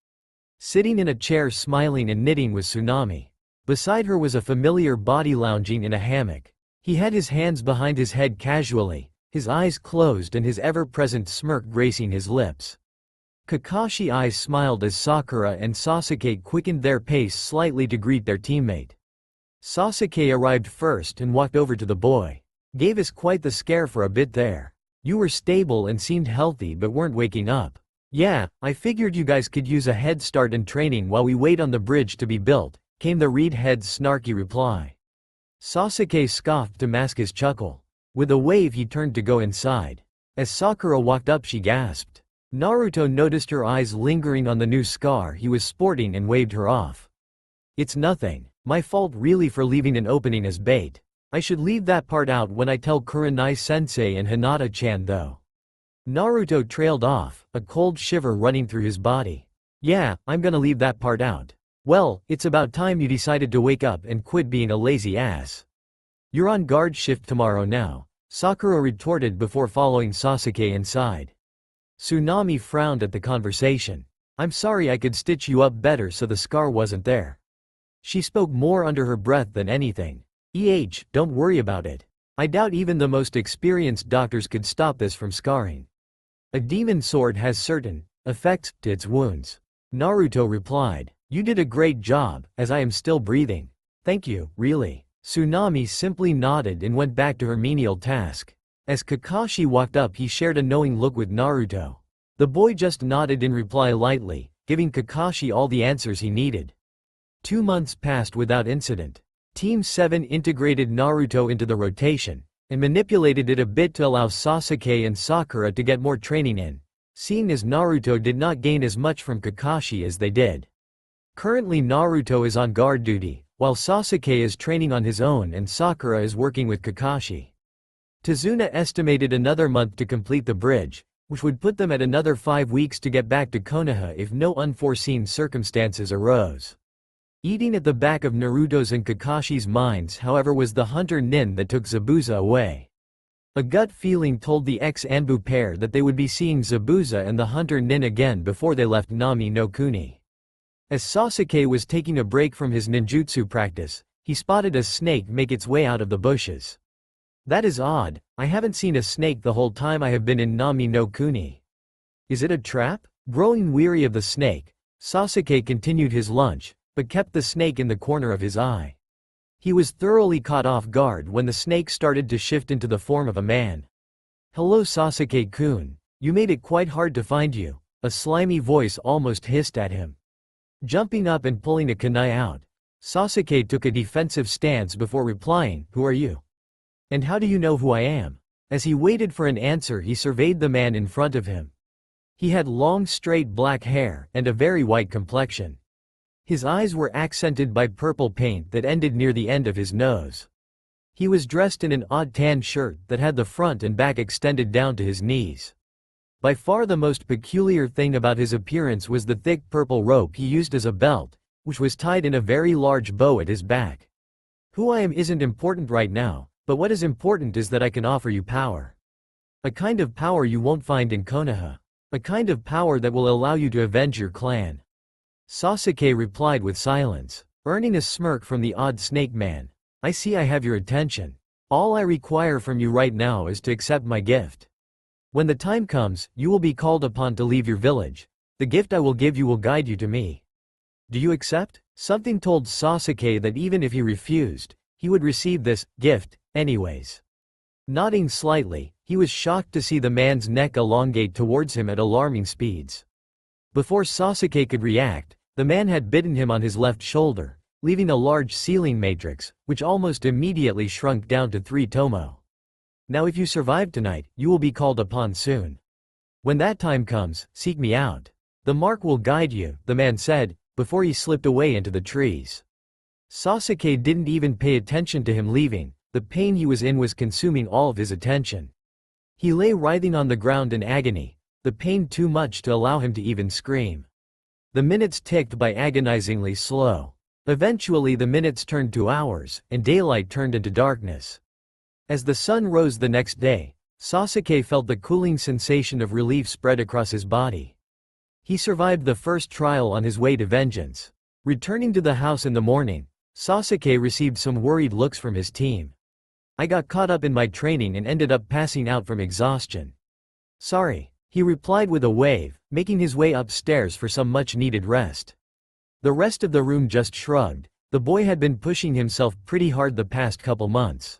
Sitting in a chair smiling and knitting was Tsunami. Beside her was a familiar body lounging in a hammock. He had his hands behind his head casually, his eyes closed and his ever-present smirk gracing his lips. Kakashi's eyes smiled as Sakura and Sasuke quickened their pace slightly to greet their teammate. Sasuke arrived first and walked over to the boy. Gave us quite the scare for a bit there. You were stable and seemed healthy but weren't waking up. Yeah, I figured you guys could use a head start in training while we wait on the bridge to be built, came the reed head's snarky reply. Sasuke scoffed to mask his chuckle. With a wave he turned to go inside. As Sakura walked up she gasped. Naruto noticed her eyes lingering on the new scar he was sporting and waved her off. It's nothing. My fault really for leaving an opening as bait. I should leave that part out when I tell Kurenai-sensei and Hinata-chan though. Naruto trailed off, a cold shiver running through his body. Yeah, I'm gonna leave that part out. Well, it's about time you decided to wake up and quit being a lazy ass. You're on guard shift tomorrow now, Sakura retorted before following Sasuke inside. Tsunami frowned at the conversation. I'm sorry, I could stitch you up better so the scar wasn't there. She spoke more under her breath than anything. Don't worry about it. I doubt even the most experienced doctors could stop this from scarring. A demon sword has certain effects to its wounds. Naruto replied. You did a great job, as I am still breathing. Thank you, really. Tsunami simply nodded and went back to her menial task. As Kakashi walked up he shared a knowing look with Naruto. The boy just nodded in reply lightly, giving Kakashi all the answers he needed. 2 months passed without incident. Team 7 integrated Naruto into the rotation, and manipulated it a bit to allow Sasuke and Sakura to get more training in, seeing as Naruto did not gain as much from Kakashi as they did. Currently Naruto is on guard duty, while Sasuke is training on his own and Sakura is working with Kakashi. Tazuna estimated another month to complete the bridge, which would put them at another 5 weeks to get back to Konoha if no unforeseen circumstances arose. Eating at the back of Naruto's and Kakashi's minds however was the hunter nin that took Zabuza away. A gut feeling told the ex-Anbu pair that they would be seeing Zabuza and the hunter nin again before they left Nami no Kuni. As Sasuke was taking a break from his ninjutsu practice, he spotted a snake make its way out of the bushes. That is odd, I haven't seen a snake the whole time I have been in Nami no Kuni. Is it a trap? Growing weary of the snake, Sasuke continued his lunch, but kept the snake in the corner of his eye. He was thoroughly caught off guard when the snake started to shift into the form of a man. Hello Sasuke-kun, you made it quite hard to find you, a slimy voice almost hissed at him. Jumping up and pulling a kunai out, Sasuke took a defensive stance before replying, who are you? And how do you know who I am? As he waited for an answer he surveyed the man in front of him. He had long straight black hair and a very white complexion. His eyes were accented by purple paint that ended near the end of his nose. He was dressed in an odd tan shirt that had the front and back extended down to his knees. By far the most peculiar thing about his appearance was the thick purple rope he used as a belt, which was tied in a very large bow at his back. Who I am isn't important right now, but what is important is that I can offer you power. A kind of power you won't find in Konoha. A kind of power that will allow you to avenge your clan. Sasuke replied with silence, earning a smirk from the odd snake man. I see I have your attention. All I require from you right now is to accept my gift. When the time comes, you will be called upon to leave your village. The gift I will give you will guide you to me. Do you accept? Something told Sasuke that even if he refused, he would receive this gift anyways. Nodding slightly, he was shocked to see the man's neck elongate towards him at alarming speeds. Before Sasuke could react, the man had bitten him on his left shoulder, leaving a large sealing matrix, which almost immediately shrunk down to 3 tomo. Now if you survive tonight, you will be called upon soon. When that time comes, seek me out. The mark will guide you, the man said, before he slipped away into the trees. Sasuke didn't even pay attention to him leaving. The pain he was in was consuming all of his attention. He lay writhing on the ground in agony, the pain too much to allow him to even scream. The minutes ticked by agonizingly slow. Eventually the minutes turned to hours, and daylight turned into darkness. As the sun rose the next day, Sasuke felt the cooling sensation of relief spread across his body. He survived the first trial on his way to vengeance. Returning to the house in the morning, Sasuke received some worried looks from his team. I got caught up in my training and ended up passing out from exhaustion. Sorry, he replied with a wave, making his way upstairs for some much-needed rest. The rest of the room just shrugged. The boy had been pushing himself pretty hard the past couple months.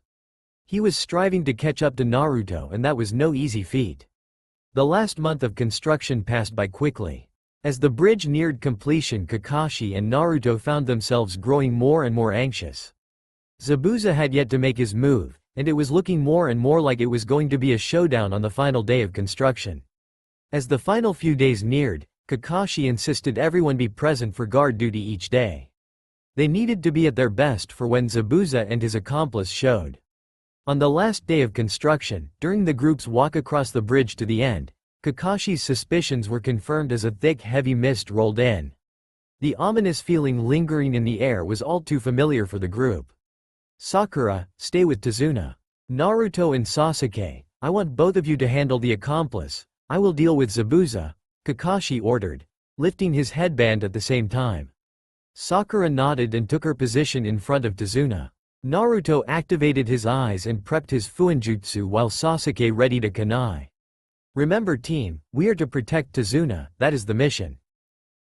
He was striving to catch up to Naruto, and that was no easy feat. The last month of construction passed by quickly. As the bridge neared completion, Kakashi and Naruto found themselves growing more and more anxious. Zabuza had yet to make his move, and it was looking more and more like it was going to be a showdown on the final day of construction. As the final few days neared, Kakashi insisted everyone be present for guard duty each day. They needed to be at their best for when Zabuza and his accomplice showed. On the last day of construction, during the group's walk across the bridge to the end, Kakashi's suspicions were confirmed as a thick heavy mist rolled in. The ominous feeling lingering in the air was all too familiar for the group. Sakura, stay with Tazuna. Naruto and Sasuke, I want both of you to handle the accomplice. I will deal with Zabuza, Kakashi ordered, lifting his headband at the same time. Sakura nodded and took her position in front of Tazuna. Naruto activated his eyes and prepped his Fuinjutsu while Sasuke readied a kunai. Remember team, we are to protect Tazuna, that is the mission.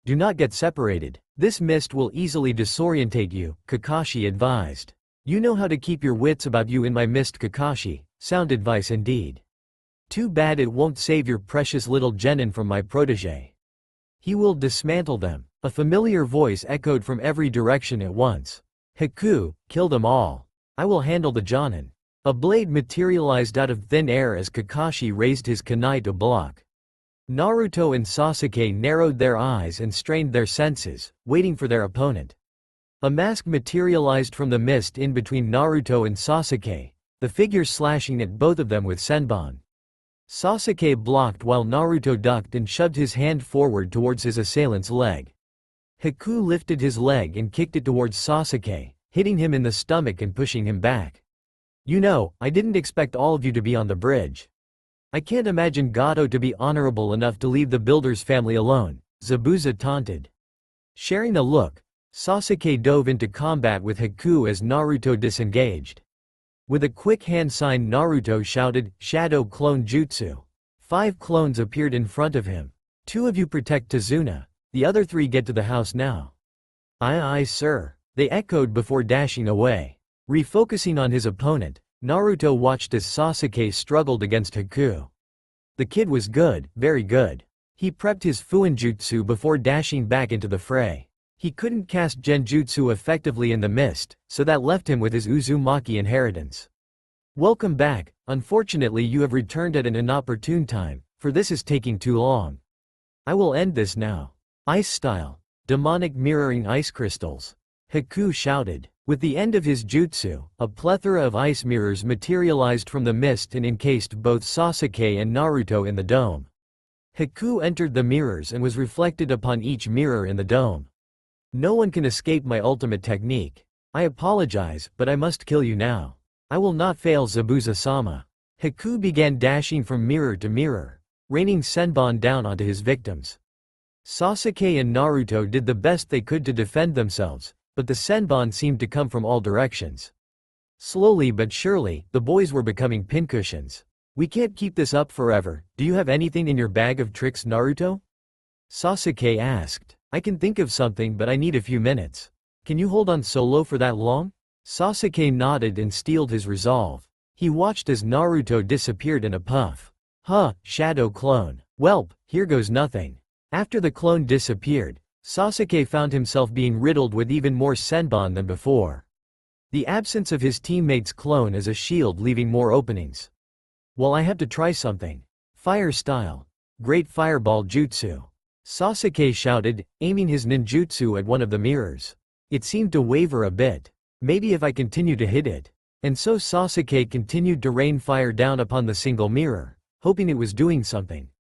Do not get separated. This mist will easily disorientate you, Kakashi advised. You know how to keep your wits about you in my mist, Kakashi. Sound advice indeed. Too bad it won't save your precious little genin from my protege. He will dismantle them. A familiar voice echoed from every direction at once. Haku, kill them all. I will handle the Jonin. A blade materialized out of thin air as Kakashi raised his kunai to block. Naruto and Sasuke narrowed their eyes and strained their senses, waiting for their opponent. A mask materialized from the mist in between Naruto and Sasuke, the figure slashing at both of them with senbon. Sasuke blocked while Naruto ducked and shoved his hand forward towards his assailant's leg. Haku lifted his leg and kicked it towards Sasuke, hitting him in the stomach and pushing him back. You know, I didn't expect all of you to be on the bridge. I can't imagine Gato to be honorable enough to leave the builder's family alone, Zabuza taunted. Sharing a look, Sasuke dove into combat with Haku as Naruto disengaged. With a quick hand sign, Naruto shouted, Shadow Clone Jutsu. 5 clones appeared in front of him. 2 of you protect Tazuna. The other 3 get to the house now. Aye aye sir, they echoed before dashing away. Refocusing on his opponent, Naruto watched as Sasuke struggled against Haku. The kid was good, very good. He prepped his Fuinjutsu before dashing back into the fray. He couldn't cast Genjutsu effectively in the mist, so that left him with his Uzumaki inheritance. Welcome back, unfortunately you have returned at an inopportune time, for this is taking too long. I will end this now. Ice style. Demonic mirroring ice crystals. Haku shouted. With the end of his jutsu, a plethora of ice mirrors materialized from the mist and encased both Sasuke and Naruto in the dome. Haku entered the mirrors and was reflected upon each mirror in the dome. No one can escape my ultimate technique. I apologize, but I must kill you now. I will not fail Zabuza-sama. Haku began dashing from mirror to mirror, raining senbon down onto his victims. Sasuke and Naruto did the best they could to defend themselves, but the senbon seemed to come from all directions. Slowly but surely, the boys were becoming pincushions. We can't keep this up forever. Do you have anything in your bag of tricks, Naruto? Sasuke asked. I can think of something, but I need a few minutes. Can you hold on solo for that long? Sasuke nodded and steeled his resolve. He watched as Naruto disappeared in a puff. Huh, shadow clone. Welp, here goes nothing. After the clone disappeared, Sasuke found himself being riddled with even more senbon than before. The absence of his teammate's clone is a shield, leaving more openings. Well, I have to try something. Fire style. Great fireball jutsu. Sasuke shouted, aiming his ninjutsu at one of the mirrors. It seemed to waver a bit. Maybe if I continue to hit it. And so Sasuke continued to rain fire down upon the single mirror, hoping it was doing something.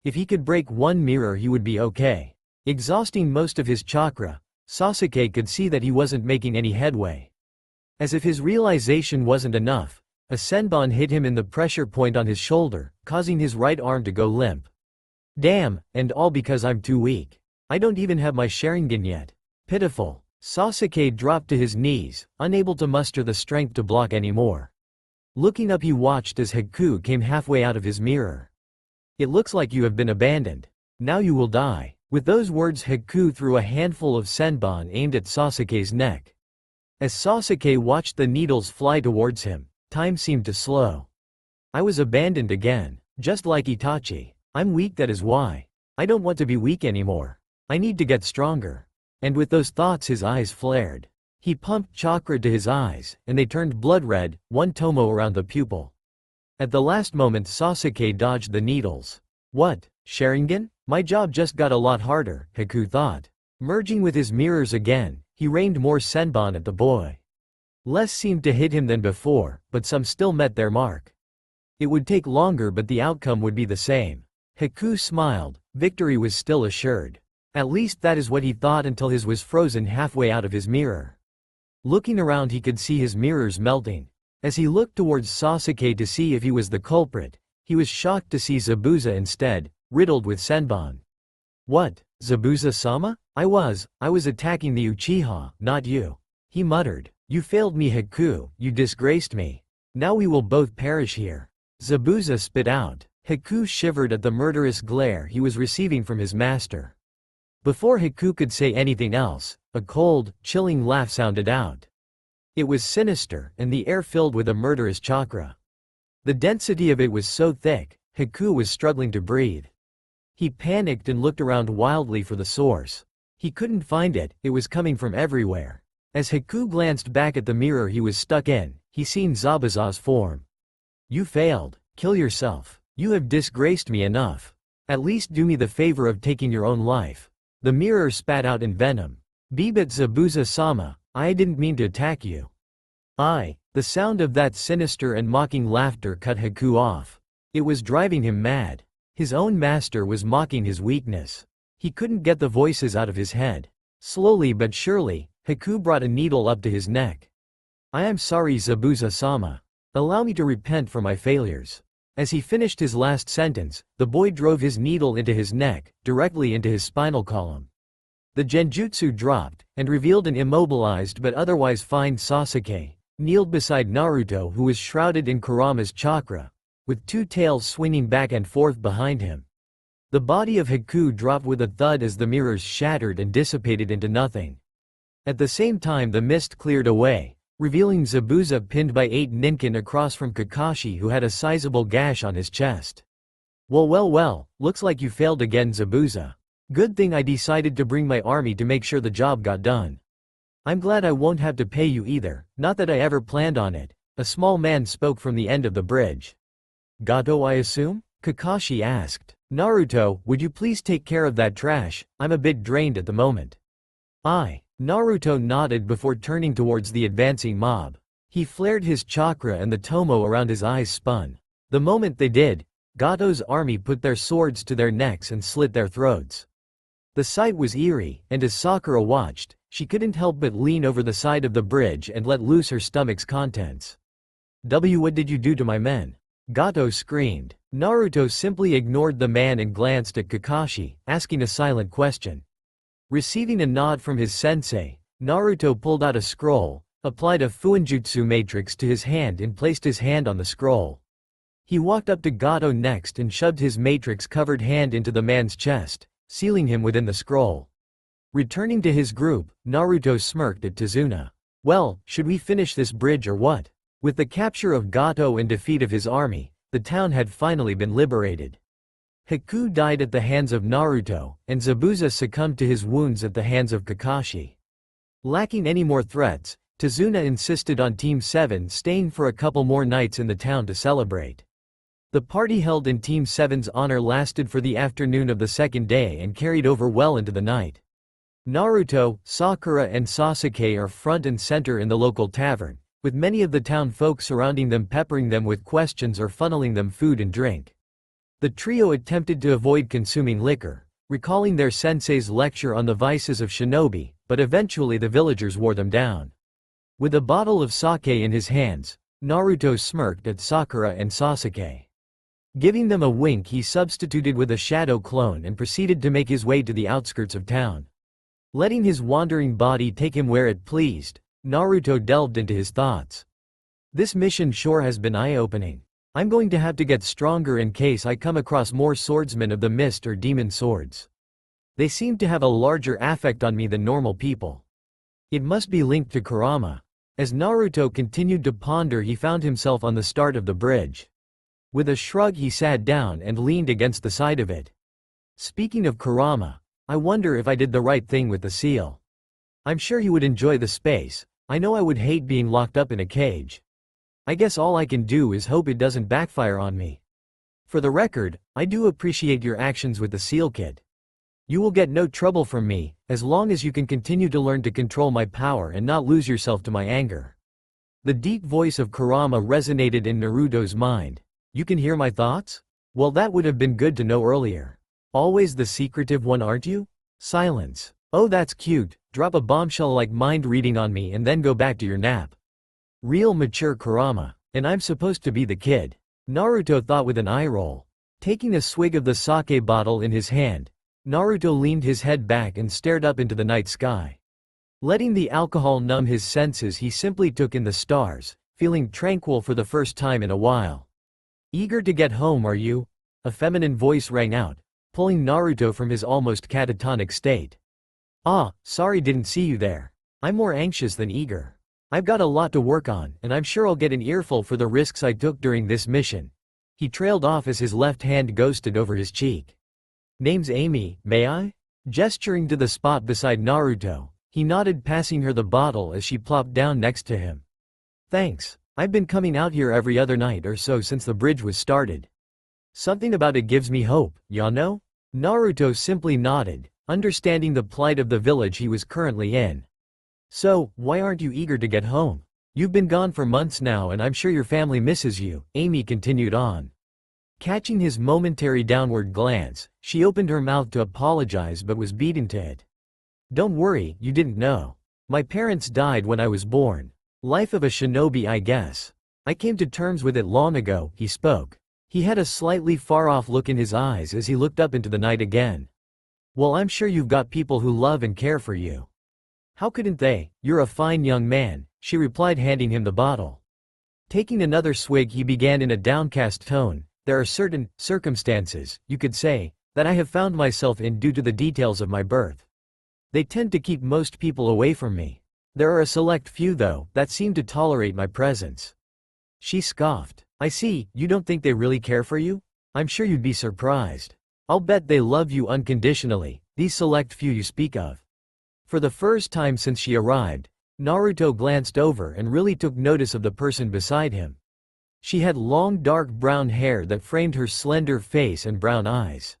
If he could break one mirror, he would be okay. Exhausting most of his chakra, Sasuke could see that he wasn't making any headway. As if his realization wasn't enough, a senbon hit him in the pressure point on his shoulder, causing his right arm to go limp. Damn, and all because I'm too weak. I don't even have my Sharingan yet. Pitiful. Sasuke dropped to his knees, unable to muster the strength to block anymore. Looking up, he watched as Haku came halfway out of his mirror. It looks like you have been abandoned. Now you will die. With those words, Haku threw a handful of senbon aimed at Sasuke's neck. As Sasuke watched the needles fly towards him, time seemed to slow. I was abandoned again, just like Itachi. I'm weak, that is why. I don't want to be weak anymore. I need to get stronger. And with those thoughts, his eyes flared. He pumped chakra to his eyes, and they turned blood red, one tomo around the pupil. At the last moment, Sasuke dodged the needles. What, Sharingan? My job just got a lot harder, Haku thought. Merging with his mirrors again, he rained more senbon at the boy. Less seemed to hit him than before, but some still met their mark. It would take longer, but the outcome would be the same. Haku smiled. Victory was still assured. At least that is what he thought until his was frozen halfway out of his mirror. Looking around, he could see his mirrors melting. As he looked towards Sasuke to see if he was the culprit, he was shocked to see Zabuza instead, riddled with senbon. What, Zabuza-sama? I was attacking the Uchiha, not you. He muttered. You failed me, Haku, you disgraced me. Now we will both perish here. Zabuza spit out. Haku shivered at the murderous glare he was receiving from his master. Before Haku could say anything else, a cold, chilling laugh sounded out. It was sinister, and the air filled with a murderous chakra. The density of it was so thick, Haku was struggling to breathe. He panicked and looked around wildly for the source. He couldn't find it, it was coming from everywhere. As Haku glanced back at the mirror he was stuck in, he seen Zabuza's form. You failed. Kill yourself. You have disgraced me enough. At least do me the favor of taking your own life. The mirror spat out in venom. But Zabuza-sama, I didn't mean to attack you. The sound of that sinister and mocking laughter cut Haku off. It was driving him mad. His own master was mocking his weakness. He couldn't get the voices out of his head. Slowly but surely, Haku brought a needle up to his neck. I am sorry, Zabuza-sama. Allow me to repent for my failures. As he finished his last sentence, the boy drove his needle into his neck, directly into his spinal column. The Genjutsu dropped, and revealed an immobilized but otherwise fine Sasuke, kneeled beside Naruto, who was shrouded in Kurama's chakra, with two tails swinging back and forth behind him. The body of Haku dropped with a thud as the mirrors shattered and dissipated into nothing. At the same time, the mist cleared away, revealing Zabuza pinned by 8 ninkin across from Kakashi, who had a sizable gash on his chest. Well, looks like you failed again, Zabuza. Good thing I decided to bring my army to make sure the job got done. I'm glad I won't have to pay you either, not that I ever planned on it. A small man spoke from the end of the bridge. Gato, I assume? Kakashi asked. Naruto, would you please take care of that trash? I'm a bit drained at the moment. Naruto nodded before turning towards the advancing mob. He flared his chakra and the tomo around his eyes spun. The moment they did, Gato's army put their swords to their necks and slit their throats. The sight was eerie, and as Sakura watched, she couldn't help but lean over the side of the bridge and let loose her stomach's contents. What did you do to my men? Gato screamed. Naruto simply ignored the man and glanced at Kakashi, asking a silent question. Receiving a nod from his sensei, Naruto pulled out a scroll, applied a Fuinjutsu matrix to his hand and placed his hand on the scroll. He walked up to Gato next and shoved his matrix-covered hand into the man's chest, sealing him within the scroll. Returning to his group, Naruto smirked at Tazuna. Well, should we finish this bridge or what? With the capture of Gato and defeat of his army, the town had finally been liberated. Haku died at the hands of Naruto, and Zabuza succumbed to his wounds at the hands of Kakashi. Lacking any more threats, Tazuna insisted on Team 7 staying for a couple more nights in the town to celebrate. The party held in Team 7's honor lasted for the afternoon of the second day and carried over well into the night. Naruto, Sakura and Sasuke are front and center in the local tavern, with many of the town folk surrounding them, peppering them with questions or funneling them food and drink. The trio attempted to avoid consuming liquor, recalling their sensei's lecture on the vices of shinobi, but eventually the villagers wore them down. With a bottle of sake in his hands, Naruto smirked at Sakura and Sasuke. Giving them a wink, he substituted with a shadow clone and proceeded to make his way to the outskirts of town. Letting his wandering body take him where it pleased, Naruto delved into his thoughts. This mission sure has been eye-opening. I'm going to have to get stronger in case I come across more swordsmen of the mist or demon swords. They seem to have a larger affect on me than normal people. It must be linked to Kurama. As Naruto continued to ponder, he found himself on the start of the bridge. With a shrug, he sat down and leaned against the side of it. Speaking of Kurama, I wonder if I did the right thing with the seal. I'm sure he would enjoy the space. I know I would hate being locked up in a cage. I guess all I can do is hope it doesn't backfire on me. For the record, I do appreciate your actions with the seal kid. You will get no trouble from me, as long as you can continue to learn to control my power and not lose yourself to my anger. The deep voice of Kurama resonated in Naruto's mind. You can hear my thoughts? Well, that would have been good to know earlier. Always the secretive one, aren't you? Silence. Oh, that's cute. Drop a bombshell like mind reading on me and then go back to your nap. Real mature Kurama. And I'm supposed to be the kid. Naruto thought with an eye roll. Taking a swig of the sake bottle in his hand, Naruto leaned his head back and stared up into the night sky. Letting the alcohol numb his senses, he simply took in the stars, feeling tranquil for the first time in a while. Eager to get home, are you? A feminine voice rang out, pulling Naruto from his almost catatonic state. Ah, sorry, didn't see you there. I'm more anxious than eager. I've got a lot to work on, and I'm sure I'll get an earful for the risks I took during this mission. He trailed off as his left hand ghosted over his cheek. Name's Amy, may I? Gesturing to the spot beside Naruto, he nodded, passing her the bottle as she plopped down next to him. Thanks. I've been coming out here every other night or so since the bridge was started. Something about it gives me hope, ya know? Naruto simply nodded, understanding the plight of the village he was currently in. So, why aren't you eager to get home? You've been gone for months now and I'm sure your family misses you, Amy continued on. Catching his momentary downward glance, she opened her mouth to apologize but was beaten to it. Don't worry, you didn't know. My parents died when I was born. Life of a shinobi, I guess. I came to terms with it long ago, he spoke. He had a slightly far-off look in his eyes as he looked up into the night again. Well, I'm sure you've got people who love and care for you. How couldn't they? You're a fine young man, she replied, handing him the bottle. Taking another swig, he began in a downcast tone. There are certain circumstances, you could say, that I have found myself in due to the details of my birth. They tend to keep most people away from me. There are a select few, though, that seem to tolerate my presence. She scoffed. I see, you don't think they really care for you? I'm sure you'd be surprised. I'll bet they love you unconditionally, these select few you speak of. For the first time since she arrived, Naruto glanced over and really took notice of the person beside him. She had long dark brown hair that framed her slender face and brown eyes.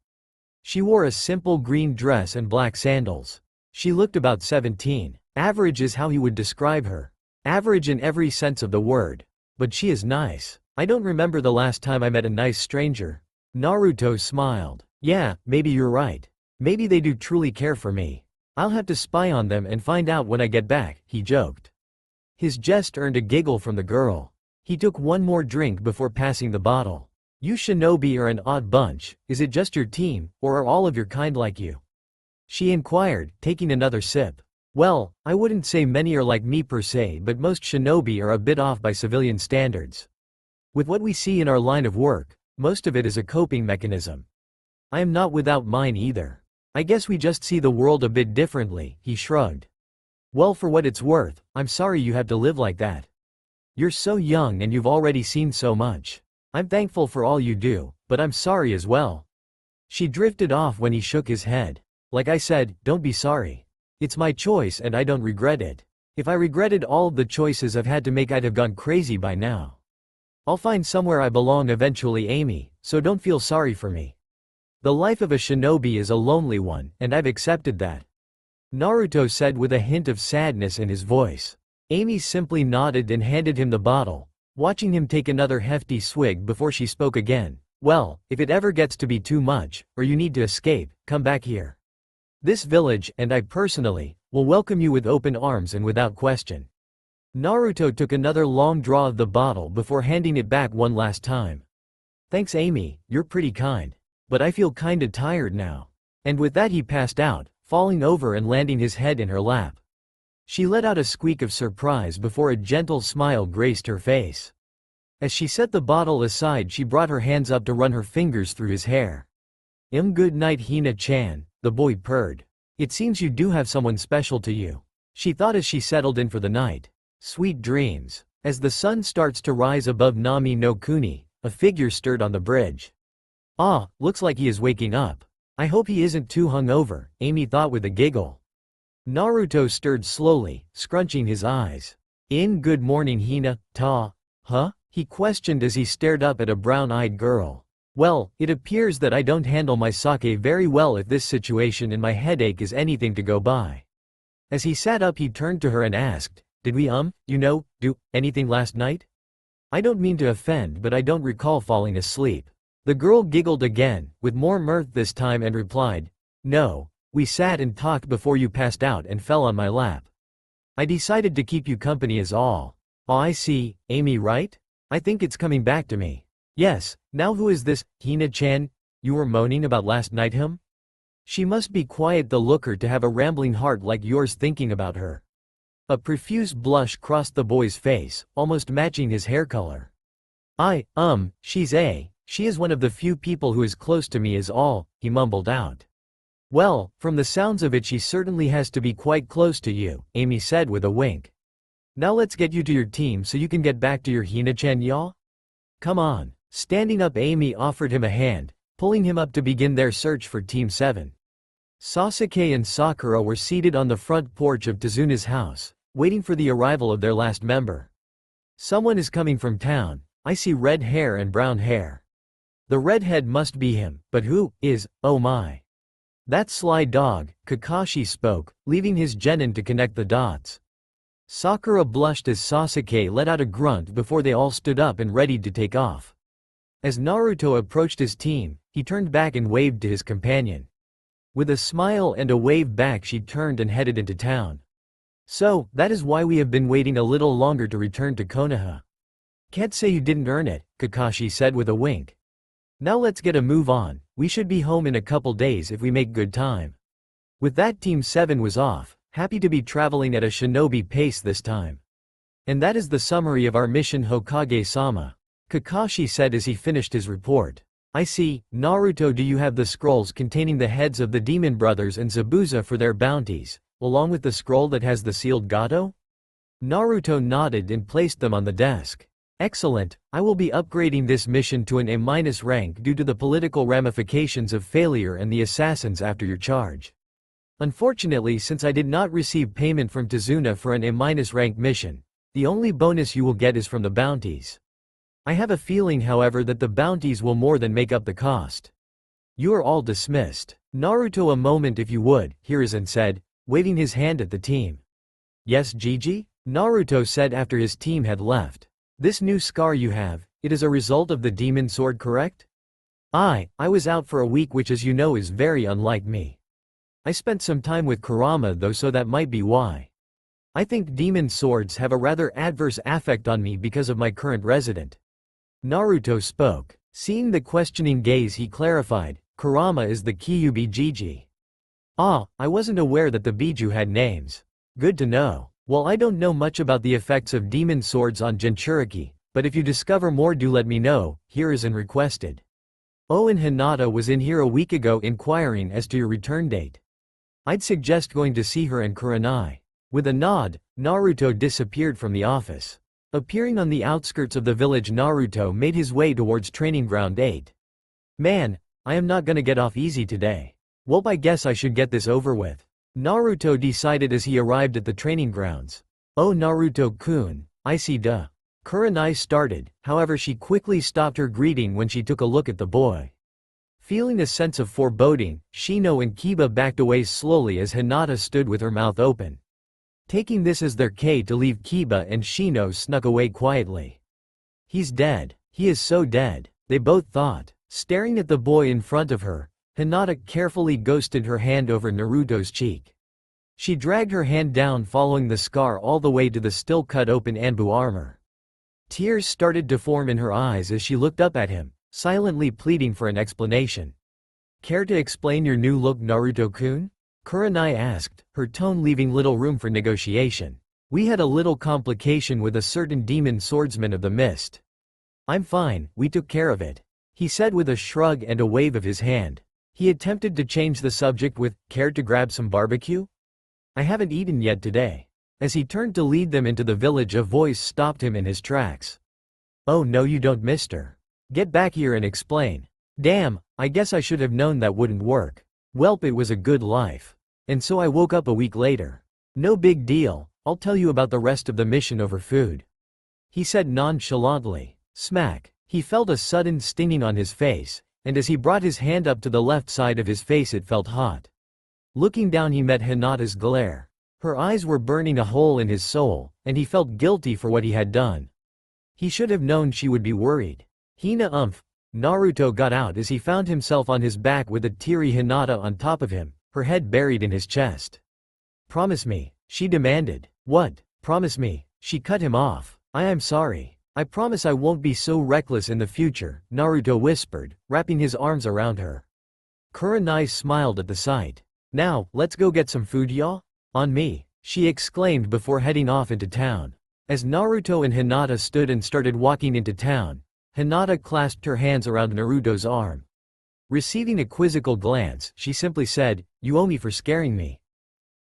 She wore a simple green dress and black sandals. She looked about 17. Average is how he would describe her. Average in every sense of the word. But she is nice. I don't remember the last time I met a nice stranger. Naruto smiled. Yeah, maybe you're right. Maybe they do truly care for me. I'll have to spy on them and find out when I get back, he joked. His jest earned a giggle from the girl. He took one more drink before passing the bottle. You shinobi are an odd bunch, is it just your team, or are all of your kind like you? She inquired, taking another sip. Well, I wouldn't say many are like me per se, but most shinobi are a bit off by civilian standards. With what we see in our line of work, most of it is a coping mechanism. I am not without mine either. I guess we just see the world a bit differently, he shrugged. Well, for what it's worth, I'm sorry you have to live like that. You're so young and you've already seen so much. I'm thankful for all you do, but I'm sorry as well. She drifted off when he shook his head. Like I said, don't be sorry. It's my choice and I don't regret it. If I regretted all of the choices I've had to make, I'd have gone crazy by now. I'll find somewhere I belong eventually, Amy, so don't feel sorry for me. The life of a shinobi is a lonely one, and I've accepted that. Naruto said with a hint of sadness in his voice. Amy simply nodded and handed him the bottle, watching him take another hefty swig before she spoke again. Well, if it ever gets to be too much, or you need to escape, come back here. This village, and I personally, will welcome you with open arms and without question. Naruto took another long draw of the bottle before handing it back one last time. Thanks Amy, you're pretty kind. But I feel kinda tired now. And with that he passed out, falling over and landing his head in her lap. She let out a squeak of surprise before a gentle smile graced her face. As she set the bottle aside, she brought her hands up to run her fingers through his hair. Good night Hina-chan, the boy purred. It seems you do have someone special to you. She thought as she settled in for the night. Sweet dreams. As the sun starts to rise above Nami no Kuni, a figure stirred on the bridge. Ah, looks like he is waking up. I hope he isn't too hungover, Amy thought with a giggle. Naruto stirred slowly, scrunching his eyes. Good morning Hina, huh? He questioned as he stared up at a brown-eyed girl. Well, it appears that I don't handle my sake very well if this situation and my headache is anything to go by. As he sat up he turned to her and asked, did we do anything last night? I don't mean to offend but I don't recall falling asleep. The girl giggled again, with more mirth this time and replied, no, we sat and talked before you passed out and fell on my lap. I decided to keep you company is all. Oh I see, Amy right? I think it's coming back to me. Yes, now who is this, Hina-chan, you were moaning about last night him? She must be quiet the looker to have a rambling heart like yours thinking about her. A profuse blush crossed the boy's face, almost matching his hair color. She is one of the few people who is close to me is all, he mumbled out. Well, from the sounds of it she certainly has to be quite close to you, Amy said with a wink. Now let's get you to your team so you can get back to your Hina-chan y'all? Come on. Standing up Amy offered him a hand, pulling him up to begin their search for Team 7. Sasuke and Sakura were seated on the front porch of Tazuna's house, waiting for the arrival of their last member. Someone is coming from town, I see red hair and brown hair. The redhead must be him, but who is, oh my. That sly dog, Kakashi spoke, leaving his genin to connect the dots. Sakura blushed as Sasuke let out a grunt before they all stood up and readied to take off. As Naruto approached his team, he turned back and waved to his companion. With a smile and a wave back she turned and headed into town. So, that is why we have been waiting a little longer to return to Konoha. Can't say you didn't earn it, Kakashi said with a wink. Now let's get a move on, we should be home in a couple days if we make good time. With that Team 7 was off, happy to be traveling at a shinobi pace this time. And that is the summary of our mission Hokage-sama, Kakashi said as he finished his report. I see, Naruto, do you have the scrolls containing the heads of the demon brothers and Zabuza for their bounties, along with the scroll that has the sealed Gato? Naruto nodded and placed them on the desk. Excellent, I will be upgrading this mission to an A- rank due to the political ramifications of failure and the assassins after your charge. Unfortunately, since I did not receive payment from Tazuna for an A- rank mission, the only bonus you will get is from the bounties. I have a feeling however that the bounties will more than make up the cost. You are all dismissed. Naruto, a moment if you would, Hiruzen said, waving his hand at the team. Yes Gigi? Naruto said after his team had left. This new scar you have, it is a result of the demon sword, correct? I was out for a week, which as you know is very unlike me. I spent some time with Kurama though, so that might be why. I think demon swords have a rather adverse affect on me because of my current resident. Naruto spoke. Seeing the questioning gaze, he clarified, Kurama is the Kyubi-Jiji. Ah, I wasn't aware that the Biju had names. Good to know. Well, I don't know much about the effects of demon swords on Jinchuriki, but if you discover more, do let me know. Here is and requested. Oh, and Hinata was in here a week ago inquiring as to your return date. I'd suggest going to see her and Kurenai. With a nod, Naruto disappeared from the office. Appearing on the outskirts of the village, Naruto made his way towards Training Ground 8. Man, I am not gonna get off easy today. Well, I guess I should get this over with. Naruto decided as he arrived at the training grounds. Oh, Naruto-kun, I see duh. Kurenai started, however she quickly stopped her greeting when she took a look at the boy. Feeling a sense of foreboding, Shino and Kiba backed away slowly as Hinata stood with her mouth open. Taking this as their cue to leave, Kiba and Shino snuck away quietly. He's dead. He is so dead, they both thought. Staring at the boy in front of her, Hinata carefully ghosted her hand over Naruto's cheek. She dragged her hand down, following the scar all the way to the still cut open Anbu armor. Tears started to form in her eyes as she looked up at him, silently pleading for an explanation. Care to explain your new look, Naruto-kun? Kurenai asked, her tone leaving little room for negotiation. We had a little complication with a certain demon swordsman of the mist. I'm fine, we took care of it, he said with a shrug and a wave of his hand. He attempted to change the subject with, care to grab some barbecue? I haven't eaten yet today. As he turned to lead them into the village, a voice stopped him in his tracks. Oh no, you don't, mister. Get back here and explain. Damn, I guess I should have known that wouldn't work. Welp, it was a good life. And so I woke up a week later. No big deal, I'll tell you about the rest of the mission over food, he said nonchalantly. Smack. He felt a sudden stinging on his face, and as he brought his hand up to the left side of his face, it felt hot. Looking down, he met Hinata's glare. Her eyes were burning a hole in his soul, and he felt guilty for what he had done. He should have known she would be worried. Hina. Naruto got out as he found himself on his back with a teary Hinata on top of him, her head buried in his chest. Promise me, she demanded. What? Promise me, she cut him off. I am sorry. I promise I won't be so reckless in the future, Naruto whispered, wrapping his arms around her. Kurenai smiled at the sight. Now, let's go get some food, y'all? On me, she exclaimed before heading off into town. As Naruto and Hinata stood and started walking into town, Hinata clasped her hands around Naruto's arm. Receiving a quizzical glance, she simply said, You owe me for scaring me.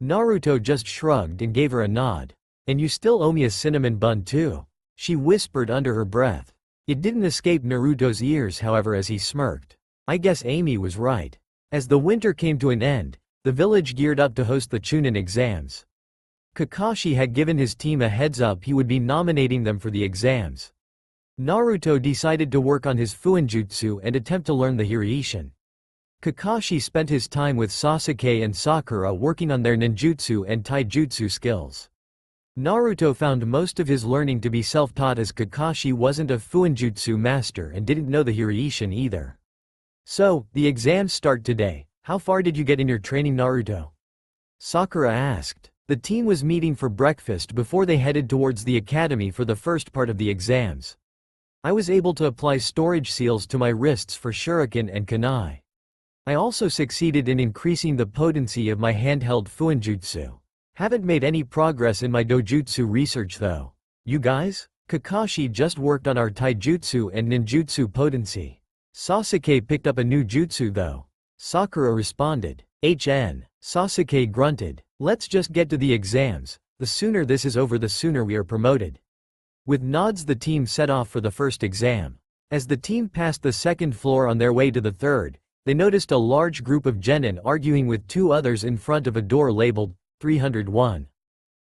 Naruto just shrugged and gave her a nod. And you still owe me a cinnamon bun too, she whispered under her breath. It didn't escape Naruto's ears, however, as he smirked. I guess Amy was right. As the winter came to an end, the village geared up to host the Chunin exams. Kakashi had given his team a heads up he would be nominating them for the exams. Naruto decided to work on his Fuinjutsu and attempt to learn the Hiraishin. Kakashi spent his time with Sasuke and Sakura working on their ninjutsu and taijutsu skills. Naruto found most of his learning to be self-taught, as Kakashi wasn't a Fuinjutsu master and didn't know the Hiraishin either. So, the exams start today. How far did you get in your training, Naruto? Sakura asked. The team was meeting for breakfast before they headed towards the academy for the first part of the exams. I was able to apply storage seals to my wrists for shuriken and kunai. I also succeeded in increasing the potency of my handheld Fuinjutsu. Haven't made any progress in my Dojutsu research though. You guys? Kakashi just worked on our taijutsu and ninjutsu potency. Sasuke picked up a new jutsu though. Sakura responded. Sasuke grunted. Let's just get to the exams. The sooner this is over, the sooner we are promoted. With nods, the team set off for the first exam. As the team passed the second floor on their way to the third, they noticed a large group of genin arguing with two others in front of a door labeled 301.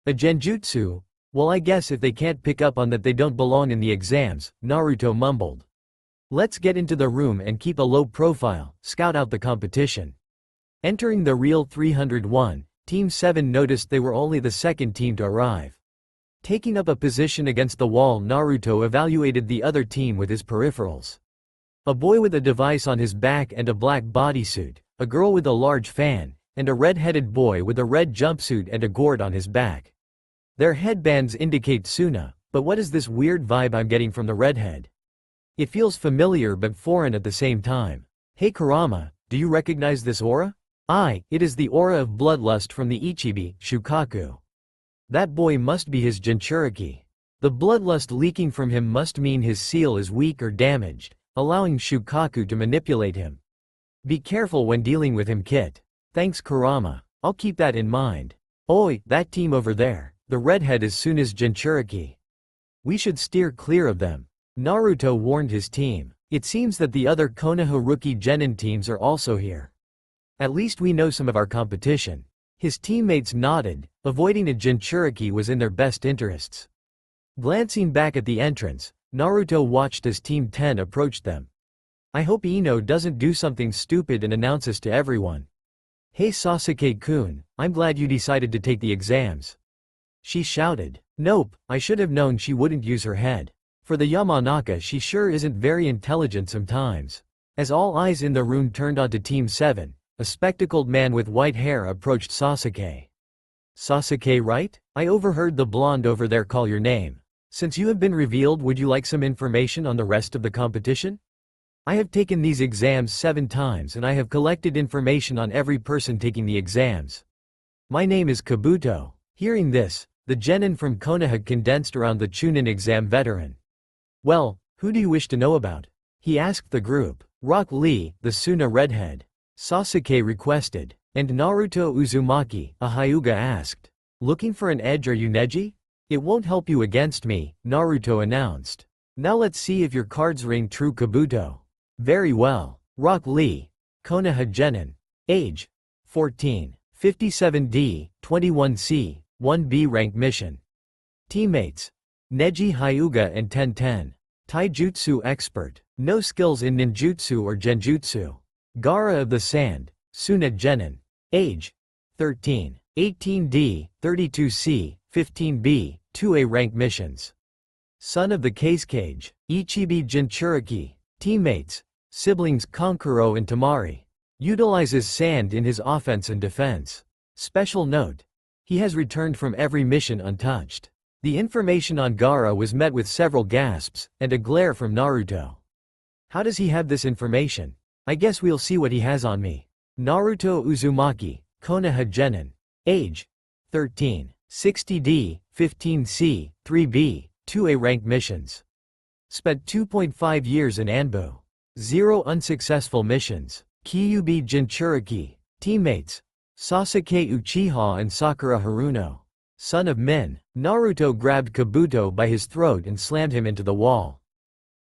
A genjutsu? Well, I guess if they can't pick up on that, they don't belong in the exams, Naruto mumbled. Let's get into the room and keep a low profile, scout out the competition. Entering the real 301, Team 7 noticed they were only the second team to arrive. Taking up a position against the wall, Naruto evaluated the other team with his peripherals. A boy with a device on his back and a black bodysuit, a girl with a large fan, and a red-headed boy with a red jumpsuit and a gourd on his back. Their headbands indicate Suna, but what is this weird vibe I'm getting from the redhead? It feels familiar but foreign at the same time. Hey Kurama, do you recognize this aura? It is the aura of bloodlust from the Ichibi, Shukaku. That boy must be his Jinchuriki. The bloodlust leaking from him must mean his seal is weak or damaged, allowing Shukaku to manipulate him. Be careful when dealing with him, Kit. Thanks Kurama, I'll keep that in mind. Oi, that team over there, the redhead is Suna's Jinchuriki. We should steer clear of them. Naruto warned his team. It seems that the other Konoha rookie genin teams are also here. At least we know some of our competition. His teammates nodded, avoiding a Jinchuriki was in their best interests. Glancing back at the entrance, Naruto watched as Team 10 approached them. I hope Ino doesn't do something stupid and announces to everyone. Hey Sasuke-kun, I'm glad you decided to take the exams. She shouted. Nope, I should have known she wouldn't use her head. For the Yamanaka she sure isn't very intelligent sometimes. As all eyes in the room turned onto Team 7, a spectacled man with white hair approached Sasuke. Sasuke, right? I overheard the blonde over there call your name. Since you have been revealed, would you like some information on the rest of the competition? I have taken these exams 7 times and I have collected information on every person taking the exams. My name is Kabuto. Hearing this, the genin from Konoha condensed around the Chunin exam veteran. Well, who do you wish to know about? He asked the group. Rock Lee, the Suna redhead. Sasuke requested. And Naruto Uzumaki, a Hyuga asked. Looking for an edge, are you Neji? It won't help you against me, Naruto announced. Now let's see if your cards ring true, Kabuto. Very well. Rock Lee. Konoha genin. Age. 14. 57D, 21C, 1B rank mission. Teammates. Neji Hyuga and Ten. Taijutsu expert. No skills in ninjutsu or genjutsu. Gaara of the Sand. Suna genin. Age. 13. 18D, 32C, 15B, 2A rank missions. Son of the Case Cage. Ichibi Jinchuriki. Teammates. Siblings Kankuro and Tamari. Utilizes sand in his offense and defense. Special note. He has returned from every mission untouched. The information on Gaara was met with several gasps, and a glare from Naruto. How does he have this information? I guess we'll see what he has on me. Naruto Uzumaki, Konoha genin. Age. 13. 60D, 15C, 3B, 2A rank missions. Spent 2.5 years in Anbu. 0 unsuccessful missions. Kyuubi Jinchuriki. Teammates. Sasuke Uchiha and Sakura Haruno. Son of Min. Naruto grabbed Kabuto by his throat and slammed him into the wall.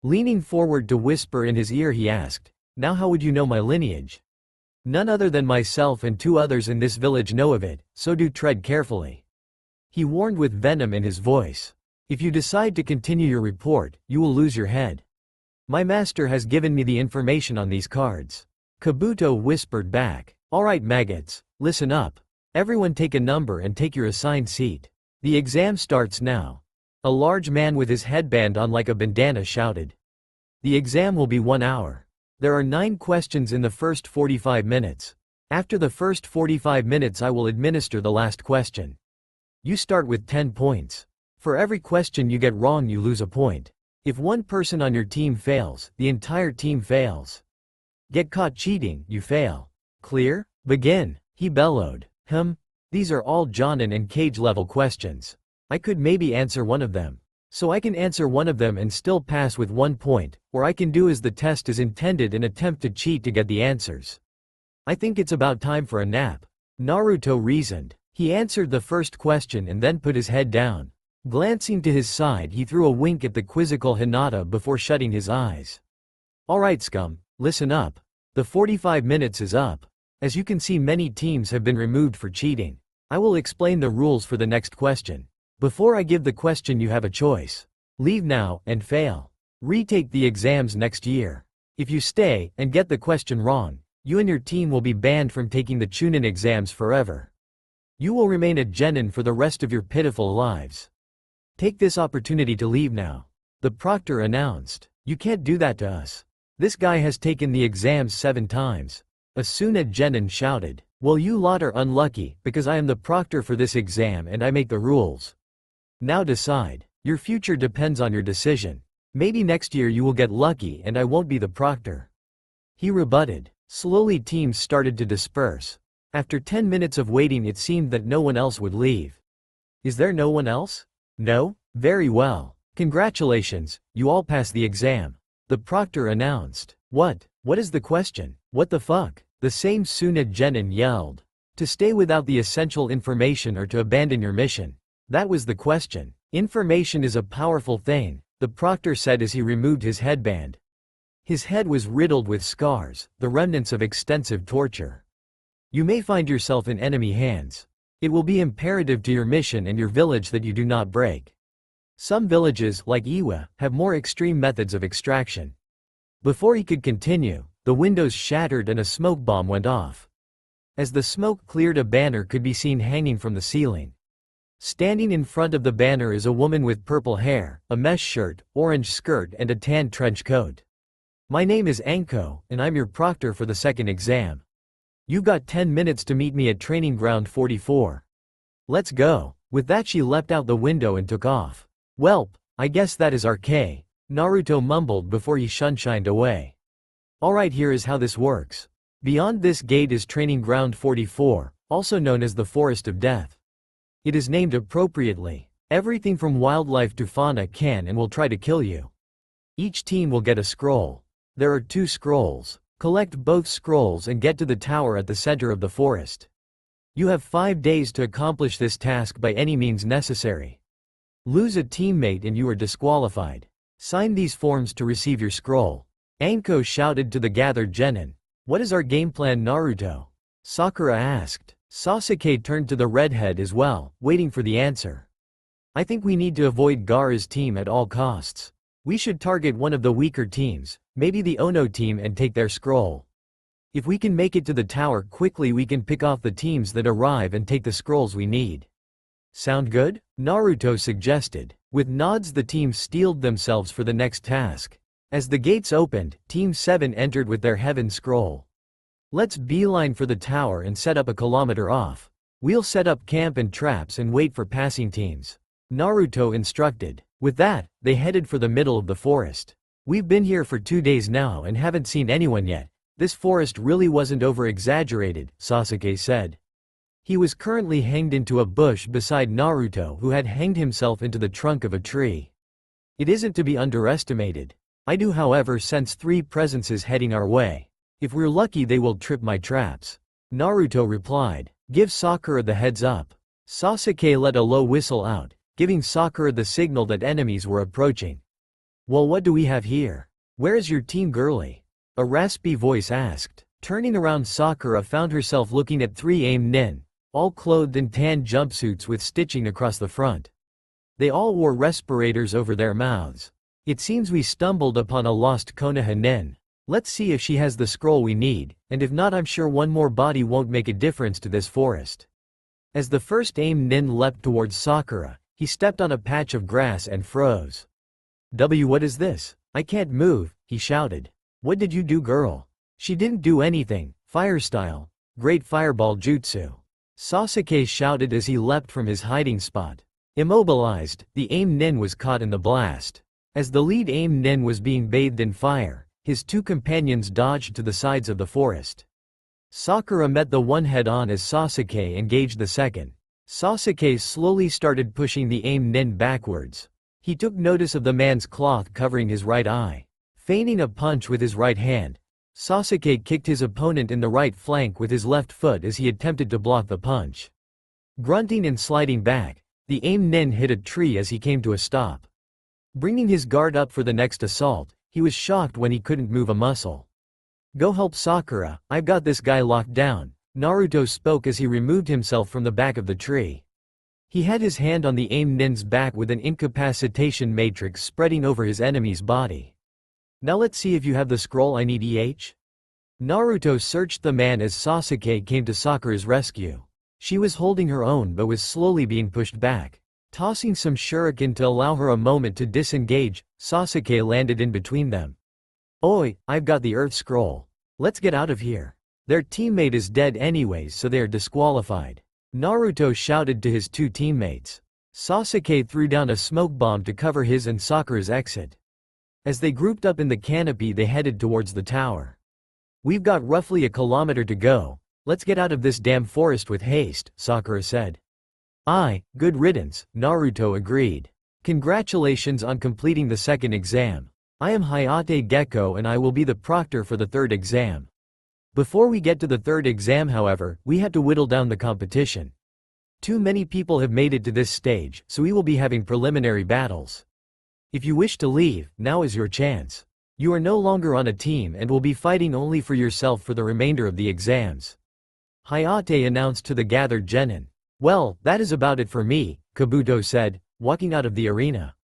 Leaning forward to whisper in his ear, he asked, Now how would you know my lineage? None other than myself and 2 others in this village know of it, so do tread carefully. He warned with venom in his voice. If you decide to continue your report, you will lose your head. My master has given me the information on these cards. Kabuto whispered back. Alright maggots, listen up. Everyone take a number and take your assigned seat. The exam starts now. A large man with his headband on like a bandana shouted. The exam will be 1 hour. There are 9 questions in the first 45 minutes. After the first 45 minutes I will administer the last question. You start with 10 points. For every question you get wrong you lose a point. If one person on your team fails, the entire team fails. Get caught cheating, you fail. Clear? Begin, he bellowed. These are all Jonin and Cage level questions. I could maybe answer one of them. So I can answer one of them and still pass with 1 point, or I can do as the test is intended and attempt to cheat to get the answers. I think it's about time for a nap. Naruto reasoned. He answered the first question and then put his head down. Glancing to his side he threw a wink at the quizzical Hinata before shutting his eyes. Alright scum, listen up. The 45 minutes is up. As you can see, many teams have been removed for cheating. I will explain the rules for the next question. Before I give the question you have a choice. Leave now and fail. Retake the exams next year. If you stay and get the question wrong, you and your team will be banned from taking the Chunin exams forever. You will remain a genin for the rest of your pitiful lives. Take this opportunity to leave now. The proctor announced. You can't do that to us. This guy has taken the exams 7 times. Asuna genin shouted. Well, you lot are unlucky, because I am the proctor for this exam and I make the rules. Now decide. Your future depends on your decision. Maybe next year you will get lucky and I won't be the proctor. He rebutted. Slowly teams started to disperse. After 10 minutes of waiting it seemed that no one else would leave. Is there no one else? No? Very well. Congratulations, you all passed the exam. The proctor announced. What? What is the question? What the fuck? The same Suna Genin yelled. To stay without the essential information or to abandon your mission? That was the question. Information is a powerful thing, the proctor said as he removed his headband. His head was riddled with scars, the remnants of extensive torture. You may find yourself in enemy hands. It will be imperative to your mission and your village that you do not break. Some villages, like Iwa, have more extreme methods of extraction. Before he could continue, the windows shattered and a smoke bomb went off. As the smoke cleared, a banner could be seen hanging from the ceiling. Standing in front of the banner is a woman with purple hair, a mesh shirt, orange skirt and a tan trench coat. My name is Anko, and I'm your proctor for the second exam. You've got 10 minutes to meet me at training ground 44. Let's go. With that she leapt out the window and took off. Welp, I guess that is arcade, Naruto mumbled before he shunshined away. Alright, here is how this works. Beyond this gate is training ground 44, also known as the Forest of Death. It is named appropriately. Everything from wildlife to fauna can and will try to kill you. Each team will get a scroll. There are 2 scrolls. Collect both scrolls and get to the tower at the center of the forest. You have 5 days to accomplish this task by any means necessary. Lose a teammate and you are disqualified. Sign these forms to receive your scroll. Anko shouted to the gathered genin. What is our game plan, Naruto? Sakura asked. Sasuke turned to the redhead as well, waiting for the answer. I think we need to avoid Gaara's team at all costs. We should target one of the weaker teams, maybe the Ono team, and take their scroll. If we can make it to the tower quickly we can pick off the teams that arrive and take the scrolls we need. Sound good? Naruto suggested. With nods the teams steeled themselves for the next task. As the gates opened, Team 7 entered with their heaven scroll. Let's beeline for the tower and set up a kilometer off. We'll set up camp and traps and wait for passing teams. Naruto instructed. With that, they headed for the middle of the forest. We've been here for 2 days now and haven't seen anyone yet. This forest really wasn't over-exaggerated, Sasuke said. He was currently hanged into a bush beside Naruto, who had hanged himself into the trunk of a tree. It isn't to be underestimated. I do however sense 3 presences heading our way. If we're lucky they will trip my traps. Naruto replied. Give Sakura the heads up. Sasuke let a low whistle out, giving Sakura the signal that enemies were approaching. Well, what do we have here? Where is your team, girlie? A raspy voice asked. Turning around, Sakura found herself looking at 3 AIM nin, all clothed in tan jumpsuits with stitching across the front. They all wore respirators over their mouths. It seems we stumbled upon a lost Konoha nin. Let's see if she has the scroll we need, and if not I'm sure one more body won't make a difference to this forest. As the first AIM nin leapt towards Sakura, he stepped on a patch of grass and froze. What is this? I can't move, he shouted. What did you do, girl? She didn't do anything. Fire style. Great fireball jutsu. Sasuke shouted as he leapt from his hiding spot. Immobilized, the AIM nin was caught in the blast. As the lead AIM nin was being bathed in fire, his 2 companions dodged to the sides of the forest. Sakura met the one head-on as Sasuke engaged the second. Sasuke slowly started pushing the AIM nin backwards. He took notice of the man's cloth covering his right eye. Feigning a punch with his right hand, Sasuke kicked his opponent in the right flank with his left foot as he attempted to block the punch. Grunting and sliding back, the AIM nin hit a tree as he came to a stop. Bringing his guard up for the next assault, he was shocked when he couldn't move a muscle. Go help Sakura, I've got this guy locked down, Naruto spoke as he removed himself from the back of the tree. He had his hand on the AIM nin's back with an incapacitation matrix spreading over his enemy's body. Now let's see if you have the scroll I need. Naruto searched the man as Sasuke came to Sakura's rescue. She was holding her own but was slowly being pushed back. Tossing some shuriken to allow her a moment to disengage, Sasuke landed in between them. Oi, I've got the earth scroll. Let's get out of here. Their teammate is dead anyways, so they are disqualified. Naruto shouted to his 2 teammates. Sasuke threw down a smoke bomb to cover his and Sakura's exit. As they grouped up in the canopy, they headed towards the tower. "We've got roughly a kilometer to go. Let's get out of this damn forest with haste," Sakura said. "Aye, good riddance," Naruto agreed. "Congratulations on completing the second exam. I am Hayate Gecko and I will be the proctor for the third exam. Before we get to the third exam, however, we had to whittle down the competition. Too many people have made it to this stage, so we will be having preliminary battles. If you wish to leave, now is your chance. You are no longer on a team and will be fighting only for yourself for the remainder of the exams," Hayate announced to the gathered genin. "Well, that is about it for me," Kabuto said, walking out of the arena.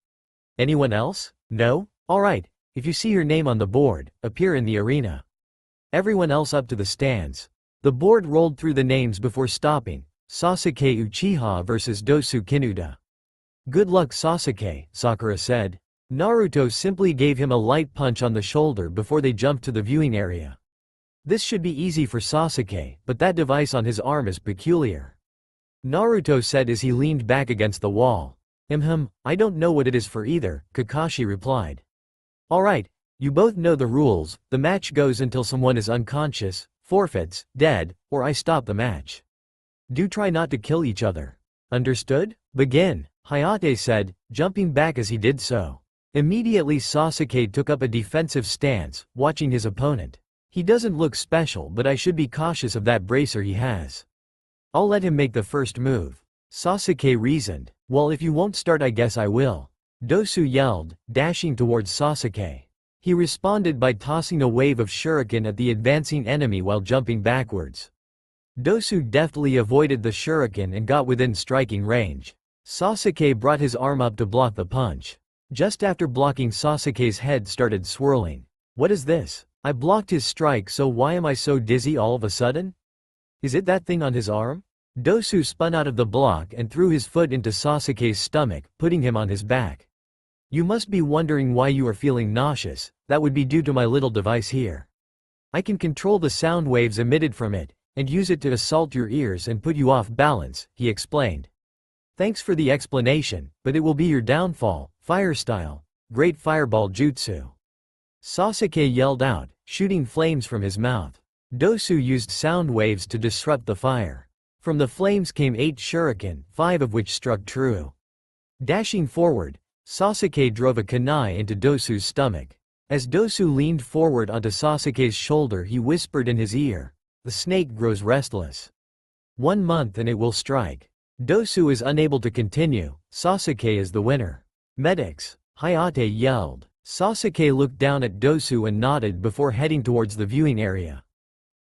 "Anyone else? No? Alright, if you see your name on the board, appear in the arena." Everyone else up to the stands. The board rolled through the names before stopping. Sasuke Uchiha vs Dosu Kinuda. "Good luck, Sasuke," Sakura said. Naruto simply gave him a light punch on the shoulder before they jumped to the viewing area. This should be easy for Sasuke, but that device on his arm is peculiar, Naruto said as he leaned back against the wall. I don't know what it is for either," Kakashi replied. "Alright, you both know the rules. The match goes until someone is unconscious, forfeits, dead, or I stop the match. Do try not to kill each other. Understood? Begin," Hayate said, jumping back as he did so. Immediately Sasuke took up a defensive stance, watching his opponent. "He doesn't look special, but I should be cautious of that bracer he has. I'll let him make the first move," Sasuke reasoned. "Well, if you won't start, I guess I will," Dosu yelled, dashing towards Sasuke. He responded by tossing a wave of shuriken at the advancing enemy while jumping backwards. Dosu deftly avoided the shuriken and got within striking range. Sasuke brought his arm up to block the punch. Just after blocking, Sasuke's head started swirling. "What is this? I blocked his strike, so why am I so dizzy all of a sudden? Is it that thing on his arm?" Dosu spun out of the block and threw his foot into Sasuke's stomach, putting him on his back. "You must be wondering why you are feeling nauseous. That would be due to my little device here. I can control the sound waves emitted from it, and use it to assault your ears and put you off balance," he explained. "Thanks for the explanation, but it will be your downfall. Fire style. Great fireball jutsu," Sasuke yelled out, shooting flames from his mouth. Dosu used sound waves to disrupt the fire. From the flames came 8 shuriken, 5 of which struck true. Dashing forward, Sasuke drove a kunai into Dosu's stomach. As Dosu leaned forward onto Sasuke's shoulder, he whispered in his ear, "The snake grows restless. 1 month and it will strike." Dosu is unable to continue. Sasuke is the winner. "Medics!" Hayate yelled. Sasuke looked down at Dosu and nodded before heading towards the viewing area.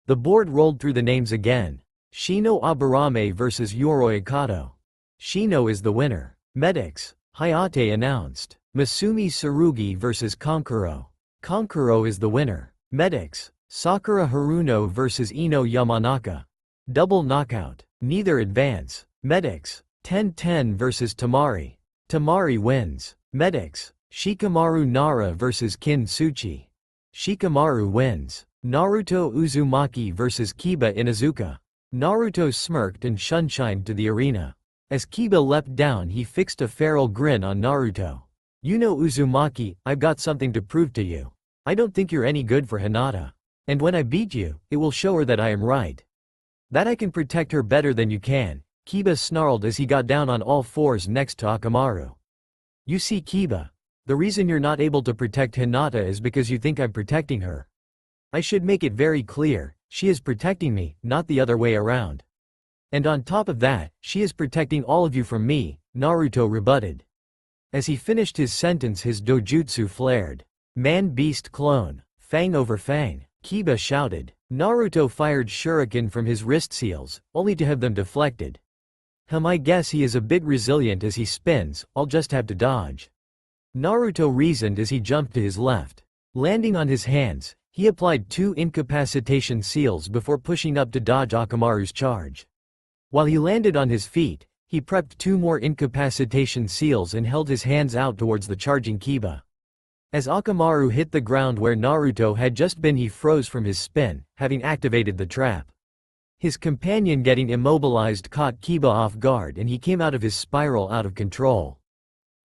The board rolled through the names again. Shino Aburame vs Yoroi Kato. Shino is the winner. "Medics!" Hayate announced. Masumi Tsurugi vs Kankuro. Kankuro is the winner. "Medics!" Sakura Haruno vs Ino Yamanaka. Double knockout. Neither advance. "Medics!" Ten vs Tamari. Tamari wins. "Medics!" Shikamaru Nara vs Kin Suchi. Shikamaru wins. Naruto Uzumaki vs Kiba Inuzuka. Naruto smirked and shunshined to the arena. As Kiba leapt down, he fixed a feral grin on Naruto. "You know, Uzumaki, I've got something to prove to you. I don't think you're any good for Hinata. And when I beat you, it will show her that I am right. That I can protect her better than you can," Kiba snarled as he got down on all fours next to Akamaru. "You see, Kiba, the reason you're not able to protect Hinata is because you think I'm protecting her. I should make it very clear, she is protecting me, not the other way around. And on top of that, she is protecting all of you from me," Naruto rebutted. As he finished his sentence, his dojutsu flared. "Man-beast clone. Fang over fang," Kiba shouted. Naruto fired shuriken from his wrist seals, only to have them deflected. I guess he is a bit resilient as he spins, I'll just have to dodge," Naruto reasoned as he jumped to his left. Landing on his hands, he applied 2 incapacitation seals before pushing up to dodge Akamaru's charge. While he landed on his feet, he prepped 2 more incapacitation seals and held his hands out towards the charging Kiba. As Akamaru hit the ground where Naruto had just been, he froze from his spin, having activated the trap. His companion getting immobilized caught Kiba off guard and he came out of his spiral out of control.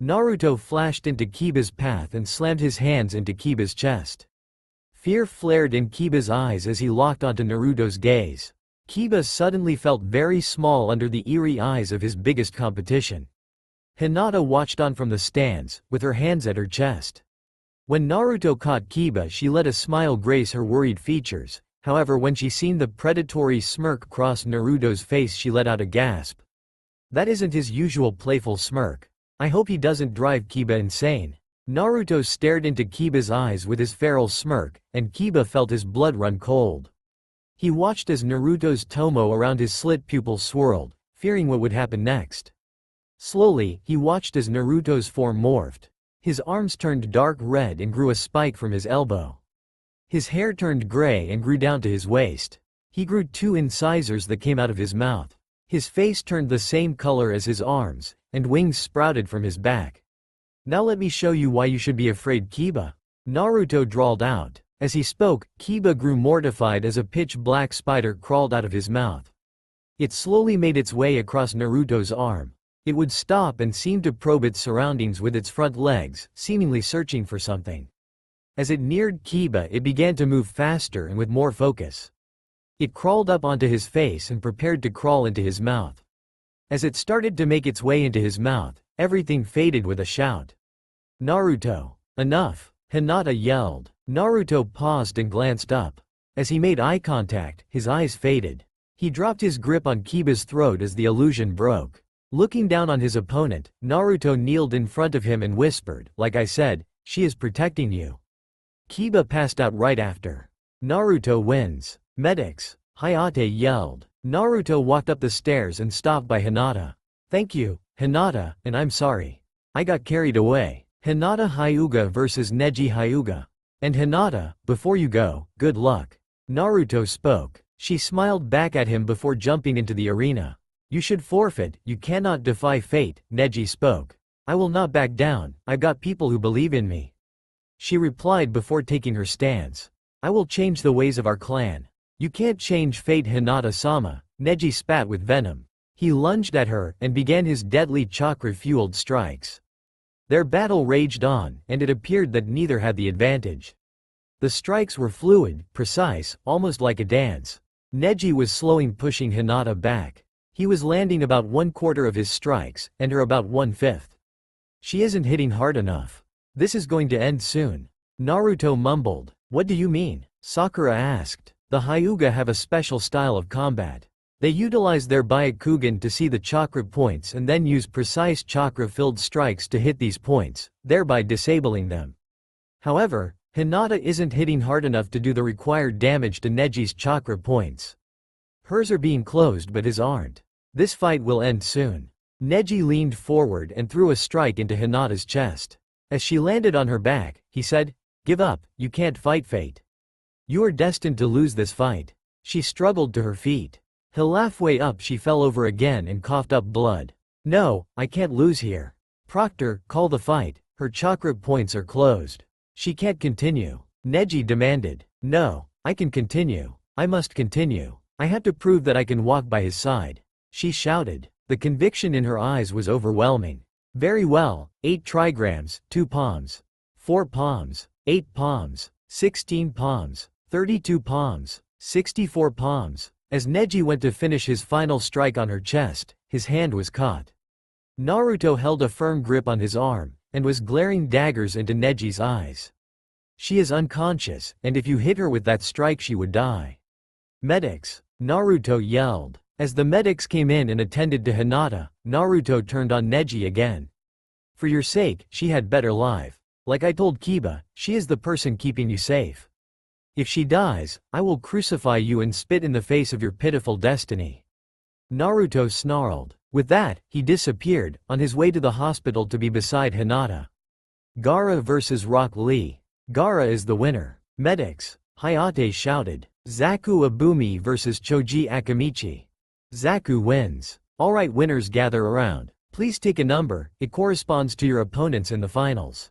Naruto flashed into Kiba's path and slammed his hands into Kiba's chest. Fear flared in Kiba's eyes as he locked onto Naruto's gaze. Kiba suddenly felt very small under the eerie eyes of his biggest competition. Hinata watched on from the stands, with her hands at her chest. When Naruto caught Kiba, she let a smile grace her worried features. However, when she seen the predatory smirk cross Naruto's face, she let out a gasp. That isn't his usual playful smirk. I hope he doesn't drive Kiba insane. Naruto stared into Kiba's eyes with his feral smirk, and Kiba felt his blood run cold. He watched as Naruto's tomo around his slit pupil swirled, fearing what would happen next. Slowly, he watched as Naruto's form morphed. His arms turned dark red and grew a spike from his elbow. His hair turned gray and grew down to his waist. He grew 2 incisors that came out of his mouth. His face turned the same color as his arms, and wings sprouted from his back. Now let me show you why you should be afraid, Kiba. Naruto drawled out. As he spoke, Kiba grew mortified as a pitch-black spider crawled out of his mouth. It slowly made its way across Naruto's arm. It would stop and seem to probe its surroundings with its front legs, seemingly searching for something. As it neared Kiba, it began to move faster and with more focus. It crawled up onto his face and prepared to crawl into his mouth. As it started to make its way into his mouth, everything faded with a shout. Naruto! Enough! Hinata yelled. Naruto paused and glanced up. As he made eye contact, his eyes faded. He dropped his grip on Kiba's throat as the illusion broke. Looking down on his opponent, Naruto kneeled in front of him and whispered, "Like I said, she is protecting you." Kiba passed out right after. Naruto wins. Medics! Hayate yelled. Naruto walked up the stairs and stopped by Hinata. "Thank you, Hinata, and I'm sorry. I got carried away." Hinata Hyuga vs Neji Hyuga. "And Hinata, before you go, good luck." Naruto spoke. She smiled back at him before jumping into the arena. "You should forfeit, you cannot defy fate," Neji spoke. "I will not back down, I've got people who believe in me." She replied before taking her stance. "I will change the ways of our clan." "You can't change fate, Hinata-sama," Neji spat with venom. He lunged at her and began his deadly chakra-fueled strikes. Their battle raged on, and it appeared that neither had the advantage. The strikes were fluid, precise, almost like a dance. Neji was slowing, pushing Hinata back. He was landing about 1/4 of his strikes, and her about 1/5. "She isn't hitting hard enough. This is going to end soon." Naruto mumbled. "What do you mean?" Sakura asked. "The Hyuga have a special style of combat. They utilize their Byakugan to see the chakra points and then use precise chakra-filled strikes to hit these points, thereby disabling them. However, Hinata isn't hitting hard enough to do the required damage to Neji's chakra points. Hers are being closed but his aren't. This fight will end soon." Neji leaned forward and threw a strike into Hinata's chest. As she landed on her back, he said, "Give up, you can't fight fate. You are destined to lose this fight." She struggled to her feet. Halfway up she fell over again and coughed up blood. "No, I can't lose here. Proctor, call the fight, her chakra points are closed. She can't continue." Neji demanded. "No, I can continue. I must continue. I have to prove that I can walk by his side." She shouted. The conviction in her eyes was overwhelming. "Very well, 8 trigrams, 2 palms. 4 palms, 8 palms, 16 palms, 32 palms, 64 palms. As Neji went to finish his final strike on her chest, his hand was caught. Naruto held a firm grip on his arm, and was glaring daggers into Neji's eyes. "She is unconscious, and if you hit her with that strike she would die." "Medics!" Naruto yelled. As the medics came in and attended to Hinata, Naruto turned on Neji again. "For your sake, she had better live. Like I told Kiba, she is the person keeping you safe. If she dies, I will crucify you and spit in the face of your pitiful destiny." Naruto snarled. With that, he disappeared, on his way to the hospital to be beside Hinata. Gaara vs Rock Lee. Gaara is the winner. Medics! Hayate shouted. Zaku Abumi vs Choji Akamichi. Zaku wins. Alright, winners, gather around. Please take a number, it corresponds to your opponents in the finals.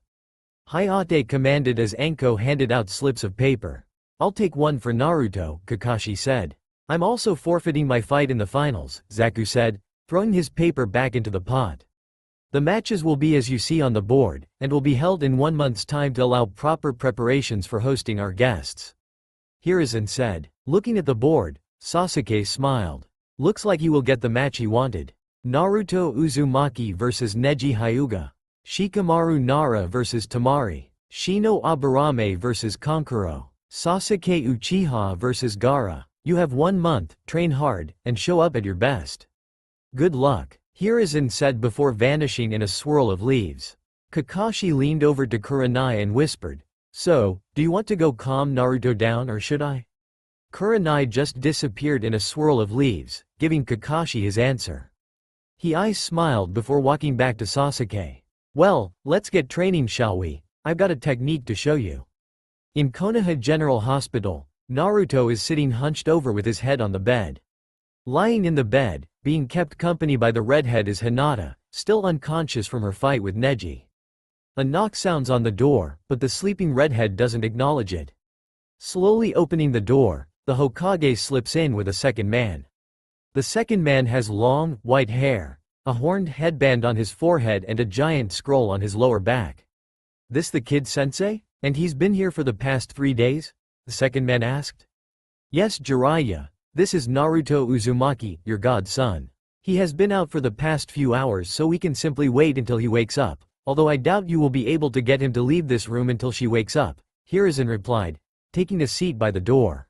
Hayate commanded as Anko handed out slips of paper. "I'll take one for Naruto," Kakashi said. I'm also forfeiting my fight in the finals, Zaku said, throwing his paper back into the pot. The matches will be as you see on the board, and will be held in 1 month's time to allow proper preparations for hosting our guests. Hiruzen said. Looking at the board, Sasuke smiled. Looks like he will get the match he wanted. Naruto Uzumaki vs Neji Hyuga. Shikamaru Nara vs Tamari. Shino Aburame vs Kankuro. Sasuke Uchiha vs Gaara. You have 1 month, train hard, and show up at your best. Good luck, Hiruzen said before vanishing in a swirl of leaves. Kakashi leaned over to Kurenai and whispered, "So, do you want to go calm Naruto down or should I?" Kurenai just disappeared in a swirl of leaves, giving Kakashi his answer. He smiled before walking back to Sasuke. "Well, let's get training shall we? I've got a technique to show you." In Konoha General Hospital, Naruto is sitting hunched over with his head on the bed. Lying in the bed, being kept company by the redhead is Hinata, still unconscious from her fight with Neji. A knock sounds on the door, but the sleeping redhead doesn't acknowledge it. Slowly opening the door, the Hokage slips in with a second man. The second man has long, white hair, a horned headband on his forehead and a giant scroll on his lower back. "This the kid sensei? And he's been here for the past 3 days?" the second man asked. "Yes Jiraiya, this is Naruto Uzumaki, your godson. He has been out for the past few hours so we can simply wait until he wakes up, although I doubt you will be able to get him to leave this room until she wakes up," Hiruzen replied, taking a seat by the door.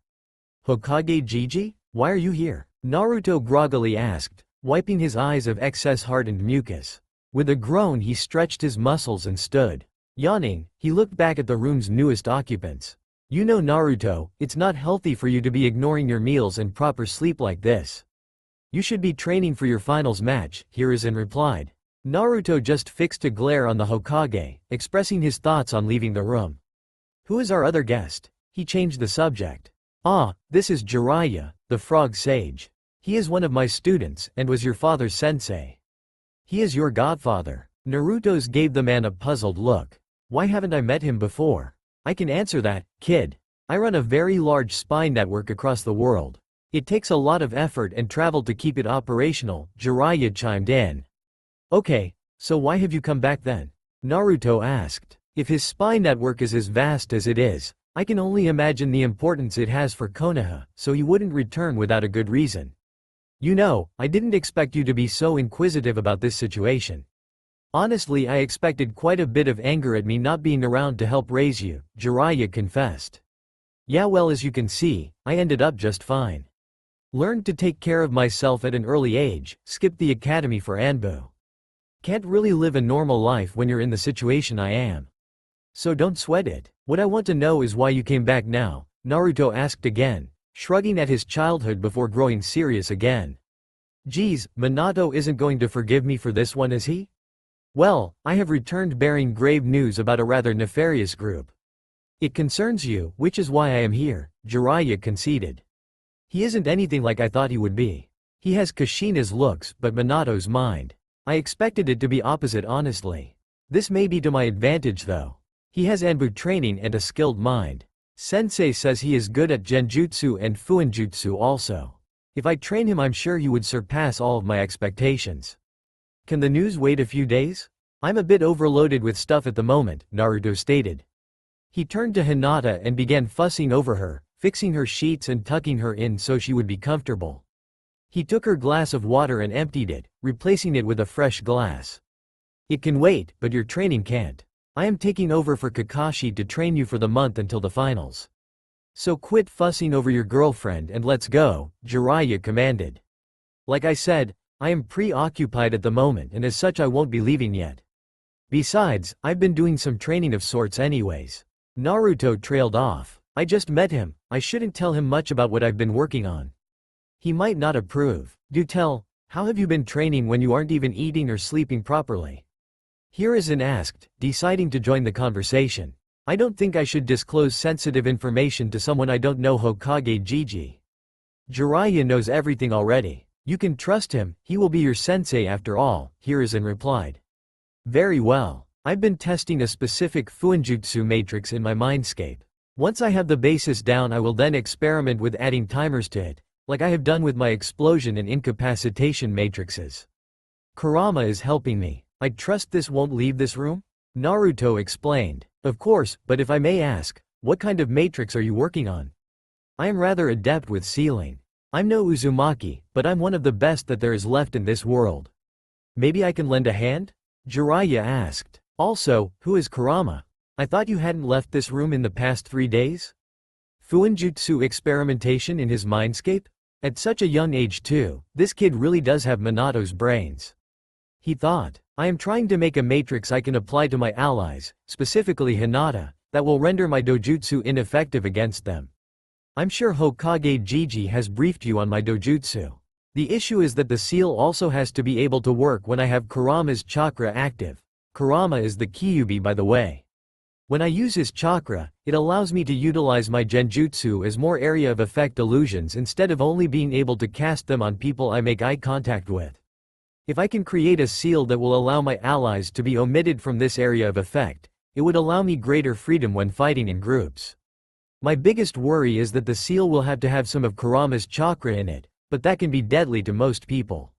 "Hokage Gigi, why are you here?" Naruto groggily asked, wiping his eyes of excess hardened mucus. With a groan he stretched his muscles and stood. Yawning, he looked back at the room's newest occupants. "You know Naruto, it's not healthy for you to be ignoring your meals and proper sleep like this. You should be training for your finals match," Hiruzen replied. Naruto just fixed a glare on the Hokage, expressing his thoughts on leaving the room. "Who is our other guest?" He changed the subject. "Ah, this is Jiraiya, the frog sage. He is one of my students and was your father's sensei." "He is your godfather." Naruto's gave the man a puzzled look. "Why haven't I met him before?" "I can answer that, kid. I run a very large spy network across the world. It takes a lot of effort and travel to keep it operational," Jiraiya chimed in. "Okay, so why have you come back then?" Naruto asked. "If his spy network is as vast as it is, I can only imagine the importance it has for Konoha, so he wouldn't return without a good reason. You know, I didn't expect you to be so inquisitive about this situation. Honestly, I expected quite a bit of anger at me not being around to help raise you," Jiraiya confessed. "Yeah, well, as you can see, I ended up just fine. Learned to take care of myself at an early age, skipped the academy for Anbu. Can't really live a normal life when you're in the situation I am. So don't sweat it. What I want to know is why you came back now," Naruto asked again, shrugging at his childhood before growing serious again. "Geez, Minato isn't going to forgive me for this one, is he? Well, I have returned bearing grave news about a rather nefarious group. It concerns you, which is why I am here," Jiraiya conceded. "He isn't anything like I thought he would be. He has Kushina's looks but Minato's mind. I expected it to be opposite honestly. This may be to my advantage though. He has Anbu training and a skilled mind. Sensei says he is good at Genjutsu and Fuinjutsu also. If I train him I'm sure he would surpass all of my expectations. Can the news wait a few days? I'm a bit overloaded with stuff at the moment," Naruto stated. He turned to Hinata and began fussing over her, fixing her sheets and tucking her in so she would be comfortable. He took her glass of water and emptied it, replacing it with a fresh glass. "It can wait, but your training can't. I am taking over for Kakashi to train you for the month until the finals. So quit fussing over your girlfriend and let's go," Jiraiya commanded. "Like I said, I am preoccupied at the moment and as such I won't be leaving yet. Besides, I've been doing some training of sorts anyways." Naruto trailed off. "I just met him, I shouldn't tell him much about what I've been working on. He might not approve. Do tell, how have you been training when you aren't even eating or sleeping properly?" Hiruzen asked, deciding to join the conversation. "I don't think I should disclose sensitive information to someone I don't know, Hokage Gigi. Jiraiya knows everything already. You can trust him, he will be your sensei after all," Hiruzen replied. "Very well. I've been testing a specific Fuinjutsu matrix in my mindscape. Once I have the basis down I will then experiment with adding timers to it, like I have done with my explosion and incapacitation matrices. Kurama is helping me. I trust this won't leave this room? Naruto explained. Of course, but if I may ask, what kind of matrix are you working on? I am rather adept with sealing. I'm no Uzumaki, but I'm one of the best that there is left in this world. Maybe I can lend a hand? Jiraiya asked. Also, who is Kurama? I thought you hadn't left this room in the past 3 days? Fuinjutsu experimentation in his mindscape? At such a young age too, this kid really does have Minato's brains. He thought, I am trying to make a matrix I can apply to my allies, specifically Hinata, that will render my dojutsu ineffective against them. I'm sure Hokage Gigi has briefed you on my dojutsu. The issue is that the seal also has to be able to work when I have Kurama's chakra active. Kurama is the Kyuubi, by the way. When I use his chakra, it allows me to utilize my genjutsu as more area of effect illusions instead of only being able to cast them on people I make eye contact with. If I can create a seal that will allow my allies to be omitted from this area of effect, it would allow me greater freedom when fighting in groups. My biggest worry is that the seal will have to have some of Kurama's chakra in it, but that can be deadly to most people.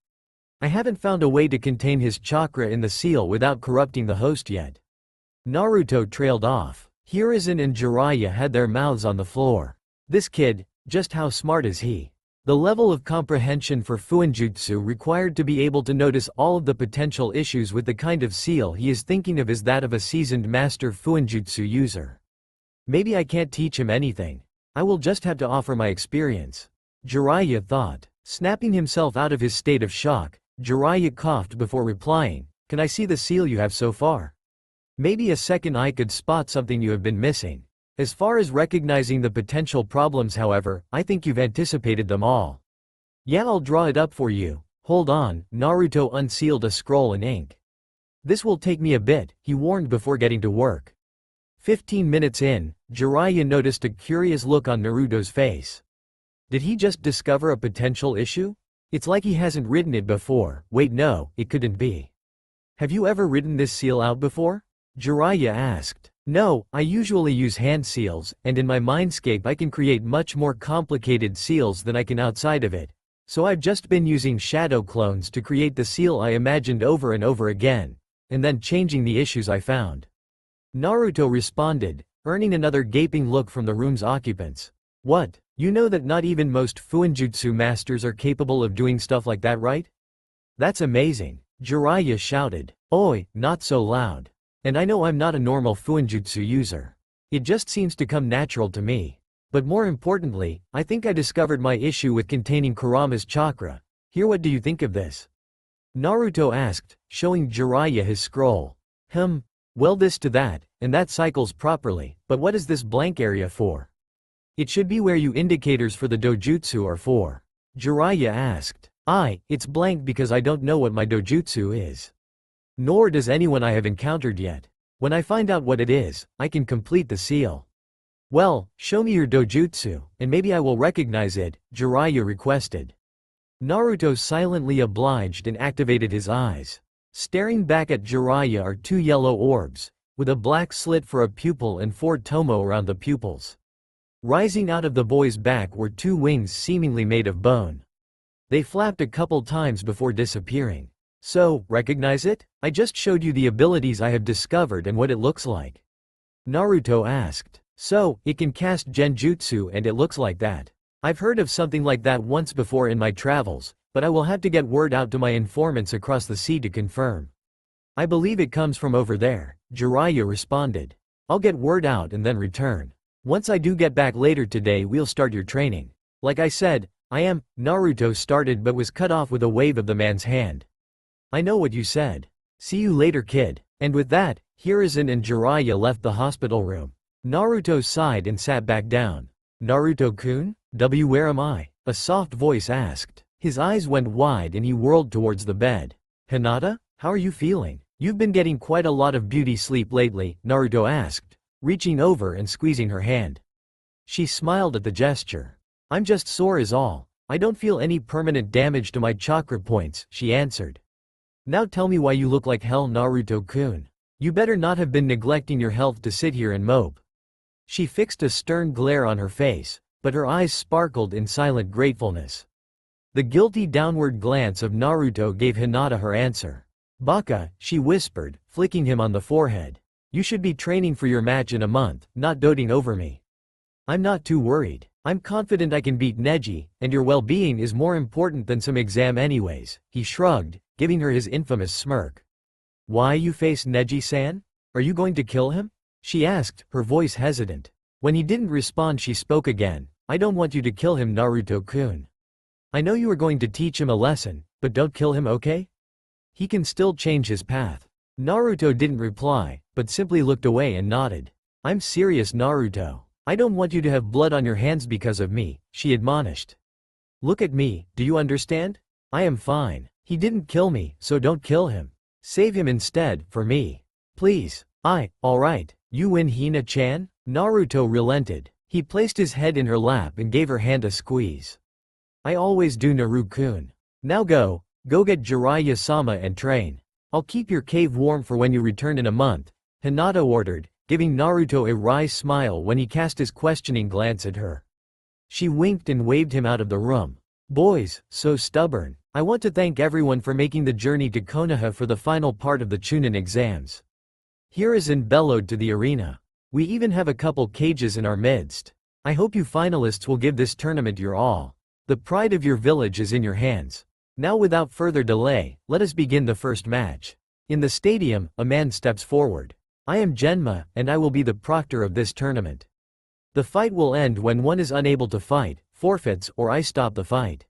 I haven't found a way to contain his chakra in the seal without corrupting the host yet. Naruto trailed off. Hiruzen and Jiraiya had their mouths on the floor. This kid, just how smart is he? The level of comprehension for Fuinjutsu required to be able to notice all of the potential issues with the kind of seal he is thinking of is that of a seasoned master Fuinjutsu user. Maybe I can't teach him anything. I will just have to offer my experience. Jiraiya thought. Snapping himself out of his state of shock, Jiraiya coughed before replying, Can I see the seal you have so far? Maybe a second eye could spot something you have been missing. As far as recognizing the potential problems, however, I think you've anticipated them all. Yeah, I'll draw it up for you. Hold on. Naruto unsealed a scroll and ink. This will take me a bit, he warned before getting to work. 15 minutes in, Jiraiya noticed a curious look on Naruto's face. Did he just discover a potential issue? It's like he hasn't written it before. Wait, no, it couldn't be. Have you ever written this seal out before? Jiraiya asked. No, I usually use hand seals, and in my mindscape I can create much more complicated seals than I can outside of it. So I've just been using shadow clones to create the seal I imagined over and over again, and then changing the issues I found. Naruto responded, earning another gaping look from the room's occupants. What? You know that not even most Fuinjutsu masters are capable of doing stuff like that, right? That's amazing. Jiraiya shouted. Oi, not so loud. And I know I'm not a normal Fuinjutsu user. It just seems to come natural to me. But more importantly, I think I discovered my issue with containing Kurama's chakra. Here, what do you think of this? Naruto asked, showing Jiraiya his scroll. Well, this to that, and that cycles properly, but what is this blank area for? It should be where you indicators for the dojutsu are for. Jiraiya asked. It's blank because I don't know what my dojutsu is. Nor does anyone I have encountered yet. When I find out what it is, I can complete the seal. Well, show me your dojutsu, and maybe I will recognize it, Jiraiya requested. Naruto silently obliged and activated his eyes. Staring back at Jiraiya are 2 yellow orbs, with a black slit for a pupil and 4 tomo around the pupils. Rising out of the boy's back were 2 wings seemingly made of bone. They flapped a couple times before disappearing. So, recognize it? I just showed you the abilities I have discovered and what it looks like. Naruto asked. So, it can cast Genjutsu and it looks like that. I've heard of something like that once before in my travels, but I will have to get word out to my informants across the sea to confirm. I believe it comes from over there, Jiraiya responded. I'll get word out and then return. Once I do get back later today, we'll start your training. Like I said, Naruto started but was cut off with a wave of the man's hand. I know what you said. See you later, kid. And with that, Hiruzen and Jiraiya left the hospital room. Naruto sighed and sat back down. Naruto-kun? Where am I? A soft voice asked. His eyes went wide and he whirled towards the bed. Hinata, how are you feeling? You've been getting quite a lot of beauty sleep lately, Naruto asked, reaching over and squeezing her hand. She smiled at the gesture. I'm just sore is all. I don't feel any permanent damage to my chakra points, she answered. Now tell me why you look like hell, Naruto-kun. You better not have been neglecting your health to sit here and mope. She fixed a stern glare on her face, but her eyes sparkled in silent gratefulness. The guilty downward glance of Naruto gave Hinata her answer. "Baka," she whispered, flicking him on the forehead. "You should be training for your match in a month, not doting over me." "I'm not too worried. I'm confident I can beat Neji, and your well-being is more important than some exam anyways," he shrugged, giving her his infamous smirk. "Why you face Neji-san? Are you going to kill him?" she asked, her voice hesitant. When he didn't respond, she spoke again. "I don't want you to kill him, Naruto-kun. I know you are going to teach him a lesson, but don't kill him, okay? He can still change his path." Naruto didn't reply, but simply looked away and nodded. "I'm serious, Naruto. I don't want you to have blood on your hands because of me," she admonished. "Look at me, do you understand? I am fine. He didn't kill me, so don't kill him. Save him instead, for me. Please." Alright, you win, Hina-chan?" Naruto relented. He placed his head in her lap and gave her hand a squeeze. "I always do, Naru-kun. Now go get Jiraiya-sama and train. I'll keep your cave warm for when you return in a month," Hinata ordered, giving Naruto a wry smile when he cast his questioning glance at her. She winked and waved him out of the room. "Boys, so stubborn. I want to thank everyone for making the journey to Konoha for the final part of the Chunin exams." Hiruzen bellowed to the arena. "We even have a couple cages in our midst. I hope you finalists will give this tournament your all. The pride of your village is in your hands. Now without further delay, let us begin the first match." In the stadium, a man steps forward. "I am Genma, and I will be the proctor of this tournament. The fight will end when one is unable to fight, forfeits, or I stop the fight."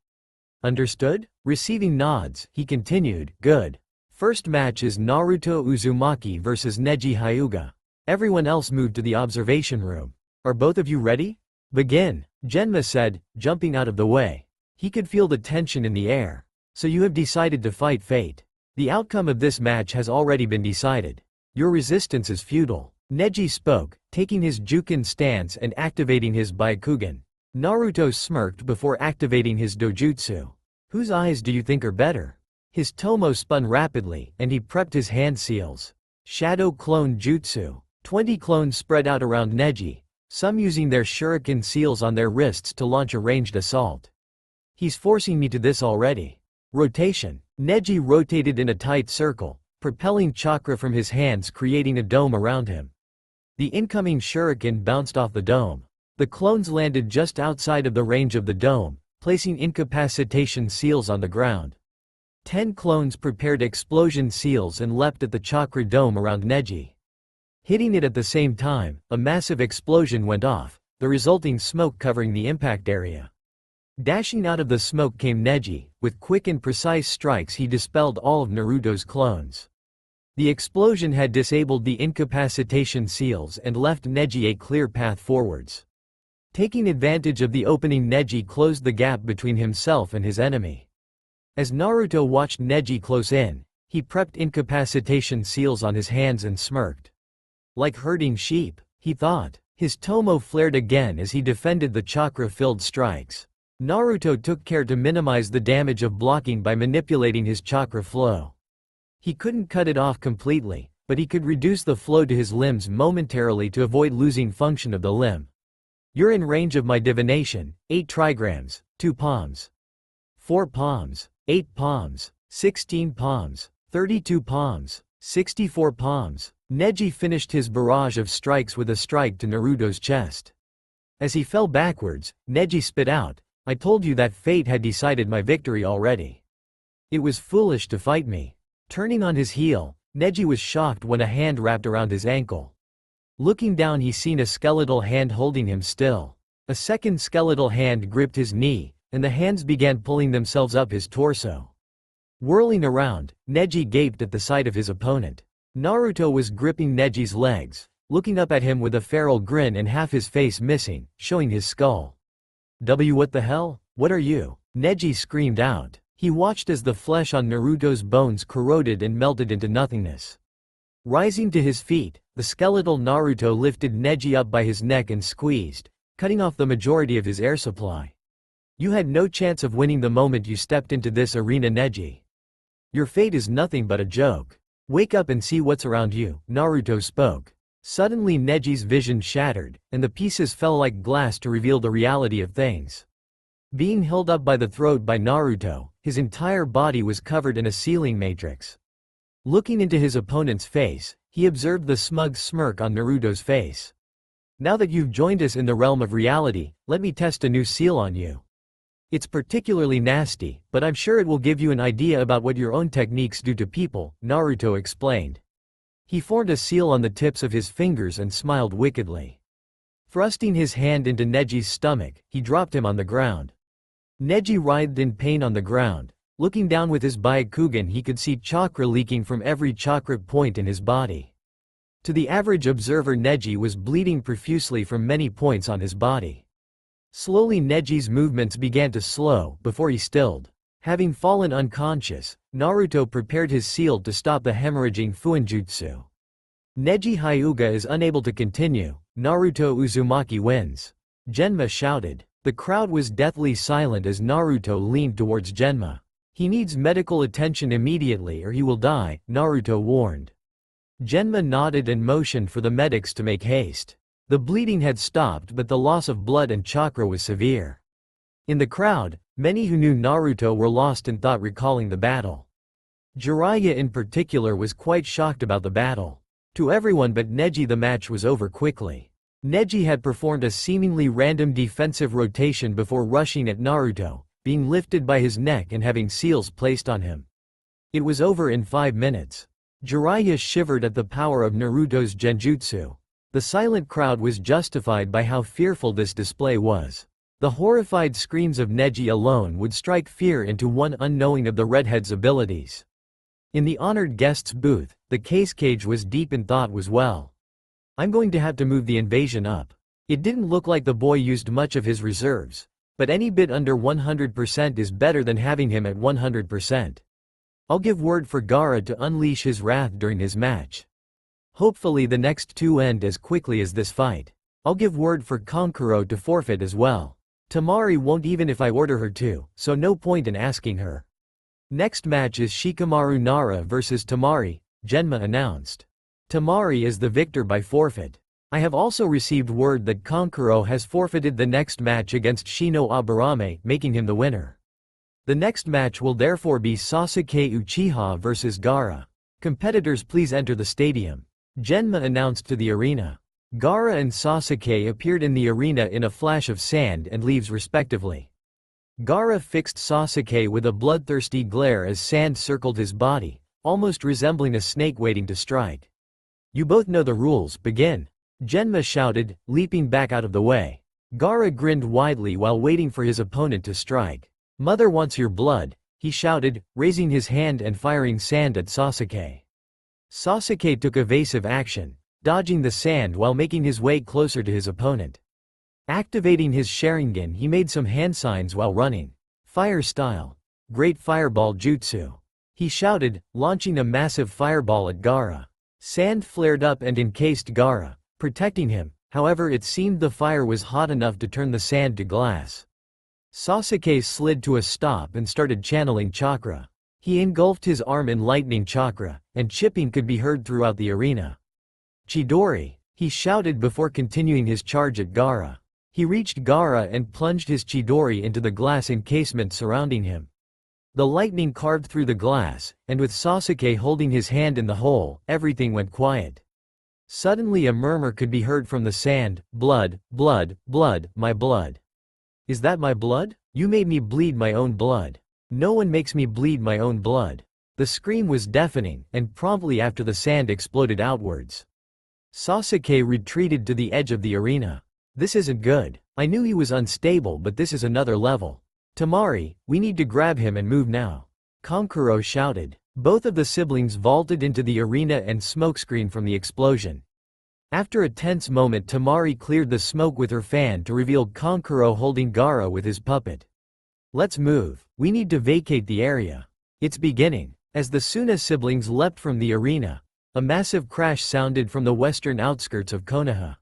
"Understood?" Receiving nods, he continued, "Good. First match is Naruto Uzumaki vs Neji Hyuga. Everyone else moved to the observation room. Are both of you ready? Begin," Genma said, jumping out of the way. He could feel the tension in the air. "So you have decided to fight fate. The outcome of this match has already been decided. Your resistance is futile." Neji spoke, taking his Jukin stance and activating his Byakugan. Naruto smirked before activating his Dojutsu. "Whose eyes do you think are better?" His Tomo spun rapidly, and he prepped his hand seals. Shadow Clone Jutsu. 20 clones spread out around Neji, some using their shuriken seals on their wrists to launch a ranged assault. "He's forcing me to this already." Rotation. Neji rotated in a tight circle, propelling chakra from his hands, creating a dome around him. The incoming shuriken bounced off the dome. The clones landed just outside of the range of the dome, placing incapacitation seals on the ground. 10 clones prepared explosion seals and leapt at the chakra dome around Neji. Hitting it at the same time, a massive explosion went off, the resulting smoke covering the impact area. Dashing out of the smoke came Neji. With quick and precise strikes he dispelled all of Naruto's clones. The explosion had disabled the incapacitation seals and left Neji a clear path forwards. Taking advantage of the opening, Neji closed the gap between himself and his enemy. As Naruto watched Neji close in, he prepped incapacitation seals on his hands and smirked. Like herding sheep, he thought. His Tomo flared again as he defended the chakra-filled strikes. Naruto took care to minimize the damage of blocking by manipulating his chakra flow. He couldn't cut it off completely, but he could reduce the flow to his limbs momentarily to avoid losing function of the limb. "You're in range of my divination. 8 trigrams, 2 palms. 4 palms. 8 palms, 16 palms, 32 palms, 64 palms. Neji finished his barrage of strikes with a strike to Naruto's chest. As he fell backwards, Neji spit out, "I told you that fate had decided my victory already. It was foolish to fight me." Turning on his heel, Neji was shocked when a hand wrapped around his ankle. Looking down, he seen a skeletal hand holding him still. A second skeletal hand gripped his knee, and the hands began pulling themselves up his torso. Whirling around, Neji gaped at the sight of his opponent. Naruto was gripping Neji's legs, looking up at him with a feral grin and half his face missing, showing his skull. What the hell? What are you?" Neji screamed out. He watched as the flesh on Naruto's bones corroded and melted into nothingness. Rising to his feet, the skeletal Naruto lifted Neji up by his neck and squeezed, cutting off the majority of his air supply. "You had no chance of winning the moment you stepped into this arena, Neji. Your fate is nothing but a joke. Wake up and see what's around you," Naruto spoke. Suddenly Neji's vision shattered, and the pieces fell like glass to reveal the reality of things. Being held up by the throat by Naruto, his entire body was covered in a sealing matrix. Looking into his opponent's face, he observed the smug smirk on Naruto's face. Now that you've joined us in the realm of reality, let me test a new seal on you. It's particularly nasty, but I'm sure it will give you an idea about what your own techniques do to people, Naruto explained. He formed a seal on the tips of his fingers and smiled wickedly. Thrusting his hand into Neji's stomach, he dropped him on the ground. Neji writhed in pain on the ground. Looking down with his Byakugan, he could see chakra leaking from every chakra point in his body. To the average observer, Neji was bleeding profusely from many points on his body. Slowly Neji's movements began to slow, before he stilled. Having fallen unconscious, Naruto prepared his seal to stop the hemorrhaging Fuinjutsu. Neji Hyuga is unable to continue. Naruto Uzumaki wins. Genma shouted. The crowd was deathly silent as Naruto leaned towards Genma. He needs medical attention immediately or he will die, Naruto warned. Genma nodded and motioned for the medics to make haste. The bleeding had stopped, but the loss of blood and chakra was severe. In the crowd, many who knew Naruto were lost in thought recalling the battle. Jiraiya in particular was quite shocked about the battle. To everyone but Neji, the match was over quickly. Neji had performed a seemingly random defensive rotation before rushing at Naruto, being lifted by his neck and having seals placed on him. It was over in 5 minutes. Jiraiya shivered at the power of Naruto's Genjutsu. The silent crowd was justified by how fearful this display was. The horrified screams of Neji alone would strike fear into one unknowing of the redhead's abilities. In the honored guest's booth, the cage was deep in thought as well. I'm going to have to move the invasion up. It didn't look like the boy used much of his reserves, but any bit under 100% is better than having him at 100%. I'll give word for Gaara to unleash his wrath during his match. Hopefully the next two end as quickly as this fight. I'll give word for Kankuro to forfeit as well. Tamari won't even if I order her to, so no point in asking her. Next match is Shikamaru Nara vs Tamari, Genma announced. Tamari is the victor by forfeit. I have also received word that Kankuro has forfeited the next match against Shino Aburame, making him the winner. The next match will therefore be Sasuke Uchiha vs Gaara. Competitors please enter the stadium. Genma announced to the arena. Gaara and Sasuke appeared in the arena in a flash of sand and leaves respectively. Gaara fixed Sasuke with a bloodthirsty glare as sand circled his body, almost resembling a snake waiting to strike. You both know the rules, begin. Genma shouted, leaping back out of the way. Gaara grinned widely while waiting for his opponent to strike. Mother wants your blood, he shouted, raising his hand and firing sand at Sasuke. Sasuke took evasive action, dodging the sand while making his way closer to his opponent. Activating his Sharingan, he made some hand signs while running. Fire style. Great fireball jutsu. He shouted, launching a massive fireball at Gaara. Sand flared up and encased Gaara, protecting him. However, it seemed the fire was hot enough to turn the sand to glass. Sasuke slid to a stop and started channeling chakra. He engulfed his arm in lightning chakra, and chipping could be heard throughout the arena. Chidori, he shouted before continuing his charge at Gaara. He reached Gaara and plunged his Chidori into the glass encasement surrounding him. The lightning carved through the glass, and with Sasuke holding his hand in the hole, everything went quiet. Suddenly a murmur could be heard from the sand, blood, blood, blood, my blood. Is that my blood? You made me bleed my own blood. No one makes me bleed my own blood. The scream was deafening, and promptly after the sand exploded outwards. Sasuke retreated to the edge of the arena. This isn't good. I knew he was unstable, but this is another level. Tamari, we need to grab him and move now. Kankuro shouted. Both of the siblings vaulted into the arena and smokescreen from the explosion. After a tense moment, Tamari cleared the smoke with her fan to reveal Kankuro holding Gaara with his puppet. Let's move. We need to vacate the area. It's beginning. As the Suna siblings leapt from the arena, a massive crash sounded from the western outskirts of Konoha.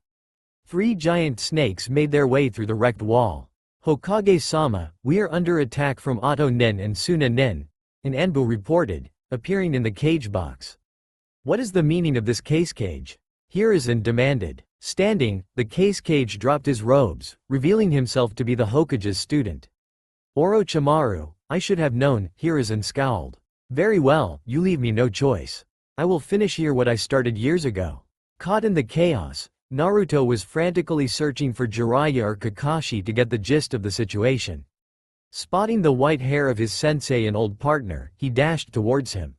3 giant snakes made their way through the wrecked wall. Hokage-sama, we are under attack from Otto Nin and Suna Nin, an Anbu reported, appearing in the cage box. What is the meaning of this cage? Hiruzen demanded. Standing, the cage dropped his robes, revealing himself to be the Hokage's student. Orochimaru, I should have known, Hiruzen scowled. Very well, you leave me no choice. I will finish here what I started years ago. Caught in the chaos, Naruto was frantically searching for Jiraiya or Kakashi to get the gist of the situation. Spotting the white hair of his sensei and old partner, he dashed towards him.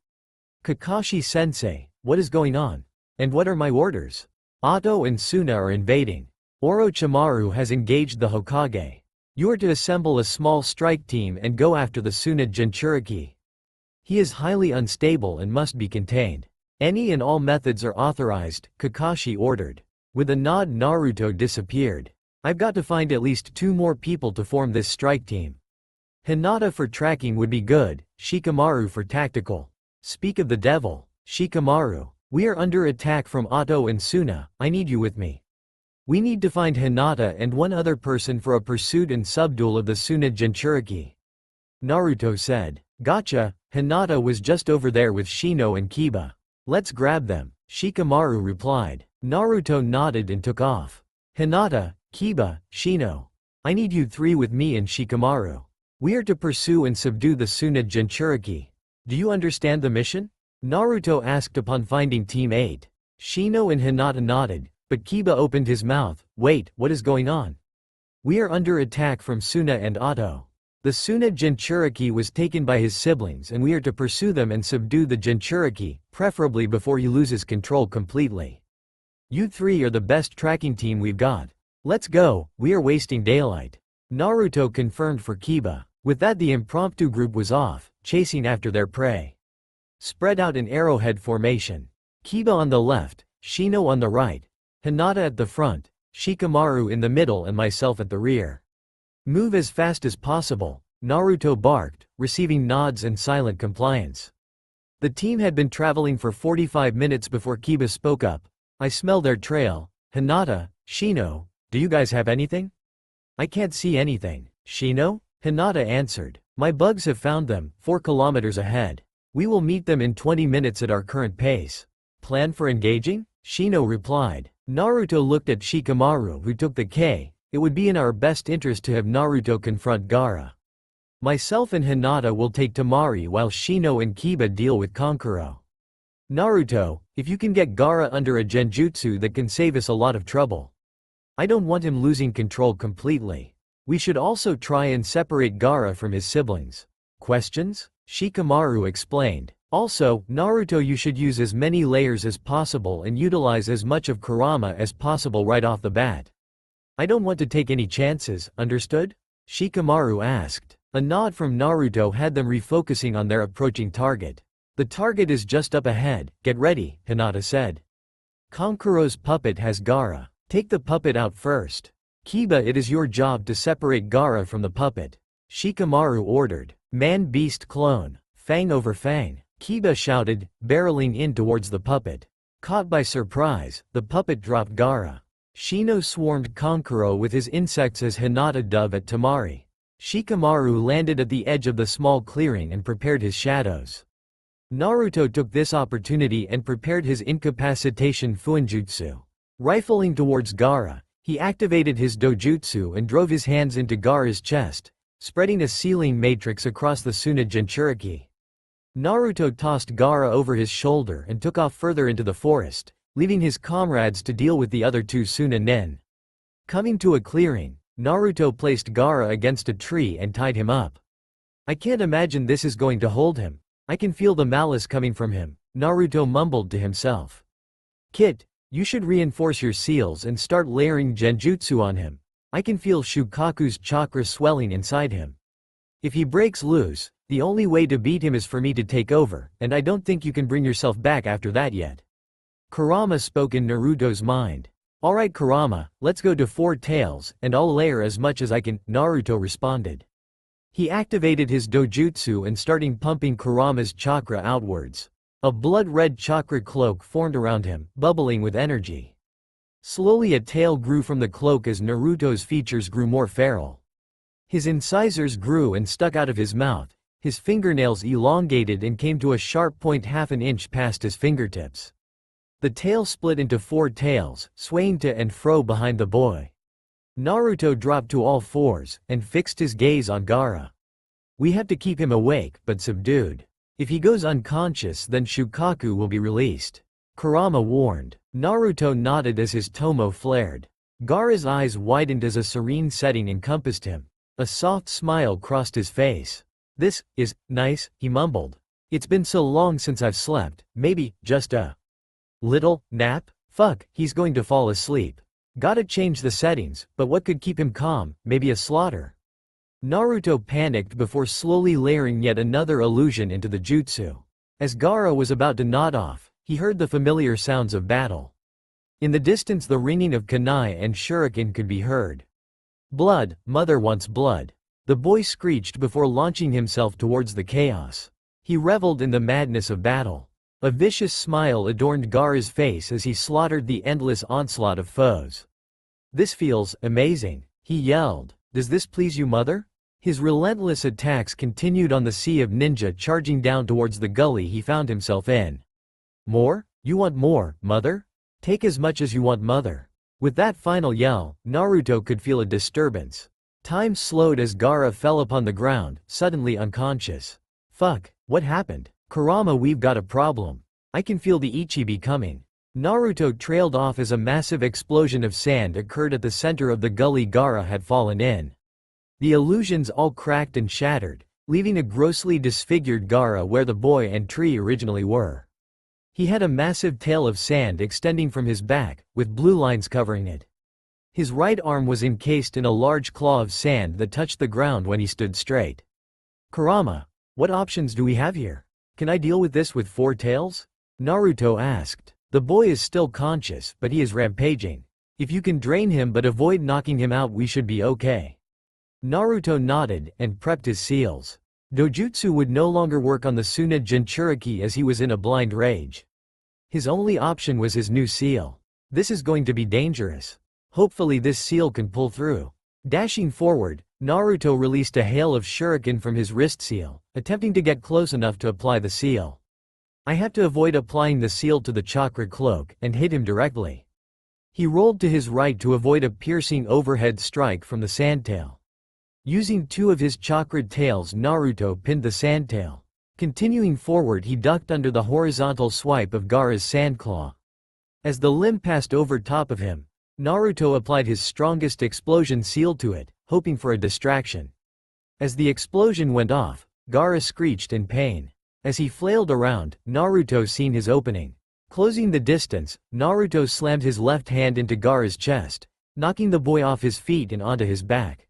Kakashi-sensei, what is going on? And what are my orders? Otto and Suna are invading. Orochimaru has engaged the Hokage. You are to assemble a small strike team and go after the Suna Jinchuriki. He is highly unstable and must be contained. Any and all methods are authorized, Kakashi ordered. With a nod, Naruto disappeared. I've got to find at least 2 more people to form this strike team. Hinata for tracking would be good, Shikamaru for tactical. Speak of the devil, Shikamaru. We are under attack from Otto and Suna, I need you with me. We need to find Hinata and 1 other person for a pursuit and subduel of the Suna Jinchuriki. Naruto said. Gotcha, Hinata was just over there with Shino and Kiba. Let's grab them, Shikamaru replied. Naruto nodded and took off. Hinata, Kiba, Shino. I need you 3 with me and Shikamaru. We are to pursue and subdue the Suna Jinchuriki. Do you understand the mission? Naruto asked upon finding Team 8. Shino and Hinata nodded, but Kiba opened his mouth. Wait, what is going on? We are under attack from Suna and Otto. The Suna Jinchuriki was taken by his siblings and we are to pursue them and subdue the Jinchuriki, preferably before he loses control completely. You 3 are the best tracking team we've got. Let's go, we are wasting daylight. Naruto confirmed for Kiba. With that, the impromptu group was off, chasing after their prey. Spread out in arrowhead formation. Kiba on the left, Shino on the right, Hinata at the front, Shikamaru in the middle and myself at the rear. Move as fast as possible, Naruto barked, receiving nods and silent compliance. The team had been traveling for 45 minutes before Kiba spoke up. I smell their trail. Hinata, Shino, do you guys have anything? I can't see anything. Shino? Hinata answered. My bugs have found them, 4 kilometers ahead. We will meet them in 20 minutes at our current pace. Plan for engaging? Shino replied. Naruto looked at Shikamaru who took the K. It would be in our best interest to have Naruto confront Gaara. Myself and Hinata will take Temari while Shino and Kiba deal with Kankuro. Naruto, if you can get Gaara under a genjutsu that can save us a lot of trouble. I don't want him losing control completely. We should also try and separate Gaara from his siblings. Questions? Shikamaru explained. Also, Naruto, you should use as many layers as possible and utilize as much of Kurama as possible right off the bat. I don't want to take any chances, understood? Shikamaru asked. A nod from Naruto had them refocusing on their approaching target. The target is just up ahead, get ready, Hinata said. Kankuro's puppet has Gaara. Take the puppet out first. Kiba, it is your job to separate Gaara from the puppet. Shikamaru ordered. Man-beast clone. Fang over fang. Kiba shouted, barreling in towards the puppet. Caught by surprise, the puppet dropped Gaara. Shino swarmed Kankuro with his insects as Hinata dove at Temari. Shikamaru landed at the edge of the small clearing and prepared his shadows. Naruto took this opportunity and prepared his incapacitation Fuinjutsu. Rifling towards Gaara, he activated his Dojutsu and drove his hands into Gaara's chest, spreading a sealing matrix across the Suna Jinchuriki. Naruto tossed Gaara over his shoulder and took off further into the forest, leaving his comrades to deal with the other 2 Suna nin. Coming to a clearing, Naruto placed Gaara against a tree and tied him up. I can't imagine this is going to hold him. I can feel the malice coming from him, Naruto mumbled to himself. Kit, you should reinforce your seals and start layering genjutsu on him. I can feel Shukaku's chakra swelling inside him. If he breaks loose, the only way to beat him is for me to take over, and I don't think you can bring yourself back after that yet. Kurama spoke in Naruto's mind. Alright Kurama, let's go to 4 tails, and I'll layer as much as I can, Naruto responded. He activated his dojutsu and starting pumping Kurama's chakra outwards. A blood-red chakra cloak formed around him, bubbling with energy. Slowly a tail grew from the cloak as Naruto's features grew more feral. His incisors grew and stuck out of his mouth, his fingernails elongated and came to a sharp point half an inch past his fingertips. The tail split into 4 tails, swaying to and fro behind the boy. Naruto dropped to all fours, and fixed his gaze on Gaara. We have to keep him awake, but subdued. If he goes unconscious then Shukaku will be released. Kurama warned. Naruto nodded as his tomo flared. Gaara's eyes widened as a serene setting encompassed him. A soft smile crossed his face. "This is nice," he mumbled. "It's been so long since I've slept, maybe just a little nap? Fuck, he's going to fall asleep. Gotta change the settings, but what could keep him calm? Maybe a slaughter." Naruto panicked before slowly layering yet another illusion into the jutsu. As Gaara was about to nod off, he heard the familiar sounds of battle. In the distance the ringing of kunai and shuriken could be heard. "Blood, mother wants blood." The boy screeched before launching himself towards the chaos. He reveled in the madness of battle. A vicious smile adorned Gaara's face as he slaughtered the endless onslaught of foes. "This feels amazing," he yelled. "Does this please you, mother?" His relentless attacks continued on the sea of ninja charging down towards the gully he found himself in. "More? You want more, mother? Take as much as you want, mother." With that final yell, Naruto could feel a disturbance. Time slowed as Gaara fell upon the ground, suddenly unconscious. "Fuck, what happened? Kurama, we've got a problem. I can feel the Ichibi coming." Naruto trailed off as a massive explosion of sand occurred at the center of the gully Gaara had fallen in. The illusions all cracked and shattered, leaving a grossly disfigured Gaara where the boy and tree originally were. He had a massive tail of sand extending from his back, with blue lines covering it. His right arm was encased in a large claw of sand that touched the ground when he stood straight. "Kurama, what options do we have here? Can I deal with this with 4 tails?" Naruto asked. "The boy is still conscious, but he is rampaging. If you can drain him but avoid knocking him out we should be okay." Naruto nodded, and prepped his seals. Dojutsu would no longer work on the Suna Jinchuriki as he was in a blind rage. His only option was his new seal. This is going to be dangerous. Hopefully this seal can pull through. Dashing forward, Naruto released a hail of shuriken from his wrist seal, attempting to get close enough to apply the seal. I have to avoid applying the seal to the chakra cloak, and hit him directly. He rolled to his right to avoid a piercing overhead strike from the sandtail. Using 2 of his chakra tails, Naruto pinned the sandtail. Continuing forward, he ducked under the horizontal swipe of Gaara's sandclaw. As the limb passed over top of him, Naruto applied his strongest explosion seal to it, hoping for a distraction. As the explosion went off, Gaara screeched in pain. As he flailed around, Naruto seen his opening. Closing the distance, Naruto slammed his left hand into Gaara's chest, knocking the boy off his feet and onto his back.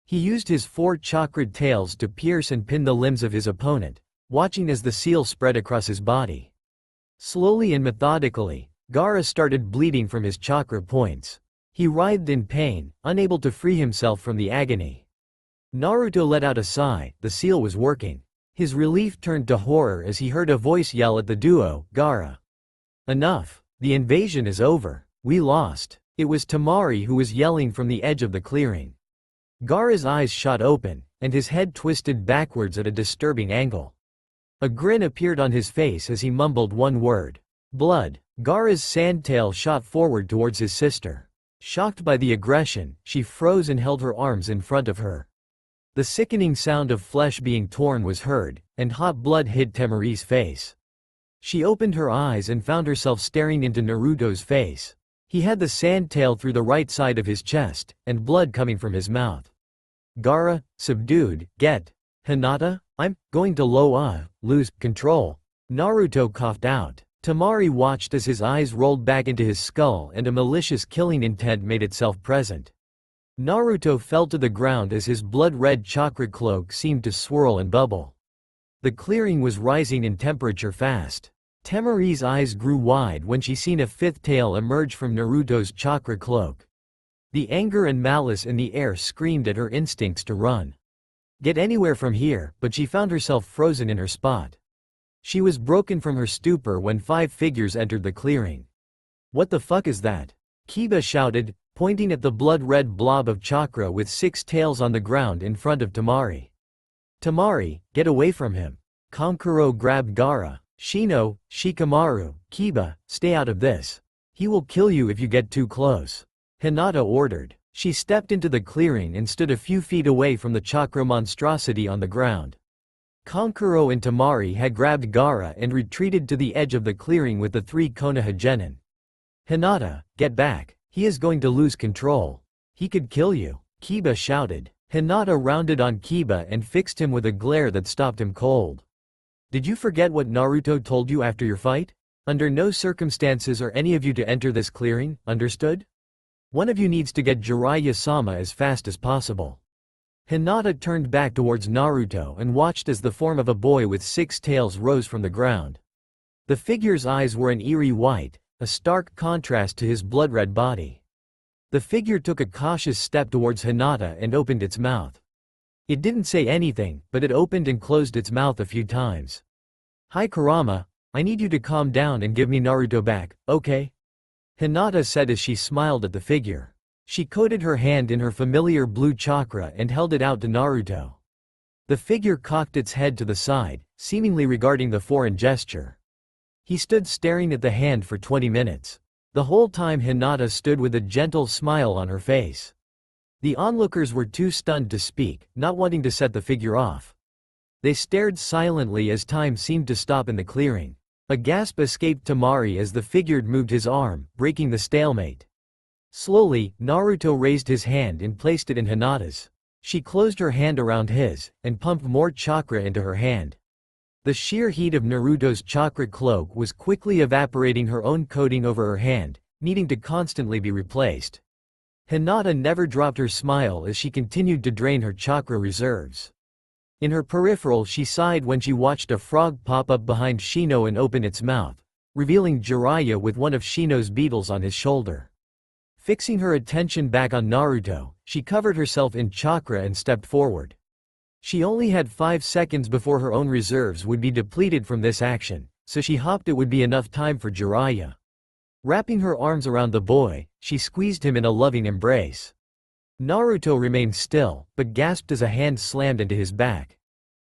He used his 4 chakra tails to pierce and pin the limbs of his opponent, watching as the seal spread across his body. Slowly and methodically, Gaara started bleeding from his chakra points. He writhed in pain, unable to free himself from the agony. Naruto let out a sigh. The seal was working. His relief turned to horror as he heard a voice yell at the duo, "Gaara! Enough! The invasion is over. We lost." It was Temari who was yelling from the edge of the clearing. Gaara's eyes shot open, and his head twisted backwards at a disturbing angle. A grin appeared on his face as he mumbled one word. "Blood." Gaara's sandtail shot forward towards his sister. Shocked by the aggression, she froze and held her arms in front of her. The sickening sound of flesh being torn was heard, and hot blood hid Temari's face. She opened her eyes and found herself staring into Naruto's face. He had the sandtail through the right side of his chest, and blood coming from his mouth. "Gaara, subdued, get. Hinata, I'm going to lose control." Naruto coughed out. Temari watched as his eyes rolled back into his skull and a malicious killing intent made itself present. Naruto fell to the ground as his blood-red chakra cloak seemed to swirl and bubble. The clearing was rising in temperature fast. Temari's eyes grew wide when she seen a 5th tail emerge from Naruto's chakra cloak. The anger and malice in the air screamed at her instincts to run. Get anywhere from here, but she found herself frozen in her spot. She was broken from her stupor when 5 figures entered the clearing. "What the fuck is that?" Kiba shouted, pointing at the blood-red blob of chakra with 6 tails on the ground in front of Temari. "Temari, get away from him." Kankuro grabbed Gaara. Shino, Shikamaru, Kiba, stay out of this. He will kill you if you get too close. Hinata ordered. She stepped into the clearing and stood a few feet away from the chakra monstrosity on the ground. Kankuro and Tamari had grabbed Gaara and retreated to the edge of the clearing with the three Konoha genin. Hinata, get back. He is going to lose control. He could kill you, Kiba shouted. Hinata rounded on Kiba and fixed him with a glare that stopped him cold. Did you forget what Naruto told you after your fight? Under no circumstances are any of you to enter this clearing, understood? One of you needs to get Jiraiya-sama as fast as possible. Hinata turned back towards Naruto and watched as the form of a boy with 6 tails rose from the ground. The figure's eyes were an eerie white, a stark contrast to his blood-red body. The figure took a cautious step towards Hinata and opened its mouth. It didn't say anything, but it opened and closed its mouth a few times. Hi Kurama, I need you to calm down and give me Naruto back, okay? Hinata said as she smiled at the figure. She coated her hand in her familiar blue chakra and held it out to Naruto. The figure cocked its head to the side, seemingly regarding the foreign gesture. He stood staring at the hand for 20 minutes. The whole time Hinata stood with a gentle smile on her face. The onlookers were too stunned to speak, not wanting to set the figure off. They stared silently as time seemed to stop in the clearing. A gasp escaped Tamari as the figure moved his arm, breaking the stalemate. Slowly, Naruto raised his hand and placed it in Hinata's. She closed her hand around his, and pumped more chakra into her hand. The sheer heat of Naruto's chakra cloak was quickly evaporating her own coating over her hand, needing to constantly be replaced. Hinata never dropped her smile as she continued to drain her chakra reserves. In her peripheral she sighed when she watched a frog pop up behind Shino and open its mouth, revealing Jiraiya with one of Shino's beetles on his shoulder. Fixing her attention back on Naruto, she covered herself in chakra and stepped forward. She only had 5 seconds before her own reserves would be depleted from this action, so she hoped it would be enough time for Jiraiya. Wrapping her arms around the boy, she squeezed him in a loving embrace. Naruto remained still, but gasped as a hand slammed into his back.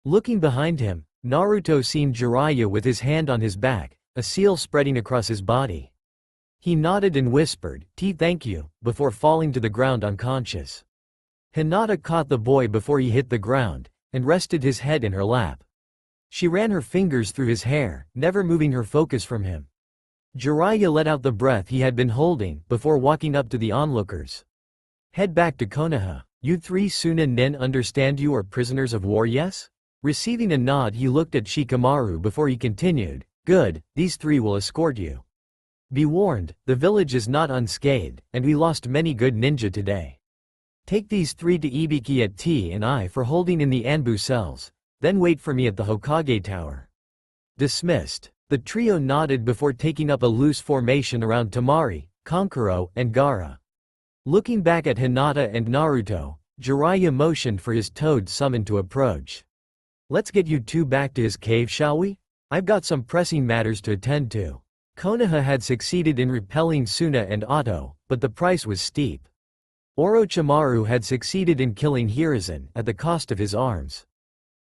Looking behind him, Naruto seen Jiraiya with his hand on his back, a seal spreading across his body. He nodded and whispered, "Thank you," before falling to the ground unconscious. Hinata caught the boy before he hit the ground, and rested his head in her lap. She ran her fingers through his hair, never moving her focus from him. Jiraiya let out the breath he had been holding, before walking up to the onlookers. "Head back to Konoha. You 3 Sunin nin understand you are prisoners of war, yes?" Receiving a nod he looked at Shikamaru before he continued, "Good, these 3 will escort you. Be warned, the village is not unscathed, and we lost many good ninja today. Take these 3 to Ibiki at T&I for holding in the Anbu cells, then wait for me at the Hokage Tower." Dismissed. The trio nodded before taking up a loose formation around Tamari, Kankuro, and Gaara. Looking back at Hinata and Naruto, Jiraiya motioned for his toad summon to approach. "Let's get you 2 back to his cave, shall we? I've got some pressing matters to attend to." Konoha had succeeded in repelling Suna and Otto, but the price was steep. Orochimaru had succeeded in killing Hiruzen, at the cost of his arms.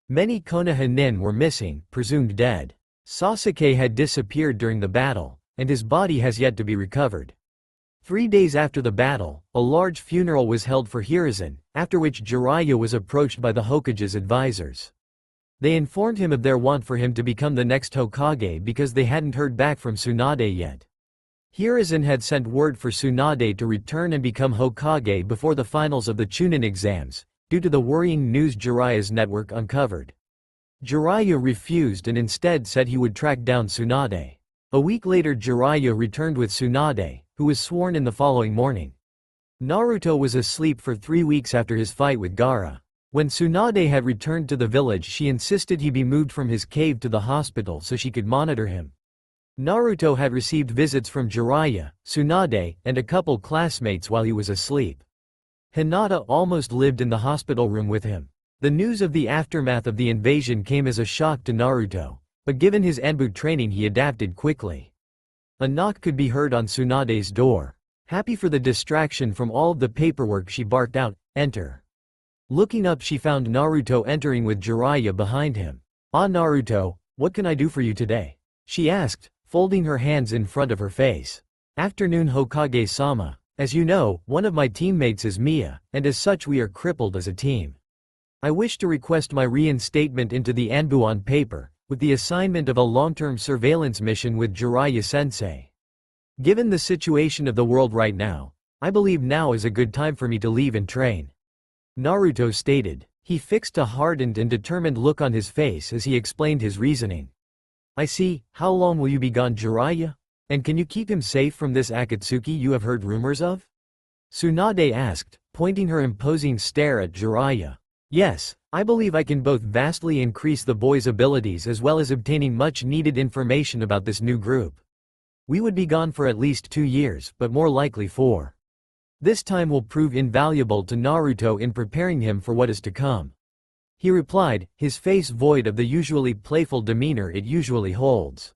Many Konoha nin were missing, presumed dead. Sasuke had disappeared during the battle, and his body has yet to be recovered. 3 days after the battle, a large funeral was held for Hiruzen, after which Jiraiya was approached by the Hokage's advisors. They informed him of their want for him to become the next Hokage because they hadn't heard back from Tsunade yet. Hiruzen had sent word for Tsunade to return and become Hokage before the finals of the Chunin exams, due to the worrying news Jiraiya's network uncovered. Jiraiya refused and instead said he would track down Tsunade. A week later Jiraiya returned with Tsunade, who was sworn in the following morning. Naruto was asleep for 3 weeks after his fight with Gaara. When Tsunade had returned to the village she insisted he be moved from his cave to the hospital so she could monitor him. Naruto had received visits from Jiraiya, Tsunade, and a couple classmates while he was asleep. Hinata almost lived in the hospital room with him. The news of the aftermath of the invasion came as a shock to Naruto, but given his Anbu training he adapted quickly. A knock could be heard on Tsunade's door. Happy for the distraction from all of the paperwork she barked out, "Enter." Looking up she found Naruto entering with Jiraiya behind him. "Ah Naruto, what can I do for you today?" She asked, folding her hands in front of her face. Afternoon Hokage-sama. As you know, one of my teammates is Mia, and as such we are crippled as a team. I wish to request my reinstatement into the Anbu on paper, with the assignment of a long-term surveillance mission with Jiraiya-sensei. Given the situation of the world right now, I believe now is a good time for me to leave and train. Naruto stated. He fixed a hardened and determined look on his face as he explained his reasoning. I see. How long will you be gone, Jiraiya? And can you keep him safe from this Akatsuki you have heard rumors of? Tsunade asked, pointing her imposing stare at Jiraiya. Yes, I believe I can both vastly increase the boy's abilities as well as obtaining much needed information about this new group. We would be gone for at least 2 years, but more likely 4. This time will prove invaluable to Naruto in preparing him for what is to come. He replied, his face void of the usually playful demeanor it usually holds.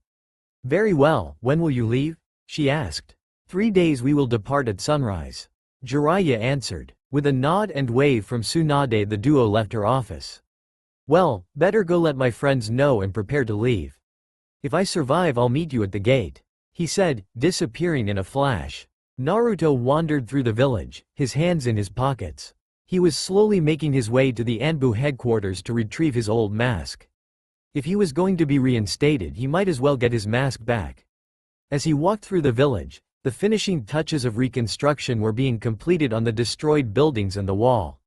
Very well, when will you leave? She asked. 3 days we will depart at sunrise. Jiraiya answered. With a nod and wave from Tsunade the duo left her office. Well, better go let my friends know and prepare to leave. If I survive I'll meet you at the gate, he said, disappearing in a flash. Naruto wandered through the village, his hands in his pockets. He was slowly making his way to the Anbu headquarters to retrieve his old mask. If he was going to be reinstated he might as well get his mask back. As he walked through the village, the finishing touches of reconstruction were being completed on the destroyed buildings and the wall.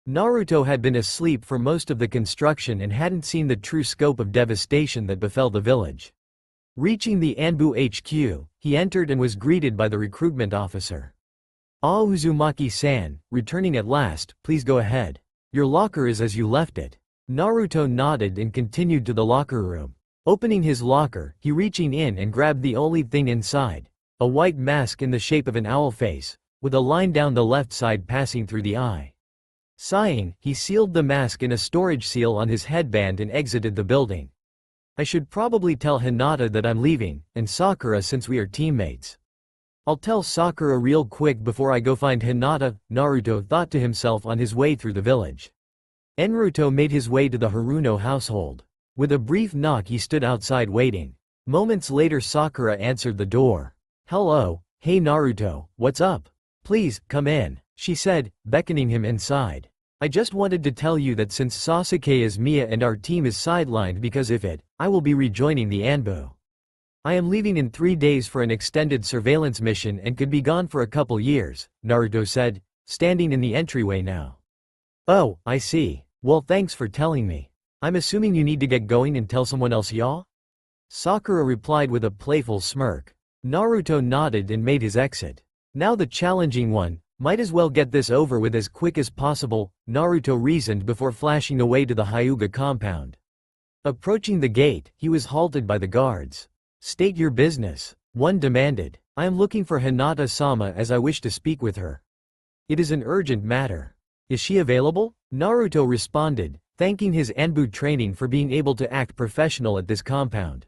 Naruto had been asleep for most of the construction and hadn't seen the true scope of devastation that befell the village. Reaching the Anbu HQ, he entered and was greeted by the recruitment officer. Ah, Uzumaki-san, returning at last, please go ahead. Your locker is as you left it. Naruto nodded and continued to the locker room. Opening his locker, he reaching in and grabbed the only thing inside. A white mask in the shape of an owl face, with a line down the left side passing through the eye. Sighing, he sealed the mask in a storage seal on his headband and exited the building. I should probably tell Hinata that I'm leaving, and Sakura since we are teammates. I'll tell Sakura real quick before I go find Hinata, Naruto thought to himself on his way through the village. Naruto made his way to the Haruno household. With a brief knock he stood outside waiting. Moments later Sakura answered the door. Hello, hey Naruto, what's up? Please, come in, she said, beckoning him inside. I just wanted to tell you that since Sasuke is Mia and our team is sidelined because of it, I will be rejoining the Anbu. I am leaving in 3 days for an extended surveillance mission and could be gone for a couple years, Naruto said, standing in the entryway now. Oh, I see. Well, thanks for telling me. I'm assuming you need to get going and tell someone else, y'all? Sakura replied with a playful smirk. Naruto nodded and made his exit. Now the challenging one, might as well get this over with as quick as possible, Naruto reasoned before flashing away to the Hyuga compound. Approaching the gate, he was halted by the guards. State your business, one demanded. I am looking for Hinata-sama as I wish to speak with her. It is an urgent matter. Is she available? Naruto responded, thanking his Anbu training for being able to act professional at this compound.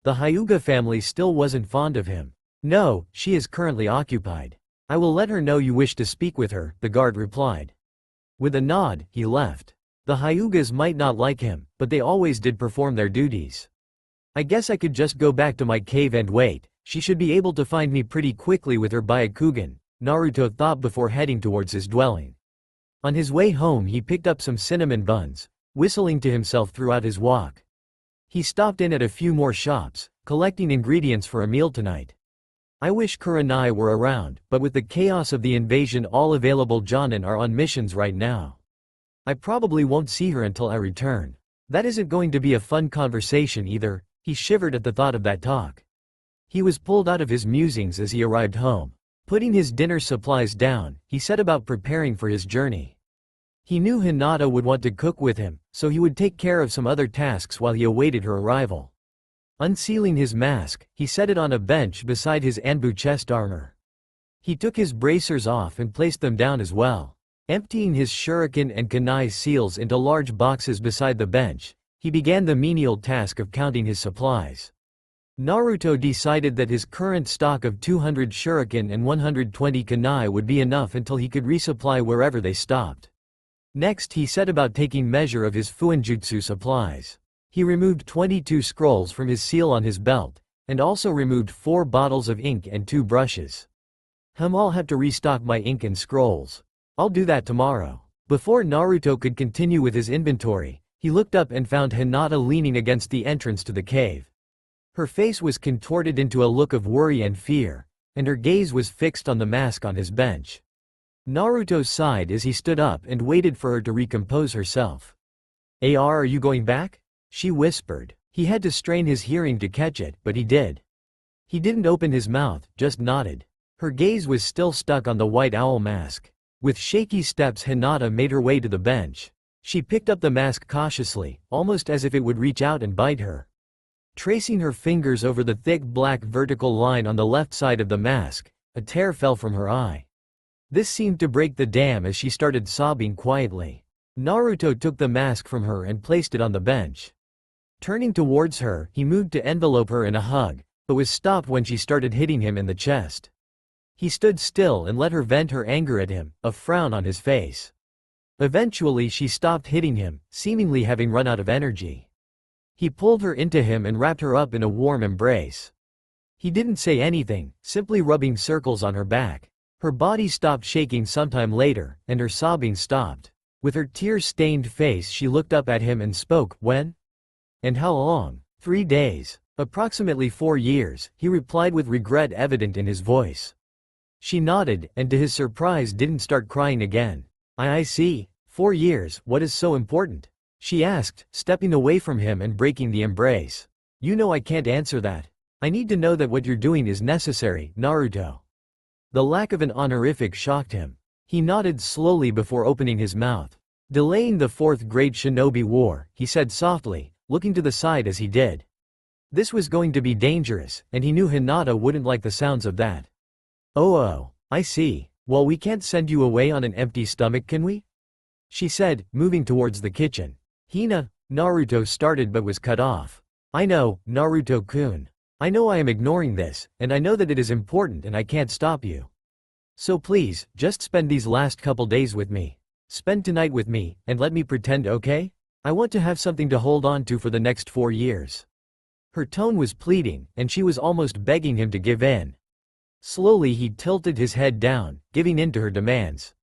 The Hyuga family still wasn't fond of him. No, she is currently occupied. I will let her know you wish to speak with her, the guard replied. With a nod, he left. The Hyugas might not like him, but they always did perform their duties. I guess I could just go back to my cave and wait. She should be able to find me pretty quickly with her Byakugan, Naruto thought before heading towards his dwelling. On his way home he picked up some cinnamon buns, whistling to himself throughout his walk. He stopped in at a few more shops, collecting ingredients for a meal tonight. I wish Kurenai were around, but with the chaos of the invasion all available Jonin are on missions right now. I probably won't see her until I return. That isn't going to be a fun conversation either, he shivered at the thought of that talk. He was pulled out of his musings as he arrived home. Putting his dinner supplies down, he set about preparing for his journey. He knew Hinata would want to cook with him, so he would take care of some other tasks while he awaited her arrival. Unsealing his mask, he set it on a bench beside his Anbu chest armor. He took his bracers off and placed them down as well. Emptying his shuriken and kunai seals into large boxes beside the bench, he began the menial task of counting his supplies. Naruto decided that his current stock of 200 shuriken and 120 kunai would be enough until he could resupply wherever they stopped. Next he set about taking measure of his fuinjutsu supplies. He removed 22 scrolls from his seal on his belt, and also removed 4 bottles of ink and 2 brushes. I'll have to restock my ink and scrolls. I'll do that tomorrow. Before Naruto could continue with his inventory, he looked up and found Hinata leaning against the entrance to the cave. Her face was contorted into a look of worry and fear, and her gaze was fixed on the mask on his bench. Naruto sighed as he stood up and waited for her to recompose herself. Are you going back? She whispered. He had to strain his hearing to catch it, but he did. He didn't open his mouth, just nodded. Her gaze was still stuck on the white owl mask. With shaky steps Hinata made her way to the bench. She picked up the mask cautiously, almost as if it would reach out and bite her. Tracing her fingers over the thick black vertical line on the left side of the mask, a tear fell from her eye. This seemed to break the dam as she started sobbing quietly. Naruto took the mask from her and placed it on the bench. Turning towards her, he moved to envelope her in a hug, but was stopped when she started hitting him in the chest. He stood still and let her vent her anger at him, a frown on his face. Eventually she stopped hitting him, seemingly having run out of energy. He pulled her into him and wrapped her up in a warm embrace. He didn't say anything, simply rubbing circles on her back. Her body stopped shaking sometime later, and her sobbing stopped. With her tear-stained face she looked up at him and spoke, "When? And how long?" 3 days. Approximately 4 years, he replied with regret evident in his voice. She nodded, and to his surprise didn't start crying again. I see. 4 years, what is so important? She asked, stepping away from him and breaking the embrace. You know I can't answer that. I need to know that what you're doing is necessary, Naruto. The lack of an honorific shocked him. He nodded slowly before opening his mouth. Delaying the 4th grade shinobi war, he said softly, looking to the side as he did. This was going to be dangerous, and he knew Hinata wouldn't like the sounds of that. Oh, I see. Well, we can't send you away on an empty stomach, can we? She said, moving towards the kitchen. Naruto started but was cut off. I know, Naruto-kun. I know I am ignoring this, and I know that it is important and I can't stop you. So please, just spend these last couple days with me. Spend tonight with me, and let me pretend, okay? I want to have something to hold on to for the next 4 years. Her tone was pleading, and she was almost begging him to give in. Slowly he tilted his head down, giving in to her demands.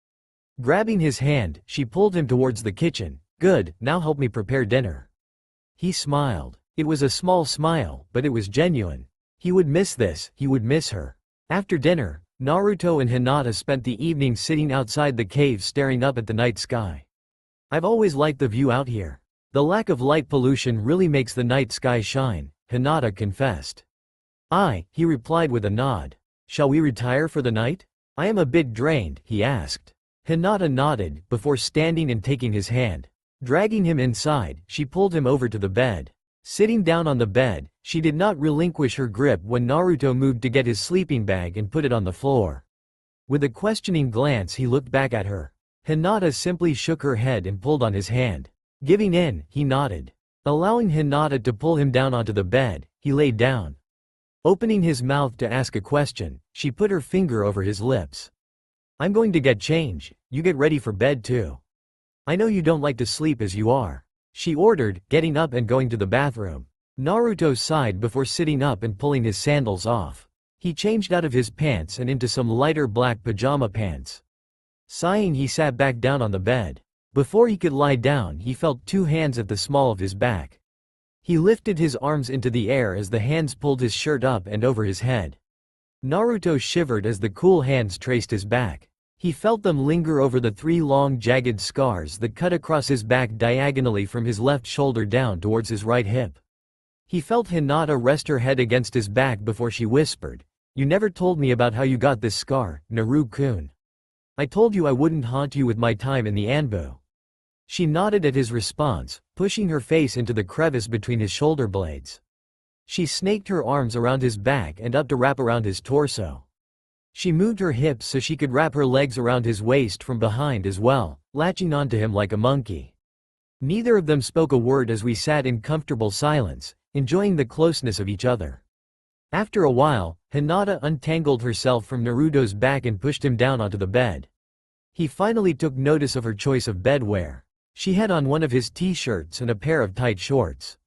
Grabbing his hand, she pulled him towards the kitchen. Good, now help me prepare dinner. He smiled. It was a small smile, but it was genuine. He would miss this, he would miss her. After dinner, Naruto and Hinata spent the evening sitting outside the cave staring up at the night sky. I've always liked the view out here. The lack of light pollution really makes the night sky shine, Hinata confessed. He replied with a nod. Shall we retire for the night? I am a bit drained, he asked. Hinata nodded, before standing and taking his hand. Dragging him inside, she pulled him over to the bed. Sitting down on the bed, she did not relinquish her grip when Naruto moved to get his sleeping bag and put it on the floor. With a questioning glance he looked back at her. Hinata simply shook her head and pulled on his hand. Giving in, he nodded. Allowing Hinata to pull him down onto the bed, he lay down. Opening his mouth to ask a question, she put her finger over his lips. I'm going to get change, you get ready for bed too. I know you don't like to sleep as you are. She ordered, getting up and going to the bathroom. Naruto sighed before sitting up and pulling his sandals off. He changed out of his pants and into some lighter black pajama pants. Sighing, he sat back down on the bed. Before he could lie down, he felt 2 hands at the small of his back. He lifted his arms into the air as the hands pulled his shirt up and over his head. Naruto shivered as the cool hands traced his back. He felt them linger over the 3 long jagged scars that cut across his back diagonally from his left shoulder down towards his right hip. He felt Hinata rest her head against his back before she whispered, You never told me about how you got this scar, Naru-kun. I told you I wouldn't haunt you with my time in the Anbu. She nodded at his response, pushing her face into the crevice between his shoulder blades. She snaked her arms around his back and up to wrap around his torso. She moved her hips so she could wrap her legs around his waist from behind as well, latching onto him like a monkey. Neither of them spoke a word as we sat in comfortable silence, enjoying the closeness of each other. After a while, Hinata untangled herself from Naruto's back and pushed him down onto the bed. He finally took notice of her choice of bedwear. She had on one of his t-shirts and a pair of tight shorts.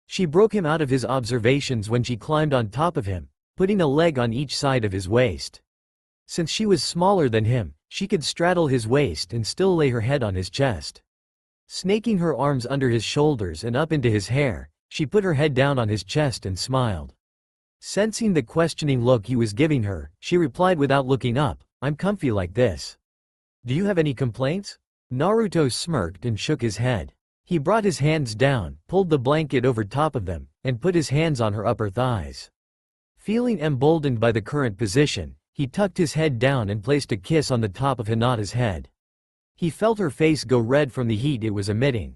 She broke him out of his observations when she climbed on top of him, putting a leg on each side of his waist. Since she was smaller than him, she could straddle his waist and still lay her head on his chest. Snaking her arms under his shoulders and up into his hair, she put her head down on his chest and smiled. Sensing the questioning look he was giving her, she replied without looking up, "I'm comfy like this. Do you have any complaints?" Naruto smirked and shook his head. He brought his hands down, pulled the blanket over top of them, and put his hands on her upper thighs. Feeling emboldened by the current position, he tucked his head down and placed a kiss on the top of Hinata's head. He felt her face go red from the heat it was emitting.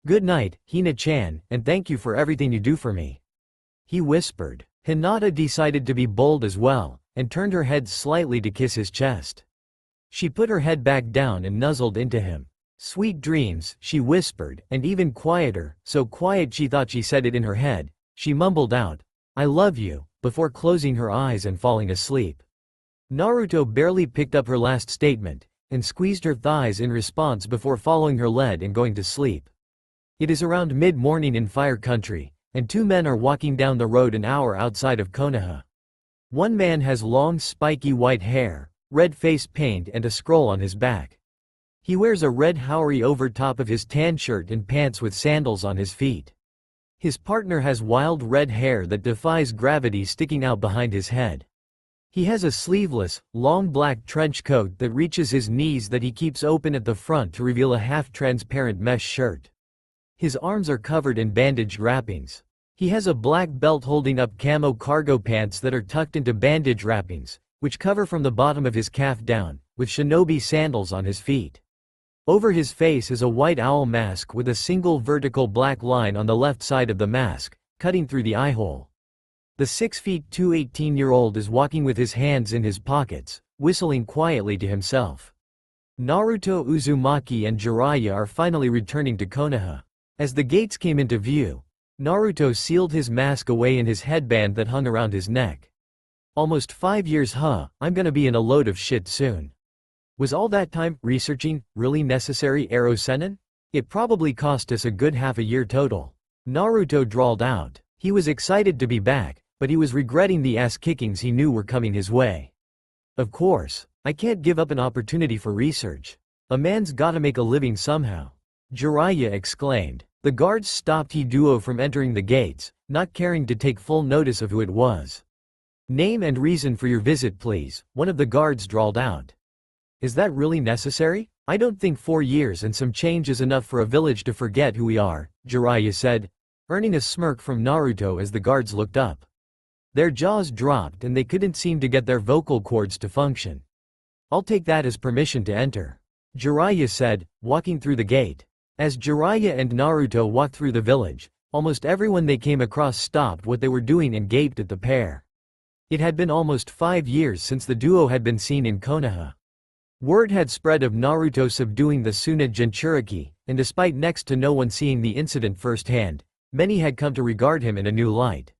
"Good night, Hina-chan, and thank you for everything you do for me," he whispered. Hinata decided to be bold as well, and turned her head slightly to kiss his chest. She put her head back down and nuzzled into him. "Sweet dreams," she whispered, and even quieter, so quiet she thought she said it in her head, she mumbled out, "I love you," before closing her eyes and falling asleep. Naruto barely picked up her last statement, and squeezed her thighs in response before following her lead and going to sleep. It is around mid-morning in Fire Country, and two men are walking down the road an hour outside of Konoha. One man has long spiky white hair, red face paint and a scroll on his back. He wears a red haori over top of his tan shirt and pants with sandals on his feet. His partner has wild red hair that defies gravity sticking out behind his head. He has a sleeveless, long black trench coat that reaches his knees that he keeps open at the front to reveal a half-transparent mesh shirt. His arms are covered in bandaged wrappings. He has a black belt holding up camo cargo pants that are tucked into bandage wrappings, which cover from the bottom of his calf down, with shinobi sandals on his feet. Over his face is a white owl mask with a single vertical black line on the left side of the mask, cutting through the eye hole. The 6'2" 18-year-old is walking with his hands in his pockets, whistling quietly to himself. Naruto Uzumaki and Jiraiya are finally returning to Konoha. As the gates came into view, Naruto sealed his mask away in his headband that hung around his neck. "Almost 5 years, huh? I'm gonna be in a load of shit soon. Was all that time researching really necessary, Ero Sennin? It probably cost us a good half a year total." Naruto drawled out. He was excited to be back, but he was regretting the ass-kickings he knew were coming his way. "Of course, I can't give up an opportunity for research. A man's gotta make a living somehow," Jiraiya exclaimed. The guards stopped Hiduo from entering the gates, not caring to take full notice of who it was. "Name and reason for your visit, please," one of the guards drawled out. "Is that really necessary? I don't think 4 years and some change is enough for a village to forget who we are," Jiraiya said, earning a smirk from Naruto as the guards looked up. Their jaws dropped and they couldn't seem to get their vocal cords to function. "I'll take that as permission to enter," Jiraiya said, walking through the gate. As Jiraiya and Naruto walked through the village, almost everyone they came across stopped what they were doing and gaped at the pair. It had been almost 5 years since the duo had been seen in Konoha. Word had spread of Naruto subduing the Suna Jinchuriki, and despite next to no one seeing the incident firsthand, many had come to regard him in a new light.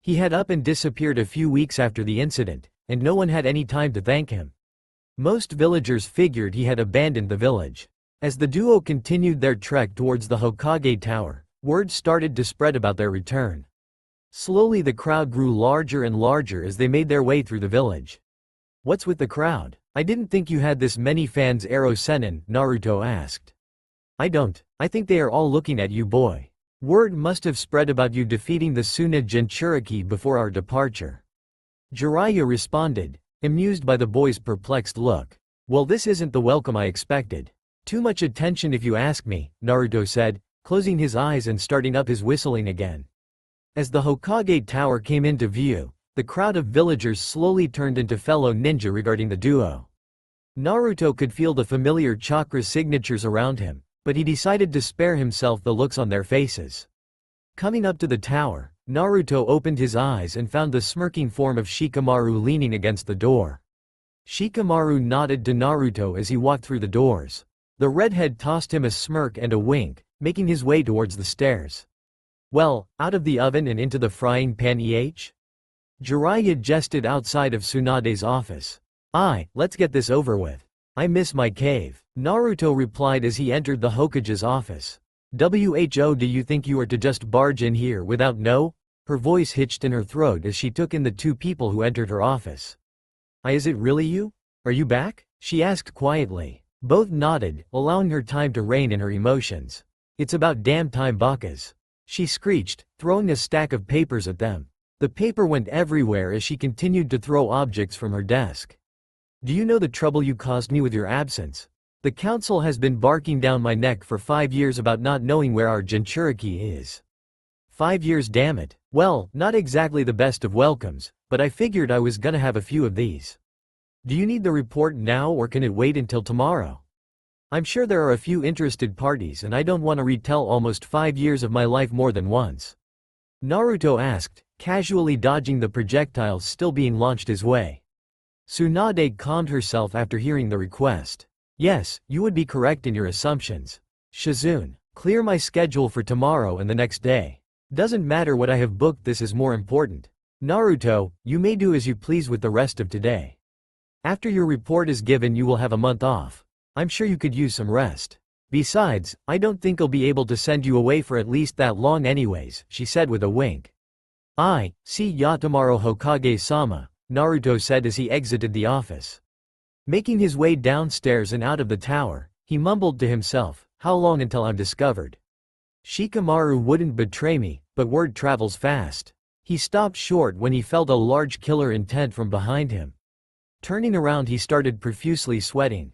He had up and disappeared a few weeks after the incident, and no one had any time to thank him. Most villagers figured he had abandoned the village. As the duo continued their trek towards the Hokage Tower, word started to spread about their return. Slowly the crowd grew larger and larger as they made their way through the village. "What's with the crowd? I didn't think you had this many fans, Ero Sennin," Naruto asked. "I don't. I think they are all looking at you, boy. Word must have spread about you defeating the Suna Jinchuriki before our departure," Jiraiya responded, amused by the boy's perplexed look. "Well, this isn't the welcome I expected. Too much attention if you ask me," Naruto said, closing his eyes and starting up his whistling again. As the Hokage Tower came into view, the crowd of villagers slowly turned into fellow ninja regarding the duo. Naruto could feel the familiar chakra signatures around him, but he decided to spare himself the looks on their faces. Coming up to the tower, Naruto opened his eyes and found the smirking form of Shikamaru leaning against the door. Shikamaru nodded to Naruto as he walked through the doors. The redhead tossed him a smirk and a wink, making his way towards the stairs. "Well, out of the oven and into the frying pan, Jiraiya jested outside of Tsunade's office. "Aye, let's get this over with. I miss my cave," Naruto replied as he entered the Hokage's office. "Who do you think you are to just barge in here without no?" Her voice hitched in her throat as she took in the two people who entered her office. Is it really you? Are you back?" she asked quietly. Both nodded, allowing her time to rein in her emotions. "It's about damn time, Bakas," she screeched, throwing a stack of papers at them. The paper went everywhere as she continued to throw objects from her desk. "Do you know the trouble you caused me with your absence? The council has been barking down my neck for 5 years about not knowing where our Jinchuriki is." 5 years, damn it. Well, not exactly the best of welcomes, but I figured I was gonna have a few of these. Do you need the report now or can it wait until tomorrow? I'm sure there are a few interested parties and I don't want to retell almost 5 years of my life more than once. Naruto asked, casually dodging the projectiles still being launched his way. Tsunade calmed herself after hearing the request. Yes, you would be correct in your assumptions. Shizune, clear my schedule for tomorrow and the next day. Doesn't matter what I have booked, this is more important. Naruto, you may do as you please with the rest of today. After your report is given you will have a month off. I'm sure you could use some rest. Besides, I don't think I'll be able to send you away for at least that long anyways, she said with a wink. See ya tomorrow, Hokage-sama, Naruto said as he exited the office. Making his way downstairs and out of the tower, he mumbled to himself, how long until I'm discovered? Shikamaru wouldn't betray me, but word travels fast. He stopped short when he felt a large killer intent from behind him. Turning around he started profusely sweating.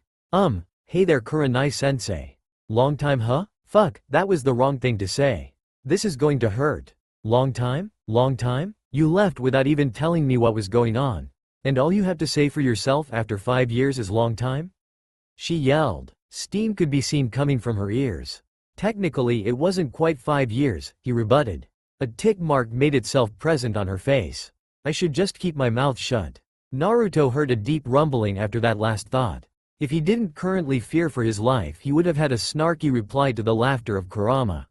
Hey there Kurenai-sensei. Long time huh? Fuck, that was the wrong thing to say. This is going to hurt. Long time? Long time? You left without even telling me what was going on. And all you have to say for yourself after 5 years is long time? She yelled. Steam could be seen coming from her ears. Technically it wasn't quite 5 years, he rebutted. A tick mark made itself present on her face. I should just keep my mouth shut. Naruto heard a deep rumbling after that last thought. If he didn't currently fear for his life he would have had a snarky reply to the laughter of Kurama.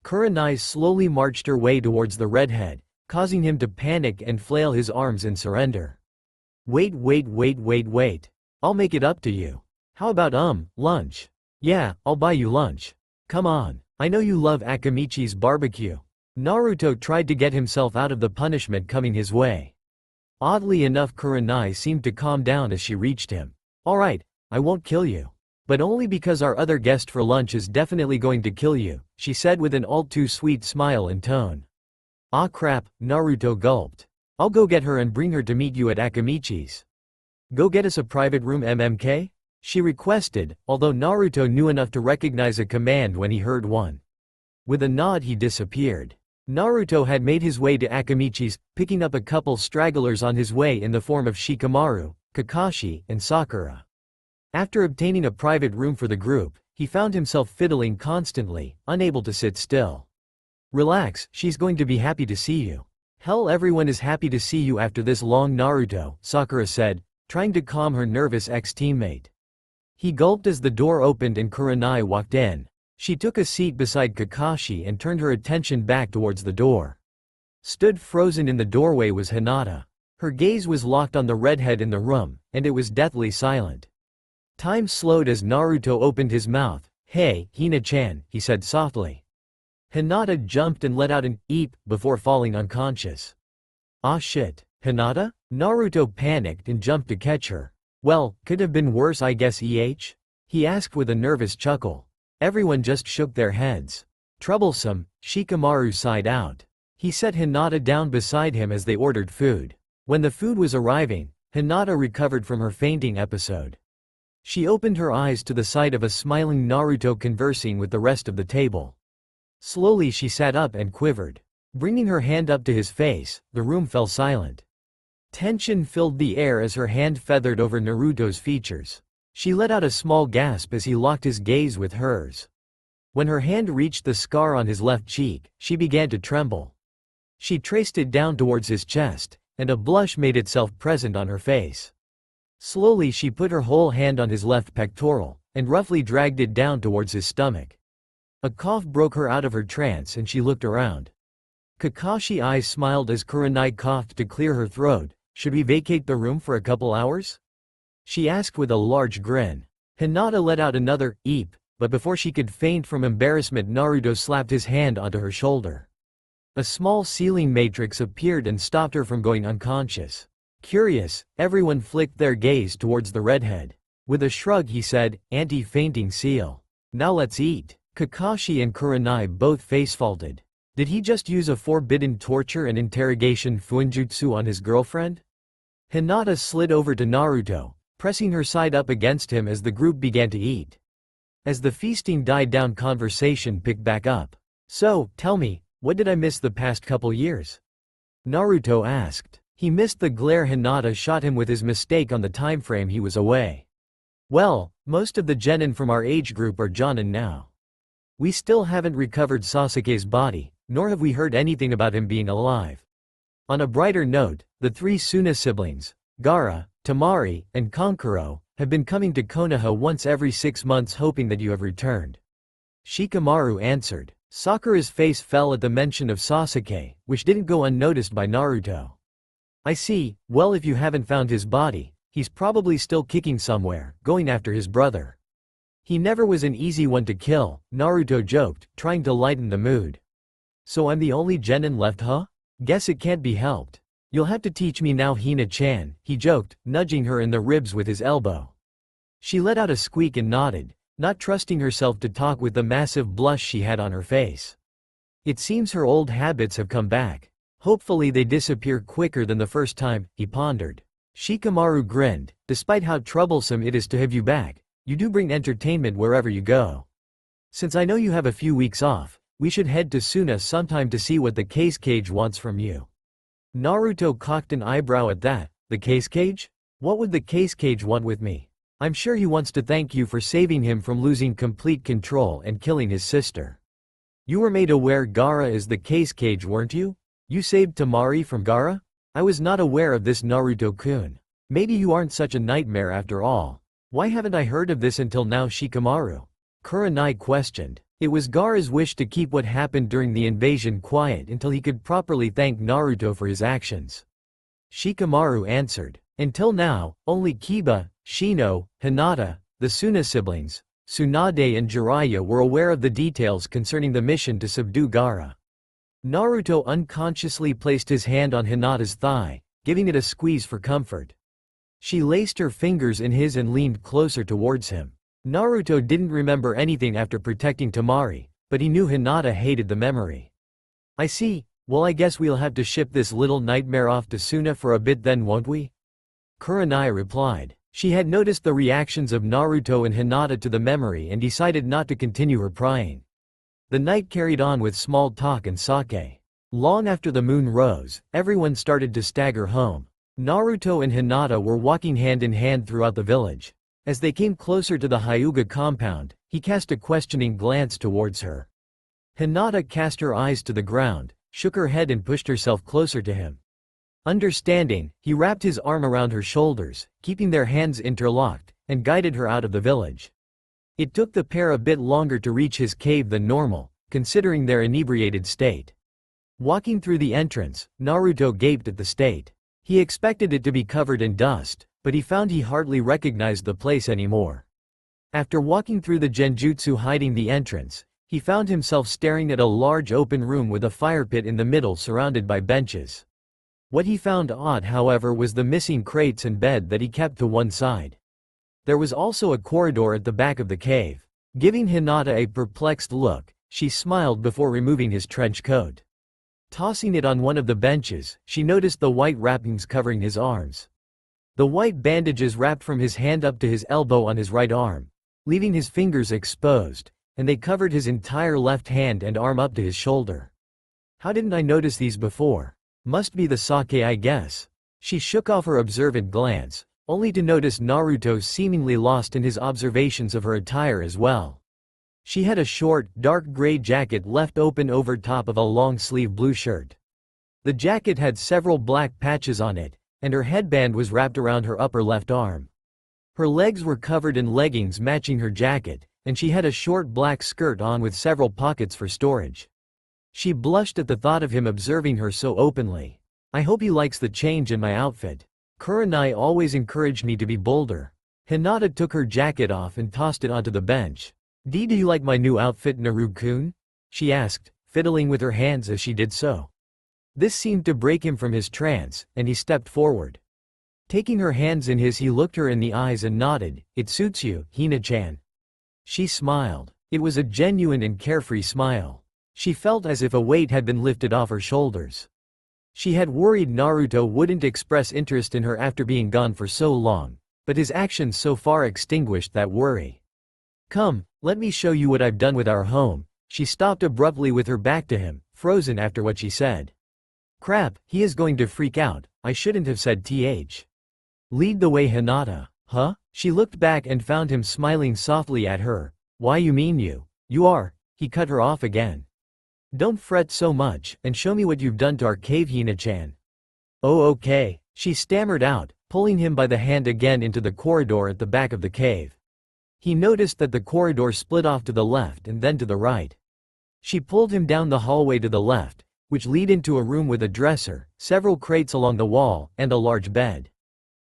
Kurenai slowly marched her way towards the redhead, causing him to panic and flail his arms in surrender. Wait. I'll make it up to you. How about lunch? Yeah, I'll buy you lunch. Come on, I know you love Akamichi's barbecue. Naruto tried to get himself out of the punishment coming his way. Oddly enough Kurenai seemed to calm down as she reached him. Alright, I won't kill you. But only because our other guest for lunch is definitely going to kill you, she said with an all-too-sweet smile in tone. Ah crap, Naruto gulped. I'll go get her and bring her to meet you at Akamichi's. Go get us a private room MMK? She requested, although Naruto knew enough to recognize a command when he heard one. With a nod he disappeared. Naruto had made his way to Akamichi's, picking up a couple stragglers on his way in the form of Shikamaru, Kakashi, and Sakura. After obtaining a private room for the group, he found himself fiddling constantly, unable to sit still. Relax, she's going to be happy to see you. Hell, everyone is happy to see you after this long, Naruto, Sakura said, trying to calm her nervous ex-teammate. He gulped as the door opened and Kurenai walked in. She took a seat beside Kakashi and turned her attention back towards the door. Stood frozen in the doorway was Hinata. Her gaze was locked on the redhead in the room, and it was deathly silent. Time slowed as Naruto opened his mouth. Hey, Hina-chan, he said softly. Hinata jumped and let out an eep before falling unconscious. Ah shit, Hinata? Naruto panicked and jumped to catch her. Well, could have been worse I guess he asked with a nervous chuckle. Everyone just shook their heads. Troublesome, Shikamaru sighed out. He set Hinata down beside him as they ordered food. When the food was arriving, Hinata recovered from her fainting episode. She opened her eyes to the sight of a smiling Naruto conversing with the rest of the table. Slowly she sat up and quivered. Bringing her hand up to his face, the room fell silent. Tension filled the air as her hand feathered over Naruto's features. She let out a small gasp as he locked his gaze with hers. When her hand reached the scar on his left cheek, she began to tremble. She traced it down towards his chest, and a blush made itself present on her face. Slowly she put her whole hand on his left pectoral, and roughly dragged it down towards his stomach. A cough broke her out of her trance and she looked around. Kakashi's eyes smiled as Kurenai coughed to clear her throat. Should we vacate the room for a couple hours? She asked with a large grin. Hinata let out another eep, but before she could faint from embarrassment, Naruto slapped his hand onto her shoulder. A small ceiling matrix appeared and stopped her from going unconscious. Curious, everyone flicked their gaze towards the redhead. With a shrug he said, "Anti-fainting seal. Now let's eat." Kakashi and Kurenai both face-faulted. Did he just use a forbidden torture and interrogation Fuinjutsu on his girlfriend? Hinata slid over to Naruto, pressing her side up against him as the group began to eat. As the feasting died down, conversation picked back up. "So, tell me, what did I miss the past couple years?" Naruto asked. He missed the glare Hinata shot him with his mistake on the time frame he was away. "Well, most of the genin from our age group are jonin now. We still haven't recovered Sasuke's body, nor have we heard anything about him being alive." On a brighter note, the three Suna siblings, Gaara, Temari, and Kankuro, have been coming to Konoha once every 6 months hoping that you have returned. Shikamaru answered. Sakura's face fell at the mention of Sasuke, which didn't go unnoticed by Naruto. "I see, well, if you haven't found his body, he's probably still kicking somewhere, going after his brother. He never was an easy one to kill," Naruto joked, trying to lighten the mood. "So I'm the only genin left, huh? Guess it can't be helped. You'll have to teach me now, Hina-chan," he joked, nudging her in the ribs with his elbow. She let out a squeak and nodded, not trusting herself to talk with the massive blush she had on her face. It seems her old habits have come back. Hopefully they disappear quicker than the first time, he pondered. Shikamaru grinned. "Despite how troublesome it is to have you back, you do bring entertainment wherever you go. Since I know you have a few weeks off, we should head to Suna sometime to see what the case cage wants from you." Naruto cocked an eyebrow at that. "The case cage? What would the case cage want with me? I'm sure he wants to thank you for saving him from losing complete control and killing his sister. You were made aware Gaara is the case cage, weren't you? You saved Temari from Gaara? I was not aware of this, Naruto-kun. Maybe you aren't such a nightmare after all. Why haven't I heard of this until now?" Shikamaru. Kurenai questioned. It was Gaara's wish to keep what happened during the invasion quiet until he could properly thank Naruto for his actions. Shikamaru answered. Until now, only Kiba, Shino, Hinata, the Suna siblings, Tsunade and Jiraiya were aware of the details concerning the mission to subdue Gaara. Naruto unconsciously placed his hand on Hinata's thigh, giving it a squeeze for comfort. She laced her fingers in his and leaned closer towards him. Naruto didn't remember anything after protecting Temari, but he knew Hinata hated the memory. "I see, well, I guess we'll have to ship this little nightmare off to Suna for a bit then, won't we?" Kurenai replied. She had noticed the reactions of Naruto and Hinata to the memory and decided not to continue her prying. The night carried on with small talk and sake. Long after the moon rose, everyone started to stagger home. Naruto and Hinata were walking hand in hand throughout the village. As they came closer to the Hyuga compound, he cast a questioning glance towards her. Hinata cast her eyes to the ground, shook her head and pushed herself closer to him. Understanding, he wrapped his arm around her shoulders, keeping their hands interlocked, and guided her out of the village. It took the pair a bit longer to reach his cave than normal, considering their inebriated state. Walking through the entrance, Naruto gaped at the state. He expected it to be covered in dust, but he found he hardly recognized the place anymore. After walking through the Genjutsu hiding the entrance, he found himself staring at a large open room with a fire pit in the middle surrounded by benches. What he found odd, however, was the missing crates and bed that he kept to one side. There was also a corridor at the back of the cave. Giving Hinata a perplexed look, she smiled before removing his trench coat. Tossing it on one of the benches, she noticed the white wrappings covering his arms. The white bandages wrapped from his hand up to his elbow on his right arm, leaving his fingers exposed, and they covered his entire left hand and arm up to his shoulder. How didn't I notice these before? Must be the sake, I guess. She shook off her observant glance, only to notice Naruto seemingly lost in his observations of her attire as well. She had a short, dark gray jacket left open over top of a long-sleeve blue shirt. The jacket had several black patches on it, and her headband was wrapped around her upper left arm. Her legs were covered in leggings matching her jacket, and she had a short black skirt on with several pockets for storage. She blushed at the thought of him observing her so openly. I hope he likes the change in my outfit. Kurenai always encouraged me to be bolder. Hinata took her jacket off and tossed it onto the bench. Do you like my new outfit, Naruto-kun? She asked, fiddling with her hands as she did so. This seemed to break him from his trance, and he stepped forward. Taking her hands in his, he looked her in the eyes and nodded. It suits you, Hina-chan. She smiled. It was a genuine and carefree smile. She felt as if a weight had been lifted off her shoulders. She had worried Naruto wouldn't express interest in her after being gone for so long, but his actions so far extinguished that worry. Come, let me show you what I've done with our home. She stopped abruptly with her back to him, frozen after what she said. Crap, he is going to freak out. I shouldn't have said th. Lead the way, Hinata. Huh? She looked back and found him smiling softly at her. Why, you mean you are. He cut her off again. Don't fret so much, and show me what you've done to our cave, Hina-chan. Oh, okay, she stammered out, pulling him by the hand again into the corridor at the back of the cave. He noticed that the corridor split off to the left and then to the right. She pulled him down the hallway to the left, which led into a room with a dresser, several crates along the wall, and a large bed.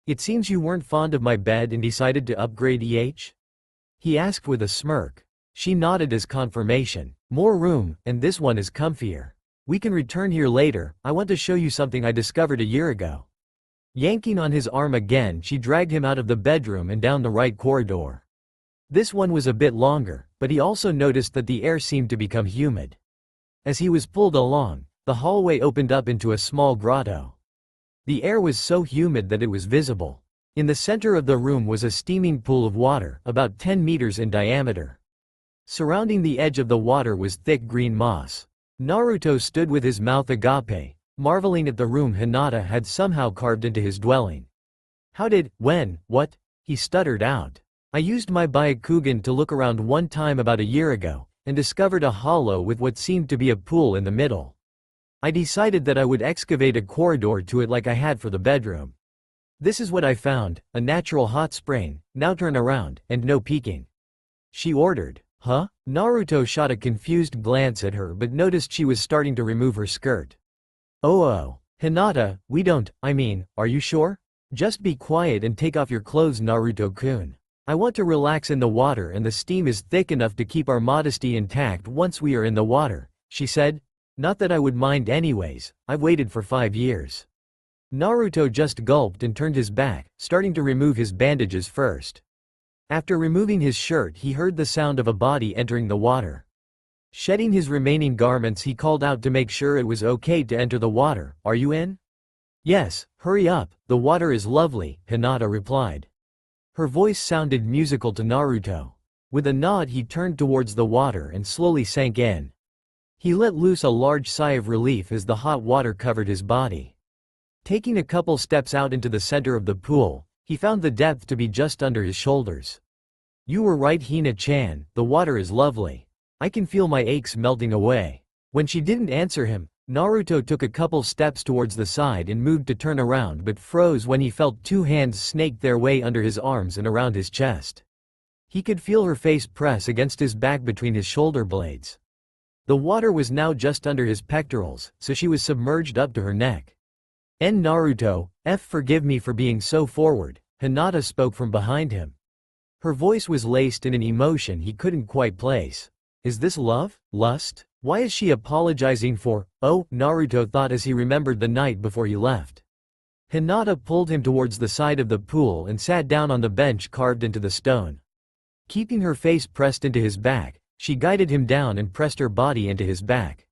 It seems you weren't fond of my bed and decided to upgrade he asked with a smirk. She nodded as confirmation. More room, and this one is comfier. We can return here later. I want to show you something I discovered a year ago. Yanking on his arm again, she dragged him out of the bedroom and down the right corridor. This one was a bit longer, but he also noticed that the air seemed to become humid. As he was pulled along, the hallway opened up into a small grotto. The air was so humid that it was visible. In the center of the room was a steaming pool of water, about 10 meters in diameter. Surrounding the edge of the water was thick green moss. Naruto stood with his mouth agape, marveling at the room Hinata had somehow carved into his dwelling. What? He stuttered out. I used my Byakugan to look around one time about a year ago, and discovered a hollow with what seemed to be a pool in the middle. I decided that I would excavate a corridor to it like I had for the bedroom. This is what I found, a natural hot spring. Now turn around, and no peeking. She ordered. Huh? Naruto shot a confused glance at her but noticed she was starting to remove her skirt. Oh, Hinata, are you sure? Just be quiet and take off your clothes, Naruto-kun. I want to relax in the water and the steam is thick enough to keep our modesty intact once we are in the water, she said. Not that I would mind anyways, I've waited for 5 years. Naruto just gulped and turned his back, starting to remove his bandages first. After removing his shirt, he heard the sound of a body entering the water. Shedding his remaining garments, he called out to make sure it was okay to enter the water. Are you in? Yes, hurry up, the water is lovely, Hinata replied. Her voice sounded musical to Naruto. With a nod, he turned towards the water and slowly sank in. He let loose a large sigh of relief as the hot water covered his body. Taking a couple steps out into the center of the pool, he found the depth to be just under his shoulders. You were right, Hina-chan, the water is lovely. I can feel my aches melting away. When she didn't answer him, Naruto took a couple steps towards the side and moved to turn around but froze when he felt 2 hands snake their way under his arms and around his chest. He could feel her face press against his back between his shoulder blades. The water was now just under his pectorals, so she was submerged up to her neck. Naruto, forgive me for being so forward, Hinata spoke from behind him. Her voice was laced in an emotion he couldn't quite place. Is this love? Lust? Why is she apologizing for? Oh, Naruto thought as he remembered the night before he left. Hinata pulled him towards the side of the pool and sat down on the bench carved into the stone. Keeping her face pressed into his back, she guided him down and pressed her body into his back.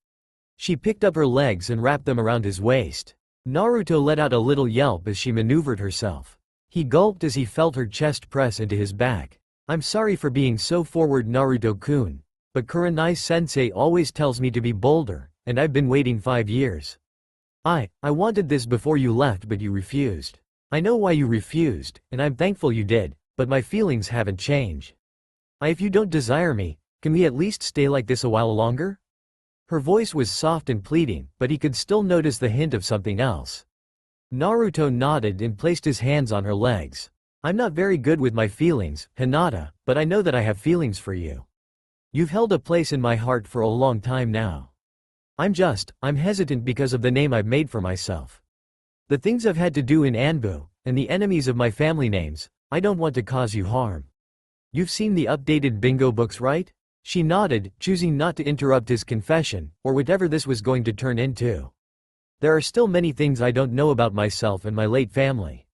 She picked up her legs and wrapped them around his waist. Naruto let out a little yelp as she maneuvered herself. He gulped as he felt her chest press into his back. I'm sorry for being so forward, Naruto-kun, but Kurenai-sensei always tells me to be bolder, and I've been waiting 5 years. I wanted this before you left but you refused. I know why you refused, and I'm thankful you did, but my feelings haven't changed. If you don't desire me, can we at least stay like this a while longer? Her voice was soft and pleading, but he could still notice the hint of something else. Naruto nodded and placed his hands on her legs. I'm not very good with my feelings, Hinata, but I know that I have feelings for you. You've held a place in my heart for a long time now. I'm hesitant because of the name I've made for myself. The things I've had to do in Anbu, and the enemies of my family names, I don't want to cause you harm. You've seen the updated bingo books, right? She nodded, choosing not to interrupt his confession, or whatever this was going to turn into. There are still many things I don't know about myself and my late family.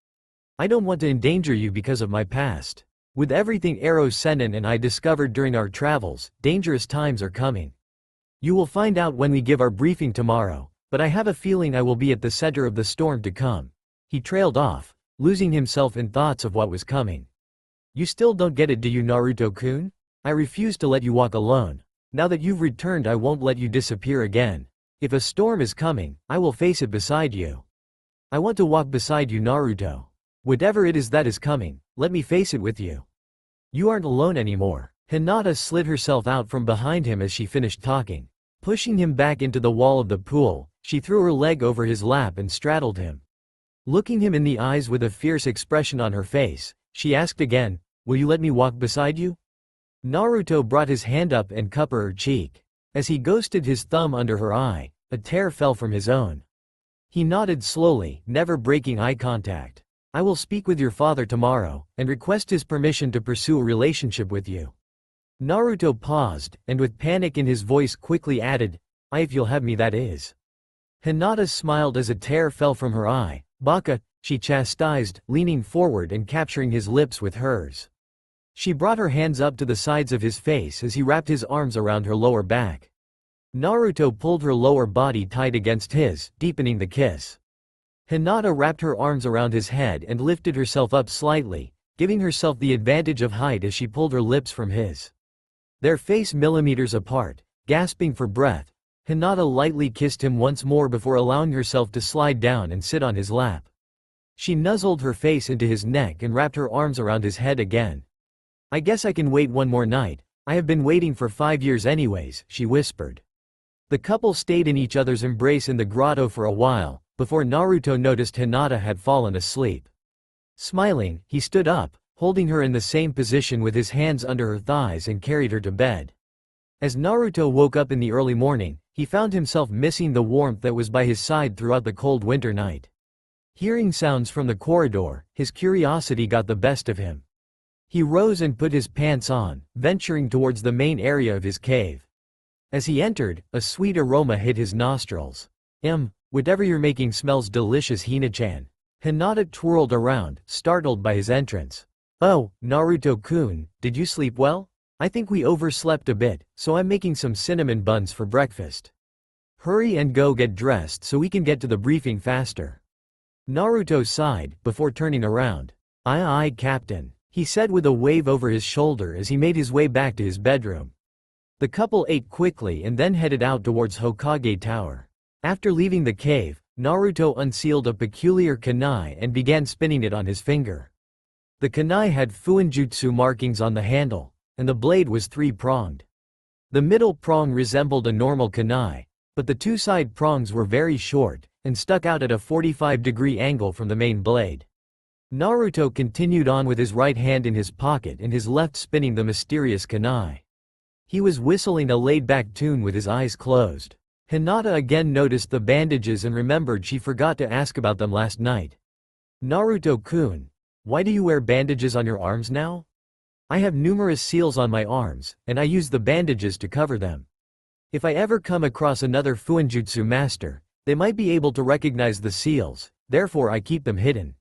I don't want to endanger you because of my past. With everything Senin and I discovered during our travels, dangerous times are coming. You will find out when we give our briefing tomorrow, but I have a feeling I will be at the center of the storm to come. He trailed off, losing himself in thoughts of what was coming. You still don't get it, do you, Naruto-kun? I refuse to let you walk alone. Now that you've returned, I won't let you disappear again. If a storm is coming, I will face it beside you. I want to walk beside you, Naruto. Whatever it is that is coming, let me face it with you. You aren't alone anymore. Hinata slid herself out from behind him as she finished talking. Pushing him back into the wall of the pool, she threw her leg over his lap and straddled him. Looking him in the eyes with a fierce expression on her face, she asked again, "Will you let me walk beside you?" Naruto brought his hand up and cupped her cheek. As he ghosted his thumb under her eye, a tear fell from his own. He nodded slowly, never breaking eye contact. I will speak with your father tomorrow, and request his permission to pursue a relationship with you. Naruto paused, and with panic in his voice quickly added, if you'll have me, that is. Hinata smiled as a tear fell from her eye. Baka, she chastised, leaning forward and capturing his lips with hers. She brought her hands up to the sides of his face as he wrapped his arms around her lower back. Naruto pulled her lower body tight against his, deepening the kiss. Hinata wrapped her arms around his head and lifted herself up slightly, giving herself the advantage of height as she pulled her lips from his. Their face millimeters apart, gasping for breath, Hinata lightly kissed him once more before allowing herself to slide down and sit on his lap. She nuzzled her face into his neck and wrapped her arms around his head again. I guess I can wait one more night. I have been waiting for 5 years anyways, she whispered. The couple stayed in each other's embrace in the grotto for a while, before Naruto noticed Hinata had fallen asleep. Smiling, he stood up, holding her in the same position with his hands under her thighs and carried her to bed. As Naruto woke up in the early morning, he found himself missing the warmth that was by his side throughout the cold winter night. Hearing sounds from the corridor, his curiosity got the best of him. He rose and put his pants on, venturing towards the main area of his cave. As he entered, a sweet aroma hit his nostrils. Whatever you're making smells delicious, Hina-chan. Hinata twirled around, startled by his entrance. Oh, Naruto-kun, did you sleep well? I think we overslept a bit, so I'm making some cinnamon buns for breakfast. Hurry and go get dressed so we can get to the briefing faster. Naruto sighed, before turning around. Aye, Captain, he said with a wave over his shoulder as he made his way back to his bedroom. The couple ate quickly and then headed out towards Hokage Tower. After leaving the cave, Naruto unsealed a peculiar kunai and began spinning it on his finger. The kunai had Fuinjutsu markings on the handle, and the blade was 3-pronged. The middle prong resembled a normal kunai, but the two side prongs were very short, and stuck out at a 45-degree angle from the main blade. Naruto continued on with his right hand in his pocket and his left spinning the mysterious kunai. He was whistling a laid-back tune with his eyes closed. Hinata again noticed the bandages and remembered she forgot to ask about them last night. Naruto-kun, why do you wear bandages on your arms now? I have numerous seals on my arms, and I use the bandages to cover them. If I ever come across another Fuinjutsu master, they might be able to recognize the seals, therefore I keep them hidden.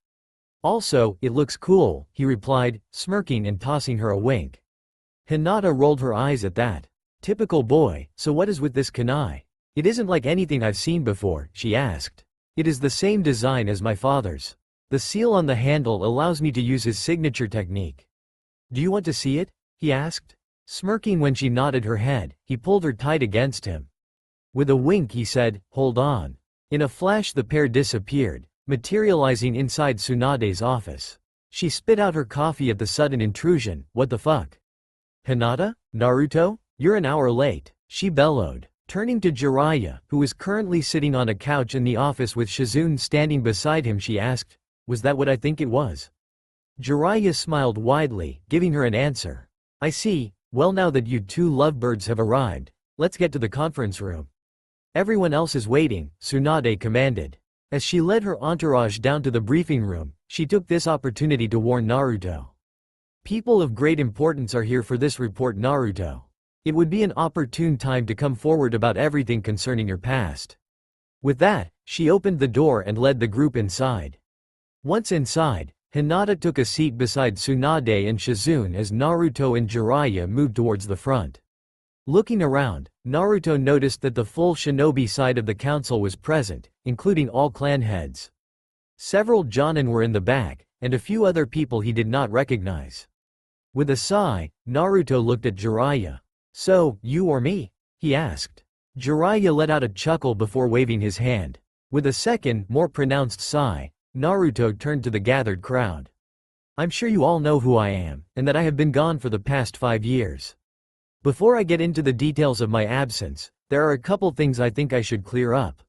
Also, it looks cool, he replied, smirking and tossing her a wink. Hinata rolled her eyes at that. Typical boy, so what is with this kunai? It isn't like anything I've seen before, she asked. It is the same design as my father's. The seal on the handle allows me to use his signature technique. Do you want to see it? He asked. Smirking when she nodded her head, he pulled her tight against him. With a wink he said, hold on. In a flash the pair disappeared, materializing inside Tsunade's office. She spit out her coffee at the sudden intrusion. What the fuck? Hinata? Naruto? You're an hour late, she bellowed. Turning to Jiraiya, who was currently sitting on a couch in the office with Shizune standing beside him, she asked, was that what I think it was? Jiraiya smiled widely, giving her an answer. I see, well now that you two lovebirds have arrived, let's get to the conference room. Everyone else is waiting, Tsunade commanded. As she led her entourage down to the briefing room, she took this opportunity to warn Naruto. People of great importance are here for this report, Naruto. It would be an opportune time to come forward about everything concerning your past. With that, she opened the door and led the group inside. Once inside, Hinata took a seat beside Tsunade and Shizune as Naruto and Jiraiya moved towards the front. Looking around, Naruto noticed that the full shinobi side of the council was present, including all clan heads. Several Jonin were in the back, and a few other people he did not recognize. With a sigh, Naruto looked at Jiraiya. "So, you or me?" he asked. Jiraiya let out a chuckle before waving his hand. With a second, more pronounced sigh, Naruto turned to the gathered crowd. "I'm sure you all know who I am, and that I have been gone for the past 5 years. Before I get into the details of my absence, there are a couple things I think I should clear up.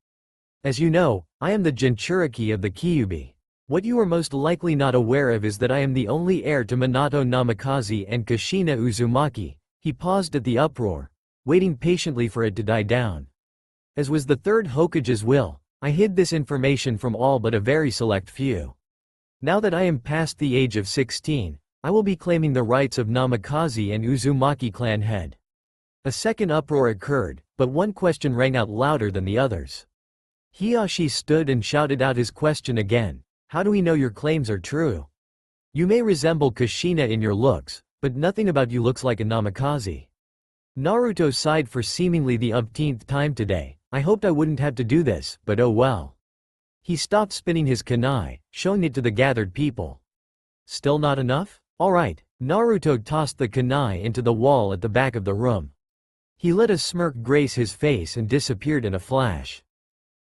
As you know, I am the Jinchuriki of the Kyuubi. What you are most likely not aware of is that I am the only heir to Minato Namikaze and Kushina Uzumaki." He paused at the uproar, waiting patiently for it to die down. "As was the third Hokage's will, I hid this information from all but a very select few. Now that I am past the age of 16, I will be claiming the rights of Namikaze and Uzumaki clan head." A second uproar occurred, but one question rang out louder than the others. Hiyashi stood and shouted out his question again. "How do we know your claims are true? You may resemble Kushina in your looks, but nothing about you looks like a Namikaze." Naruto sighed for seemingly the umpteenth time today. "I hoped I wouldn't have to do this, but oh well." He stopped spinning his kunai, showing it to the gathered people. "Still not enough? Alright." Naruto tossed the kunai into the wall at the back of the room. He let a smirk grace his face and disappeared in a flash.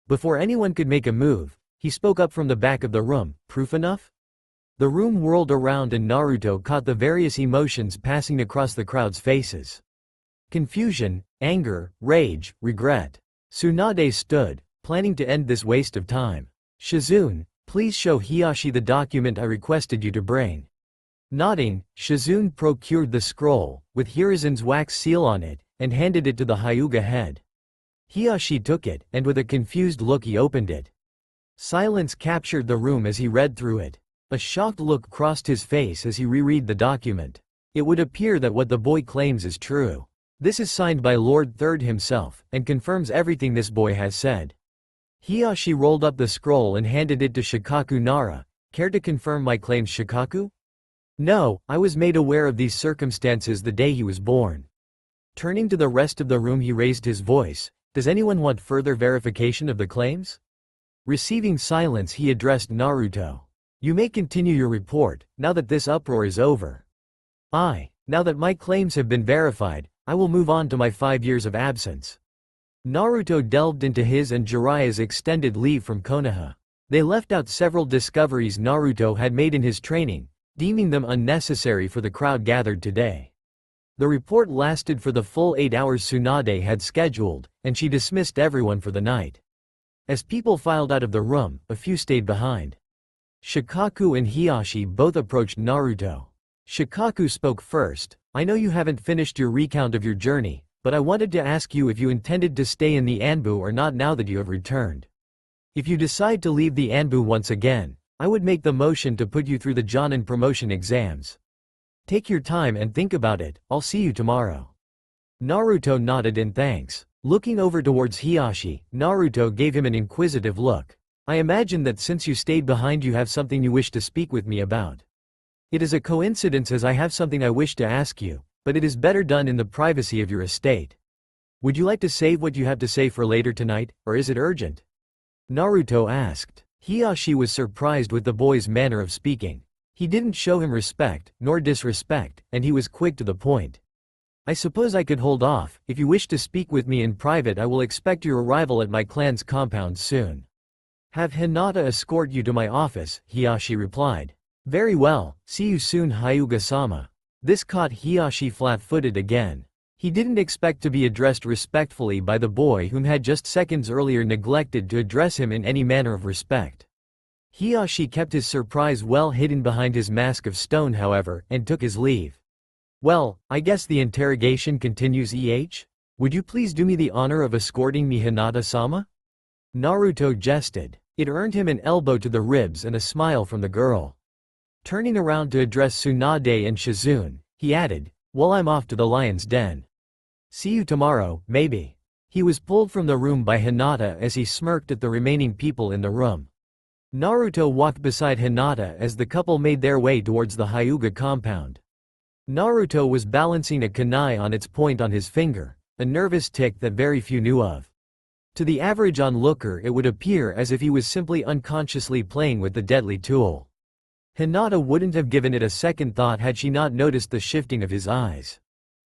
Before anyone could make a move, he spoke up from the back of the room. "Proof enough?" The room whirled around and Naruto caught the various emotions passing across the crowd's faces. Confusion, anger, rage, regret. Tsunade stood, planning to end this waste of time. "Shizune, please show Hiyashi the document I requested you to bring." Nodding, Shizune procured the scroll, with Hirazen's wax seal on it, and handed it to the Hyuga head. Hiyashi took it, and with a confused look he opened it. Silence captured the room as he read through it. A shocked look crossed his face as he reread the document. It would appear that what the boy claims is true. This is signed by Lord Third himself, and confirms everything this boy has said. Hiyashi rolled up the scroll and handed it to Shikaku Nara. "Care to confirm my claims, Shikaku?" "No, I was made aware of these circumstances the day he was born." Turning to the rest of the room he raised his voice. "Does anyone want further verification of the claims?" Receiving silence he addressed Naruto. "You may continue your report, now that this uproar is over." Now that my claims have been verified, I will move on to my 5 years of absence." Naruto delved into his and Jiraiya's extended leave from Konoha. They left out several discoveries Naruto had made in his training, deeming them unnecessary for the crowd gathered today. The report lasted for the full 8 hours Tsunade had scheduled, and she dismissed everyone for the night. As people filed out of the room, a few stayed behind. Shikaku and Hiyashi both approached Naruto. Shikaku spoke first. "I know you haven't finished your recount of your journey, but I wanted to ask you if you intended to stay in the Anbu or not now that you have returned. If you decide to leave the Anbu once again, I would make the motion to put you through the Jonin promotion exams. Take your time and think about it. I'll see you tomorrow." Naruto nodded in thanks. Looking over towards Hiyashi, Naruto gave him an inquisitive look. "I imagine that since you stayed behind you have something you wish to speak with me about. It is a coincidence as I have something I wish to ask you, but it is better done in the privacy of your estate. Would you like to save what you have to say for later tonight, or is it urgent?" Naruto asked. Hiyashi was surprised with the boy's manner of speaking. He didn't show him respect, nor disrespect, and he was quick to the point. "I suppose I could hold off. If you wish to speak with me in private I will expect your arrival at my clan's compound soon. Have Hinata escort you to my office," Hiyashi replied. "Very well, see you soon Hyuga-sama." This caught Hiyashi flat-footed again. He didn't expect to be addressed respectfully by the boy whom had just seconds earlier neglected to address him in any manner of respect. Hiyashi kept his surprise well hidden behind his mask of stone however, and took his leave. "Well, I guess the interrogation continues Would you please do me the honor of escorting me Hinata-sama?" Naruto jested. It earned him an elbow to the ribs and a smile from the girl. Turning around to address Tsunade and Shizune, he added, "Well, I'm off to the lion's den. See you tomorrow, maybe." He was pulled from the room by Hinata as he smirked at the remaining people in the room. Naruto walked beside Hinata as the couple made their way towards the Hyuga compound. Naruto was balancing a kunai on its point on his finger, a nervous tic that very few knew of. To the average onlooker it would appear as if he was simply unconsciously playing with the deadly tool. Hinata wouldn't have given it a second thought had she not noticed the shifting of his eyes.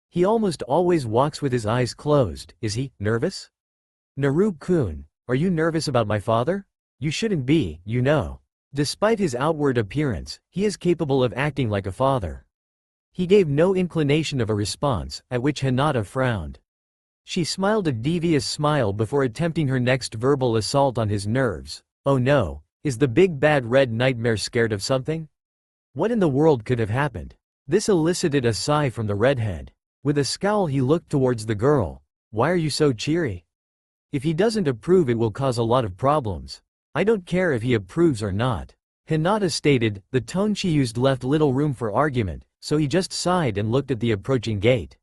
He almost always walks with his eyes closed. Is he nervous? Naru-kun, are you nervous about my father? You shouldn't be, you know. Despite his outward appearance, he is capable of acting like a father. He gave no inclination of a response, at which Hinata frowned. She smiled a devious smile before attempting her next verbal assault on his nerves. Oh no, is the big bad red nightmare scared of something? What in the world could have happened? This elicited a sigh from the redhead. With a scowl he looked towards the girl. Why are you so cheery? If he doesn't approve it will cause a lot of problems. I don't care if he approves or not. Hinata stated, the tone she used left little room for argument, so he just sighed and looked at the approaching gate.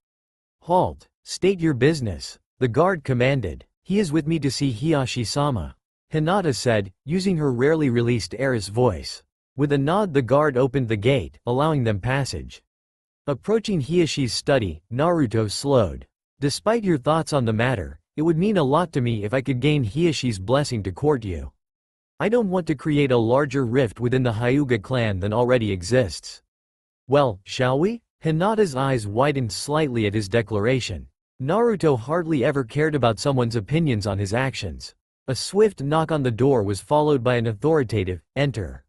Halt, state your business, the guard commanded. He is with me to see Hiyashi-sama, Hinata said, using her rarely released heiress voice. With a nod the guard opened the gate, allowing them passage. Approaching Hiyashi's study, Naruto slowed. Despite your thoughts on the matter, it would mean a lot to me if I could gain Hiyashi's blessing to court you. I don't want to create a larger rift within the Hyuga clan than already exists. Well, shall we? Hinata's eyes widened slightly at his declaration. Naruto hardly ever cared about someone's opinions on his actions. A swift knock on the door was followed by an authoritative, "Enter."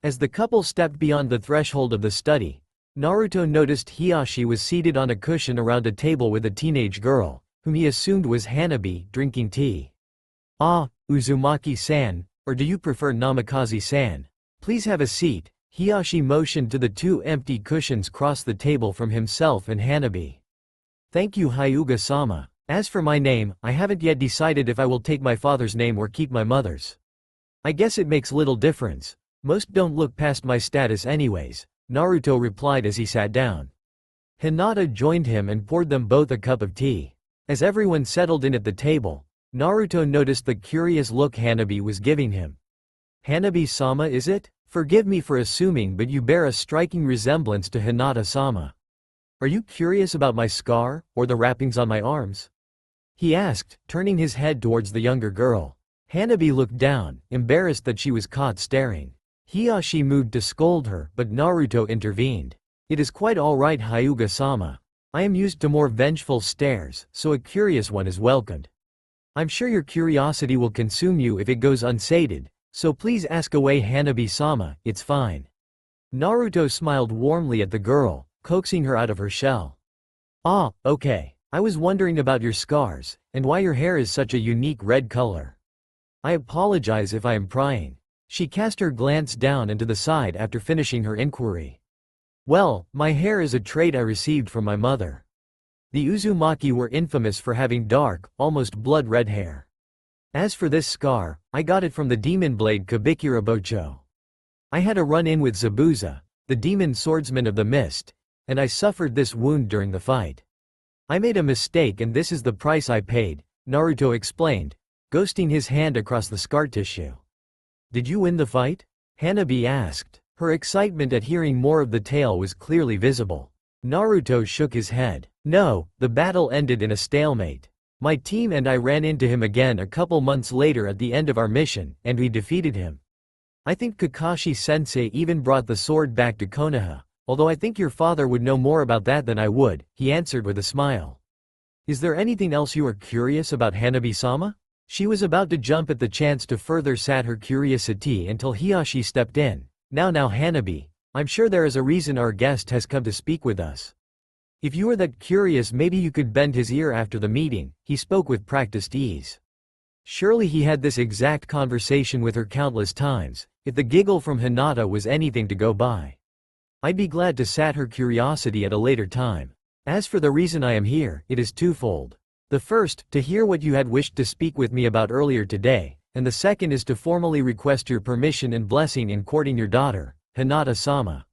As the couple stepped beyond the threshold of the study, Naruto noticed Hiyashi was seated on a cushion around a table with a teenage girl, whom he assumed was Hanabi, drinking tea. Ah, Uzumaki-san, or do you prefer Namikaze-san? Please have a seat. Hiyashi motioned to the two empty cushions across the table from himself and Hanabi. Thank you, Hyuga-sama. As for my name, I haven't yet decided if I will take my father's name or keep my mother's. I guess it makes little difference. Most don't look past my status anyways, Naruto replied as he sat down. Hinata joined him and poured them both a cup of tea. As everyone settled in at the table, Naruto noticed the curious look Hanabi was giving him. Hanabi-sama, is it? Forgive me for assuming, but you bear a striking resemblance to Hinata-sama. Are you curious about my scar, or the wrappings on my arms? He asked, turning his head towards the younger girl. Hanabi looked down, embarrassed that she was caught staring. Hiyashi moved to scold her, but Naruto intervened. It is quite alright, Hyuga-sama. I am used to more vengeful stares, so a curious one is welcomed. I'm sure your curiosity will consume you if it goes unsated, so please ask away, Hanabi-sama, it's fine. Naruto smiled warmly at the girl, coaxing her out of her shell. Ah, okay. I was wondering about your scars, and why your hair is such a unique red color. I apologize if I am prying. She cast her glance down and to the side after finishing her inquiry. Well, my hair is a trait I received from my mother. The Uzumaki were infamous for having dark, almost blood-red hair. As for this scar, I got it from the demon blade Kabikira Bocho. I had a run-in with Zabuza, the demon swordsman of the mist, and I suffered this wound during the fight. I made a mistake and this is the price I paid, Naruto explained, ghosting his hand across the scar tissue. Did you win the fight? Hanabi asked. Her excitement at hearing more of the tale was clearly visible. Naruto shook his head. No, the battle ended in a stalemate. My team and I ran into him again a couple months later at the end of our mission, and we defeated him. I think Kakashi-sensei even brought the sword back to Konoha, although I think your father would know more about that than I would, he answered with a smile. Is there anything else you are curious about, Hanabi-sama? She was about to jump at the chance to further sat her curiosity until Hiyashi stepped in. Now Hanabi, I'm sure there is a reason our guest has come to speak with us. If you are that curious, maybe you could bend his ear after the meeting, he spoke with practiced ease. Surely he had this exact conversation with her countless times, if the giggle from Hinata was anything to go by. I'd be glad to sat her curiosity at a later time. As for the reason I am here, it is twofold. The first, to hear what you had wished to speak with me about earlier today, and the second is to formally request your permission and blessing in courting your daughter, Hinata-sama.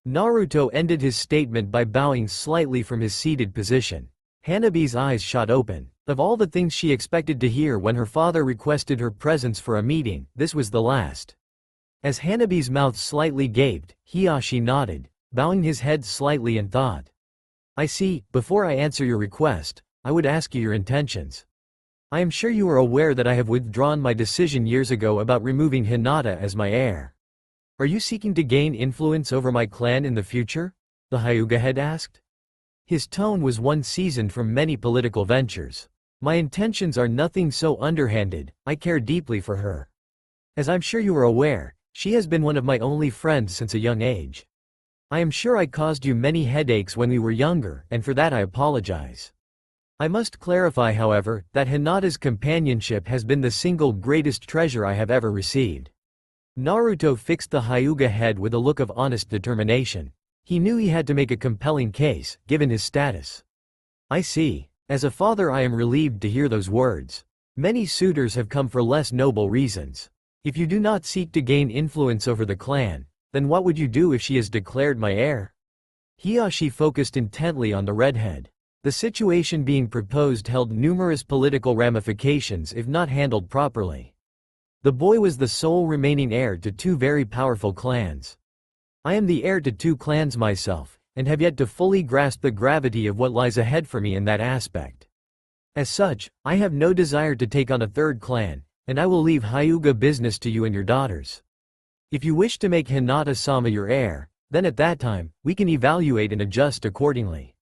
Naruto ended his statement by bowing slightly from his seated position. Hanabi's eyes shot open. Of all the things she expected to hear when her father requested her presence for a meeting, this was the last. As Hanabi's mouth slightly gaped, Hiyashi nodded, bowing his head slightly in thought. I see. Before I answer your request, I would ask you your intentions. I am sure you are aware that I have withdrawn my decision years ago about removing Hinata as my heir. Are you seeking to gain influence over my clan in the future? The Hyuga head asked. His tone was one seasoned from many political ventures. My intentions are nothing so underhanded. I care deeply for her. As I'm sure you are aware, she has been one of my only friends since a young age. I am sure I caused you many headaches when we were younger, and for that I apologize. I must clarify, however, that Hinata's companionship has been the single greatest treasure I have ever received. Naruto fixed the Hyuga head with a look of honest determination. He knew he had to make a compelling case, given his status. I see. As a father, I am relieved to hear those words. Many suitors have come for less noble reasons. If you do not seek to gain influence over the clan, then what would you do if she is declared my heir? Hiyashi focused intently on the redhead. The situation being proposed held numerous political ramifications if not handled properly. The boy was the sole remaining heir to two very powerful clans. I am the heir to two clans myself, and have yet to fully grasp the gravity of what lies ahead for me in that aspect. As such, I have no desire to take on a third clan, and I will leave Hyuga business to you and your daughters. If you wish to make Hinata-sama your heir, then at that time, we can evaluate and adjust accordingly.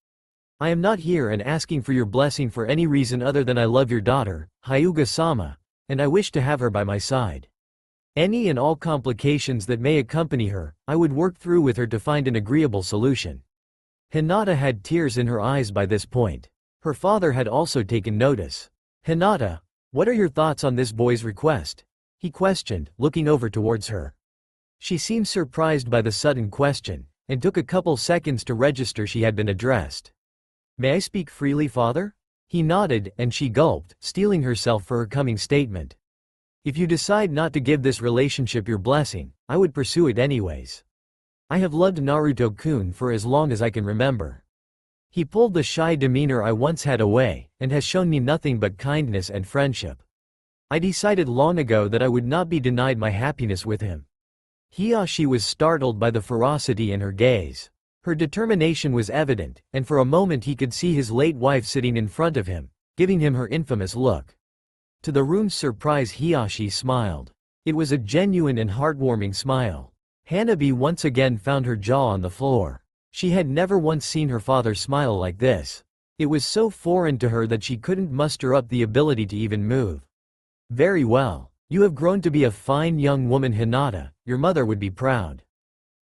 I am not here and asking for your blessing for any reason other than I love your daughter, Hyuga-sama, and I wish to have her by my side. Any and all complications that may accompany her, I would work through with her to find an agreeable solution. Hinata had tears in her eyes by this point. Her father had also taken notice. Hinata, what are your thoughts on this boy's request? He questioned, looking over towards her. She seemed surprised by the sudden question, and took a couple seconds to register she had been addressed. May I speak freely, father? He nodded, and she gulped, steeling herself for her coming statement. If you decide not to give this relationship your blessing, I would pursue it anyways. I have loved Naruto-kun for as long as I can remember. He pulled the shy demeanor I once had away, and has shown me nothing but kindness and friendship. I decided long ago that I would not be denied my happiness with him. Hiyashi was startled by the ferocity in her gaze. Her determination was evident, and for a moment he could see his late wife sitting in front of him, giving him her infamous look. To the room's surprise, Hiyashi smiled. It was a genuine and heartwarming smile. Hanabi once again found her jaw on the floor. She had never once seen her father smile like this. It was so foreign to her that she couldn't muster up the ability to even move. Very well. You have grown to be a fine young woman, Hinata. Your mother would be proud.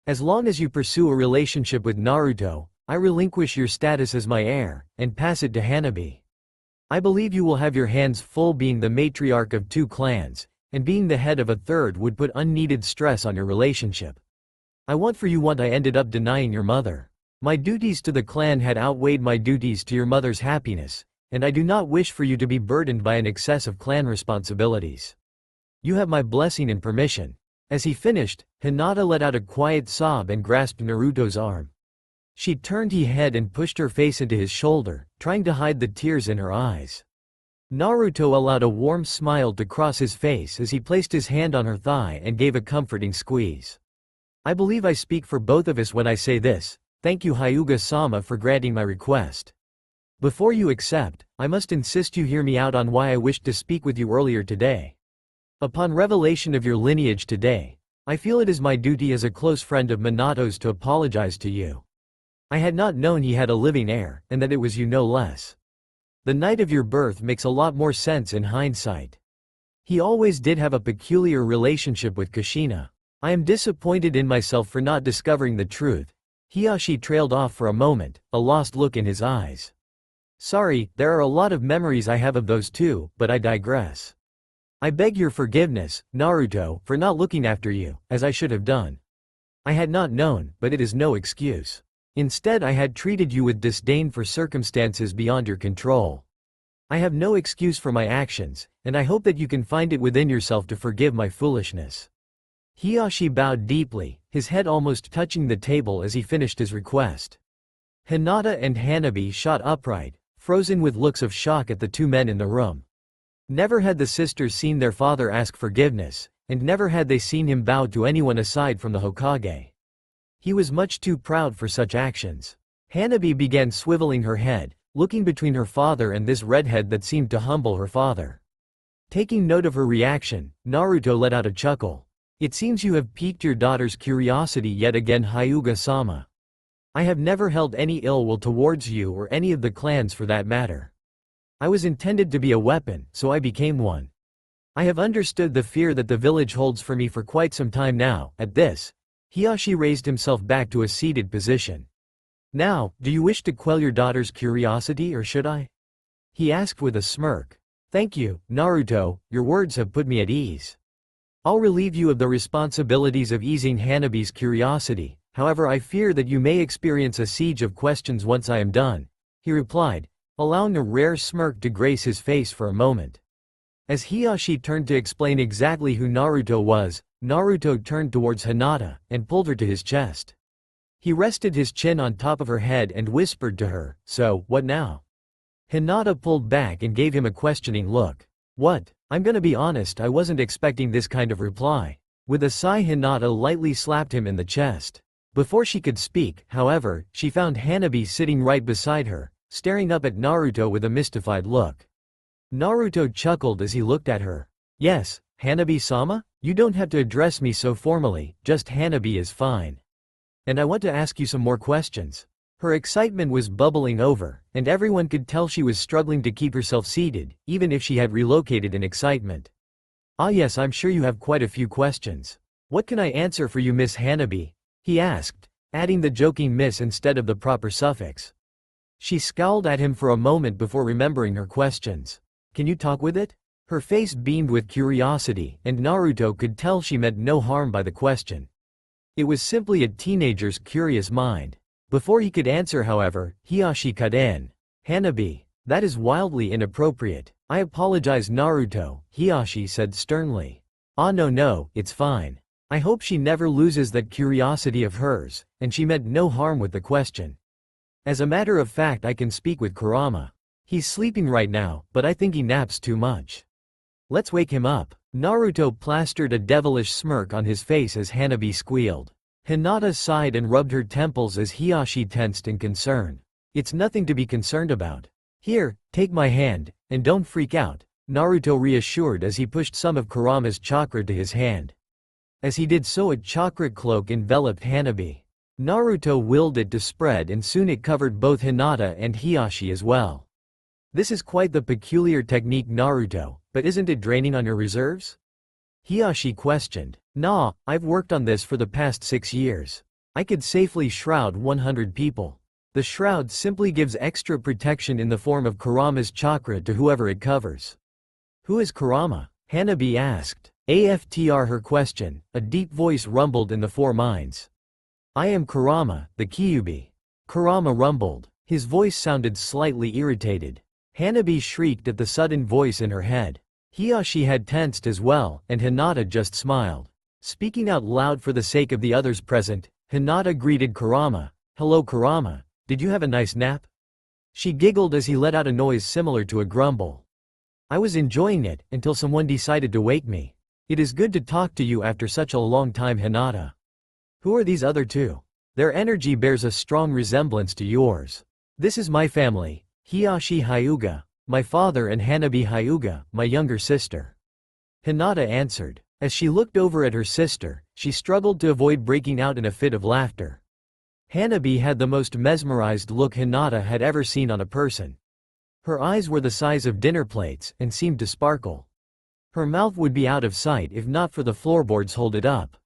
As long as you pursue a relationship with Naruto, I relinquish your status as my heir, and pass it to Hanabi. I believe you will have your hands full being the matriarch of two clans, and being the head of a third would put unneeded stress on your relationship. I ended up denying your mother. My duties to the clan had outweighed my duties to your mother's happiness, and I do not wish for you to be burdened by an excess of clan responsibilities. You have my blessing and permission. As he finished, Hinata let out a quiet sob and grasped Naruto's arm. She turned his head and pushed her face into his shoulder, trying to hide the tears in her eyes. Naruto allowed a warm smile to cross his face as he placed his hand on her thigh and gave a comforting squeeze. I believe I speak for both of us when I say this. Thank you, Hyuga-sama, for granting my request. Before you accept, I must insist you hear me out on why I wished to speak with you earlier today. Upon revelation of your lineage today, I feel it is my duty as a close friend of Minato's to apologize to you. I had not known he had a living heir, and that it was you no less. The night of your birth makes a lot more sense in hindsight. He always did have a peculiar relationship with Kushina. I am disappointed in myself for not discovering the truth. Hiyashi trailed off for a moment, a lost look in his eyes. Sorry, there are a lot of memories I have of those two, but I digress. I beg your forgiveness, Naruto, for not looking after you, as I should have done. I had not known, but it is no excuse. Instead, I had treated you with disdain for circumstances beyond your control. I have no excuse for my actions, and I hope that you can find it within yourself to forgive my foolishness. Hiyashi bowed deeply, his head almost touching the table as he finished his request. Hinata and Hanabi shot upright, frozen with looks of shock at the two men in the room. Never had the sisters seen their father ask forgiveness, and never had they seen him bow to anyone aside from the Hokage. He was much too proud for such actions. Hanabi began swiveling her head, looking between her father and this redhead that seemed to humble her father. Taking note of her reaction, Naruto let out a chuckle. It seems you have piqued your daughter's curiosity yet again, Hyuga-sama. I have never held any ill will towards you or any of the clans for that matter. I was intended to be a weapon, so I became one. I have understood the fear that the village holds for me for quite some time now. At this, Hiyashi raised himself back to a seated position. Now, do you wish to quell your daughter's curiosity or should I? He asked with a smirk. Thank you, Naruto, your words have put me at ease. I'll relieve you of the responsibilities of easing Hanabi's curiosity, however I fear that you may experience a siege of questions once I am done, he replied, allowing a rare smirk to grace his face for a moment. As Hiyashi turned to explain exactly who Naruto was, Naruto turned towards Hinata and pulled her to his chest. He rested his chin on top of her head and whispered to her, so, what now? Hinata pulled back and gave him a questioning look. What? I'm gonna be honest, I wasn't expecting this kind of reply. With a sigh, Hinata lightly slapped him in the chest. Before she could speak, however, she found Hanabi sitting right beside her, staring up at Naruto with a mystified look. Naruto chuckled as he looked at her. Yes, Hanabi-sama? You don't have to address me so formally, just Hanabi is fine. And I want to ask you some more questions. Her excitement was bubbling over, and everyone could tell she was struggling to keep herself seated, even if she had relocated in excitement. Ah yes, I'm sure you have quite a few questions. What can I answer for you, Miss Hanabi? He asked, adding the joking miss instead of the proper suffix. She scowled at him for a moment before remembering her questions. Can you talk with it? Her face beamed with curiosity, and Naruto could tell she meant no harm by the question. It was simply a teenager's curious mind. Before he could answer, however, Hiyashi cut in. Hanabi, that is wildly inappropriate. I apologize, Naruto, Hiyashi said sternly. Ah no, it's fine. I hope she never loses that curiosity of hers, and she meant no harm with the question. As a matter of fact, I can speak with Kurama. He's sleeping right now, but I think he naps too much. Let's wake him up. Naruto plastered a devilish smirk on his face as Hanabi squealed. Hinata sighed and rubbed her temples as Hiyashi tensed in concern. It's nothing to be concerned about. Here, take my hand, and don't freak out, Naruto reassured as he pushed some of Kurama's chakra to his hand. As he did so, a chakra cloak enveloped Hanabi. Naruto willed it to spread and soon it covered both Hinata and Hiyashi as well. This is quite the peculiar technique, Naruto, but isn't it draining on your reserves? Hiyashi questioned. Nah, I've worked on this for the past 6 years. I could safely shroud 100 people. The shroud simply gives extra protection in the form of Kurama's chakra to whoever it covers. Who is Kurama? Hanabi asked. Aftr her question, a deep voice rumbled in the four minds. I am Kurama, the Kyuubi. Kurama rumbled. His voice sounded slightly irritated. Hanabi shrieked at the sudden voice in her head. Hiyashi had tensed as well, and Hinata just smiled. Speaking out loud for the sake of the others present, Hinata greeted Kurama. Hello Kurama, did you have a nice nap? She giggled as he let out a noise similar to a grumble. I was enjoying it, until someone decided to wake me. It is good to talk to you after such a long time, Hinata. Who are these other two? Their energy bears a strong resemblance to yours. This is my family, Hiyashi Hyuga, my father, and Hanabi Hyuga, my younger sister. Hinata answered. As she looked over at her sister, she struggled to avoid breaking out in a fit of laughter. Hanabi had the most mesmerized look Hinata had ever seen on a person. Her eyes were the size of dinner plates and seemed to sparkle. Her mouth would be out of sight if not for the floorboards holded up.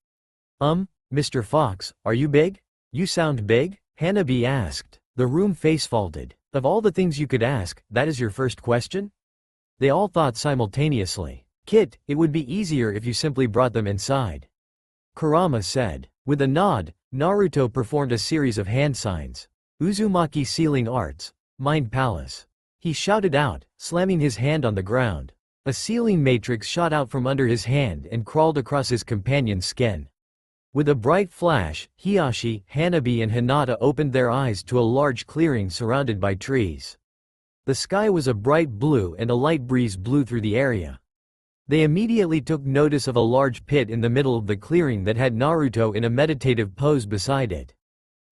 Mr. Fox, are you big? You sound big? Hanabi asked. The room face-faulted. Of all the things you could ask, that is your first question? They all thought simultaneously. Kit, it would be easier if you simply brought them inside. Kurama said. With a nod, Naruto performed a series of hand signs. Uzumaki Sealing Arts. Mind Palace. He shouted out, slamming his hand on the ground. A sealing matrix shot out from under his hand and crawled across his companion's skin. With a bright flash, Hiyashi, Hanabi and Hinata opened their eyes to a large clearing surrounded by trees. The sky was a bright blue and a light breeze blew through the area. They immediately took notice of a large pit in the middle of the clearing that had Naruto in a meditative pose beside it.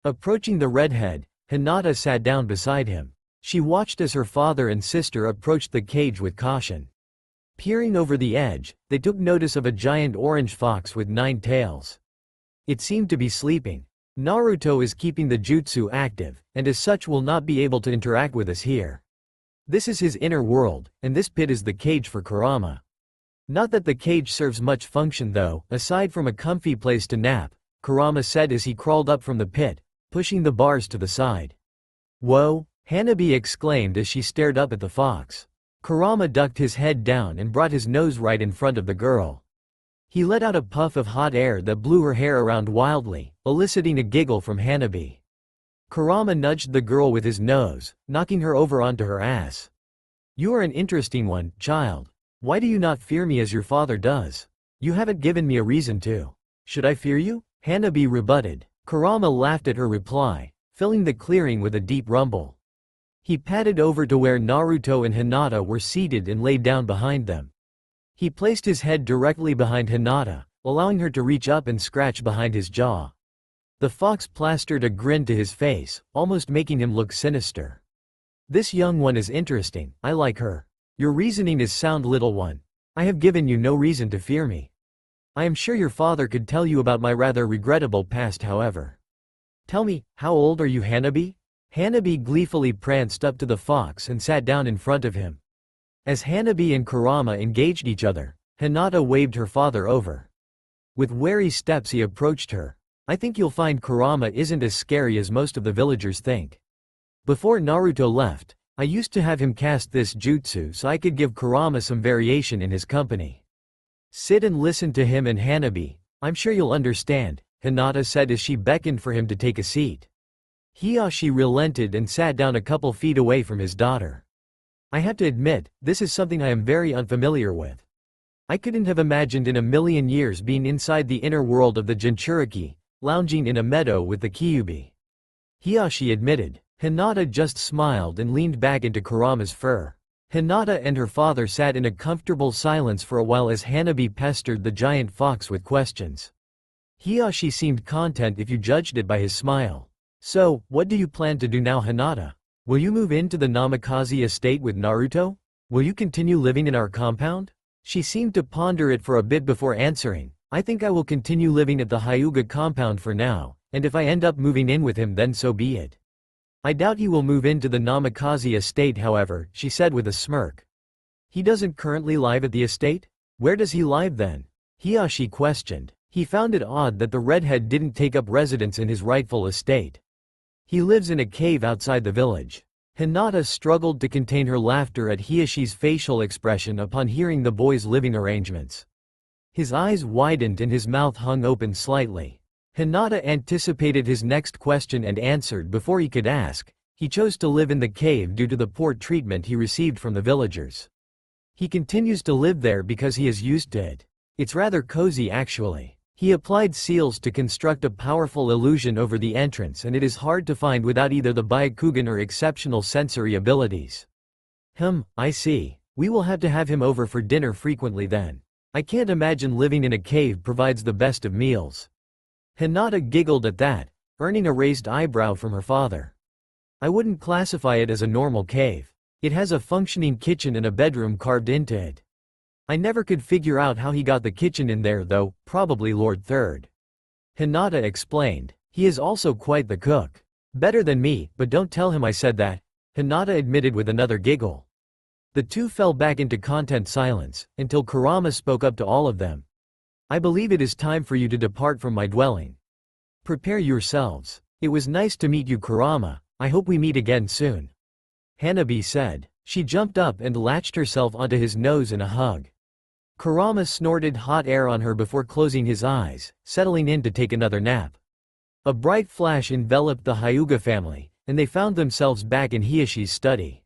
Approaching the redhead, Hinata sat down beside him. She watched as her father and sister approached the cage with caution. Peering over the edge, they took notice of a giant orange fox with 9 tails. It seemed to be sleeping. Naruto is keeping the jutsu active, and as such will not be able to interact with us here. This is his inner world, and this pit is the cage for Kurama. Not that the cage serves much function though, aside from a comfy place to nap, Kurama said as he crawled up from the pit, pushing the bars to the side. Whoa, Hanabi exclaimed as she stared up at the fox. Kurama ducked his head down and brought his nose right in front of the girl. He let out a puff of hot air that blew her hair around wildly, eliciting a giggle from Hanabi. Kurama nudged the girl with his nose, knocking her over onto her ass. You are an interesting one, child. Why do you not fear me as your father does? You haven't given me a reason to. Should I fear you? Hanabi rebutted. Kurama laughed at her reply, filling the clearing with a deep rumble. He padded over to where Naruto and Hinata were seated and laid down behind them. He placed his head directly behind Hinata, allowing her to reach up and scratch behind his jaw. The fox plastered a grin to his face, almost making him look sinister. This young one is interesting, I like her. Your reasoning is sound, little one. I have given you no reason to fear me. I am sure your father could tell you about my rather regrettable past, however. Tell me, how old are you, Hanabi? Hanabi gleefully pranced up to the fox and sat down in front of him. As Hanabi and Kurama engaged each other, Hinata waved her father over. With wary steps he approached her. I think you'll find Kurama isn't as scary as most of the villagers think. Before Naruto left, I used to have him cast this jutsu so I could give Kurama some variation in his company. Sit and listen to him and Hanabi, I'm sure you'll understand, Hinata said as she beckoned for him to take a seat. Hiyashi relented and sat down a couple feet away from his daughter. I have to admit, this is something I am very unfamiliar with. I couldn't have imagined in a million years being inside the inner world of the Jinchuriki, lounging in a meadow with the Kyuubi. Hiyashi admitted. Hinata just smiled and leaned back into Kurama's fur. Hinata and her father sat in a comfortable silence for a while as Hanabi pestered the giant fox with questions. Hiyashi seemed content if you judged it by his smile. So, what do you plan to do now, Hinata? Will you move into the Namikaze estate with Naruto? Will you continue living in our compound? She seemed to ponder it for a bit before answering. I think I will continue living at the Hyuga compound for now, and if I end up moving in with him then so be it. I doubt he will move into the Namikaze estate, however, she said with a smirk. He doesn't currently live at the estate? Where does he live then? Hiyashi questioned. He found it odd that the redhead didn't take up residence in his rightful estate. He lives in a cave outside the village. Hinata struggled to contain her laughter at Hiyashi's facial expression upon hearing the boy's living arrangements. His eyes widened and his mouth hung open slightly. Hinata anticipated his next question and answered before he could ask. He chose to live in the cave due to the poor treatment he received from the villagers. He continues to live there because he is used to it. It's rather cozy actually. He applied seals to construct a powerful illusion over the entrance and it is hard to find without either the Byakugan or exceptional sensory abilities. I see. We will have to have him over for dinner frequently then. I can't imagine living in a cave provides the best of meals. Hinata giggled at that, earning a raised eyebrow from her father. I wouldn't classify it as a normal cave. It has a functioning kitchen and a bedroom carved into it. I never could figure out how he got the kitchen in there though, probably Lord Third. Hinata explained. He is also quite the cook. Better than me, but don't tell him I said that, Hinata admitted with another giggle. The two fell back into content silence, until Kurama spoke up to all of them. I believe it is time for you to depart from my dwelling. Prepare yourselves. It was nice to meet you, Kurama. I hope we meet again soon. Hanabi said. She jumped up and latched herself onto his nose in a hug. Kurama snorted hot air on her before closing his eyes, settling in to take another nap. A bright flash enveloped the Hyuga family, and they found themselves back in Hiyashi's study.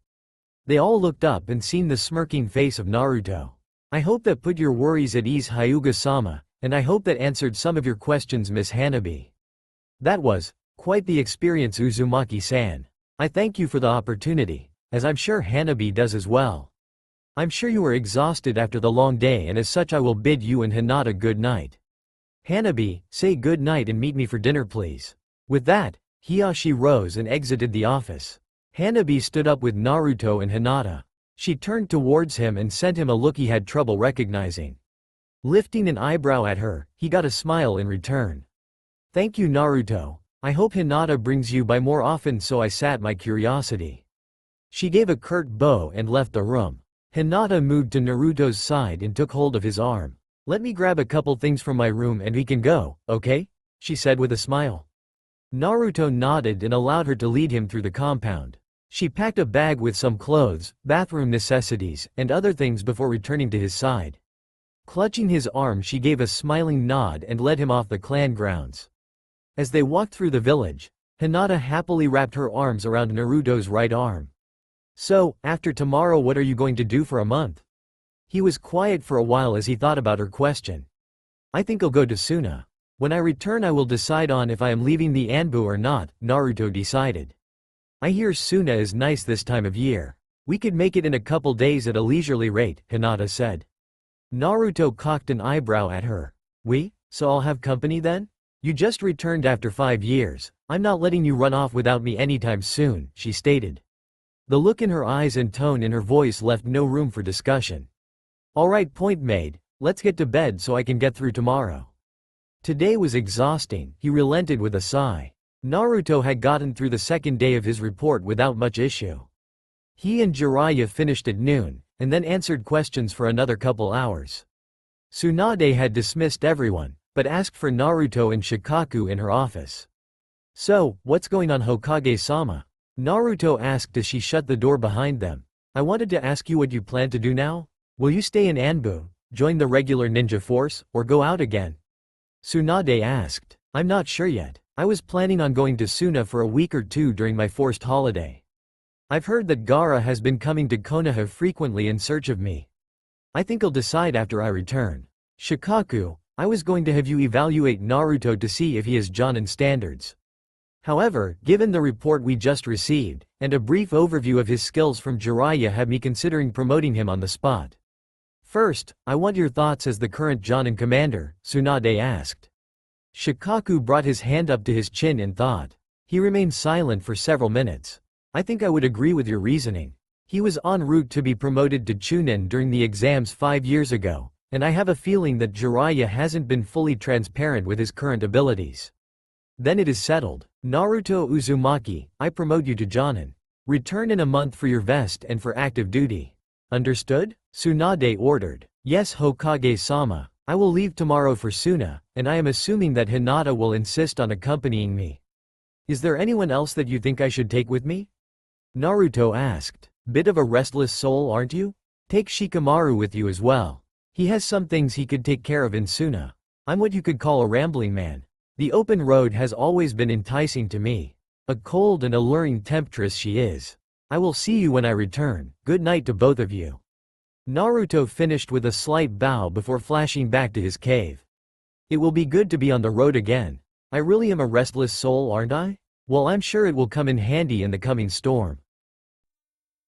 They all looked up and seen the smirking face of Naruto. I hope that put your worries at ease, Hyuga-sama, and I hope that answered some of your questions, Miss Hanabi. That was quite the experience, Uzumaki-san. I thank you for the opportunity, as I'm sure Hanabi does as well. I'm sure you are exhausted after the long day, and as such I will bid you and Hinata good night. Hanabi, say good night and meet me for dinner please. With that, Hiyashi rose and exited the office. Hanabi stood up with Naruto and Hinata. She turned towards him and sent him a look he had trouble recognizing. Lifting an eyebrow at her, he got a smile in return. Thank you, Naruto. I hope Hinata brings you by more often, so I sat my curiosity. She gave a curt bow and left the room. Hinata moved to Naruto's side and took hold of his arm. Let me grab a couple things from my room and we can go, okay? She said with a smile. Naruto nodded and allowed her to lead him through the compound. She packed a bag with some clothes, bathroom necessities, and other things before returning to his side. Clutching his arm, she gave a smiling nod and led him off the clan grounds. As they walked through the village, Hinata happily wrapped her arms around Naruto's right arm. So, after tomorrow what are you going to do for a month? He was quiet for a while as he thought about her question. I think I'll go to Suna. When I return I will decide on if I am leaving the Anbu or not, Naruto decided. I hear Suna is nice this time of year. We could make it in a couple days at a leisurely rate, Hinata said. Naruto cocked an eyebrow at her. So I'll have company then? You just returned after 5 years. I'm not letting you run off without me anytime soon, she stated. The look in her eyes and tone in her voice left no room for discussion. Alright, point made. Let's get to bed so I can get through tomorrow. Today was exhausting, he relented with a sigh. Naruto had gotten through the second day of his report without much issue. He and Jiraiya finished at noon, and then answered questions for another couple hours. Tsunade had dismissed everyone, but asked for Naruto and Shikaku in her office. So, what's going on, Hokage-sama? Naruto asked as she shut the door behind them. I wanted to ask you what you plan to do now? Will you stay in Anbu, join the regular ninja force, or go out again? Tsunade asked. I'm not sure yet. I was planning on going to Suna for a week or two during my forced holiday. I've heard that Gaara has been coming to Konoha frequently in search of me. I think I'll decide after I return. Shikaku, I was going to have you evaluate Naruto to see if he has Jonin standards. However, given the report we just received, and a brief overview of his skills from Jiraiya had me considering promoting him on the spot. First, I want your thoughts as the current Jonin commander, Tsunade asked. Shikaku brought his hand up to his chin in thought. He remained silent for several minutes. I think I would agree with your reasoning. He was en route to be promoted to Chunin during the exams 5 years ago, and I have a feeling that Jiraiya hasn't been fully transparent with his current abilities. Then it is settled. Naruto Uzumaki, I promote you to Jonin. Return in a month for your vest and for active duty. Understood? Tsunade ordered. Yes, Hokage-sama. I will leave tomorrow for Suna, and I am assuming that Hinata will insist on accompanying me. Is there anyone else that you think I should take with me? Naruto asked. Bit of a restless soul, aren't you? Take Shikamaru with you as well. He has some things he could take care of in Suna. I'm what you could call a rambling man. The open road has always been enticing to me. A cold and alluring temptress she is. I will see you when I return. Good night to both of you. Naruto finished with a slight bow before flashing back to his cave. It will be good to be on the road again. I really am a restless soul, aren't I? Well, I'm sure it will come in handy in the coming storm.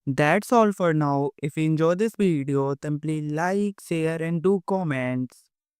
That's all for now. If you enjoyed this video, then please like, share and do comments.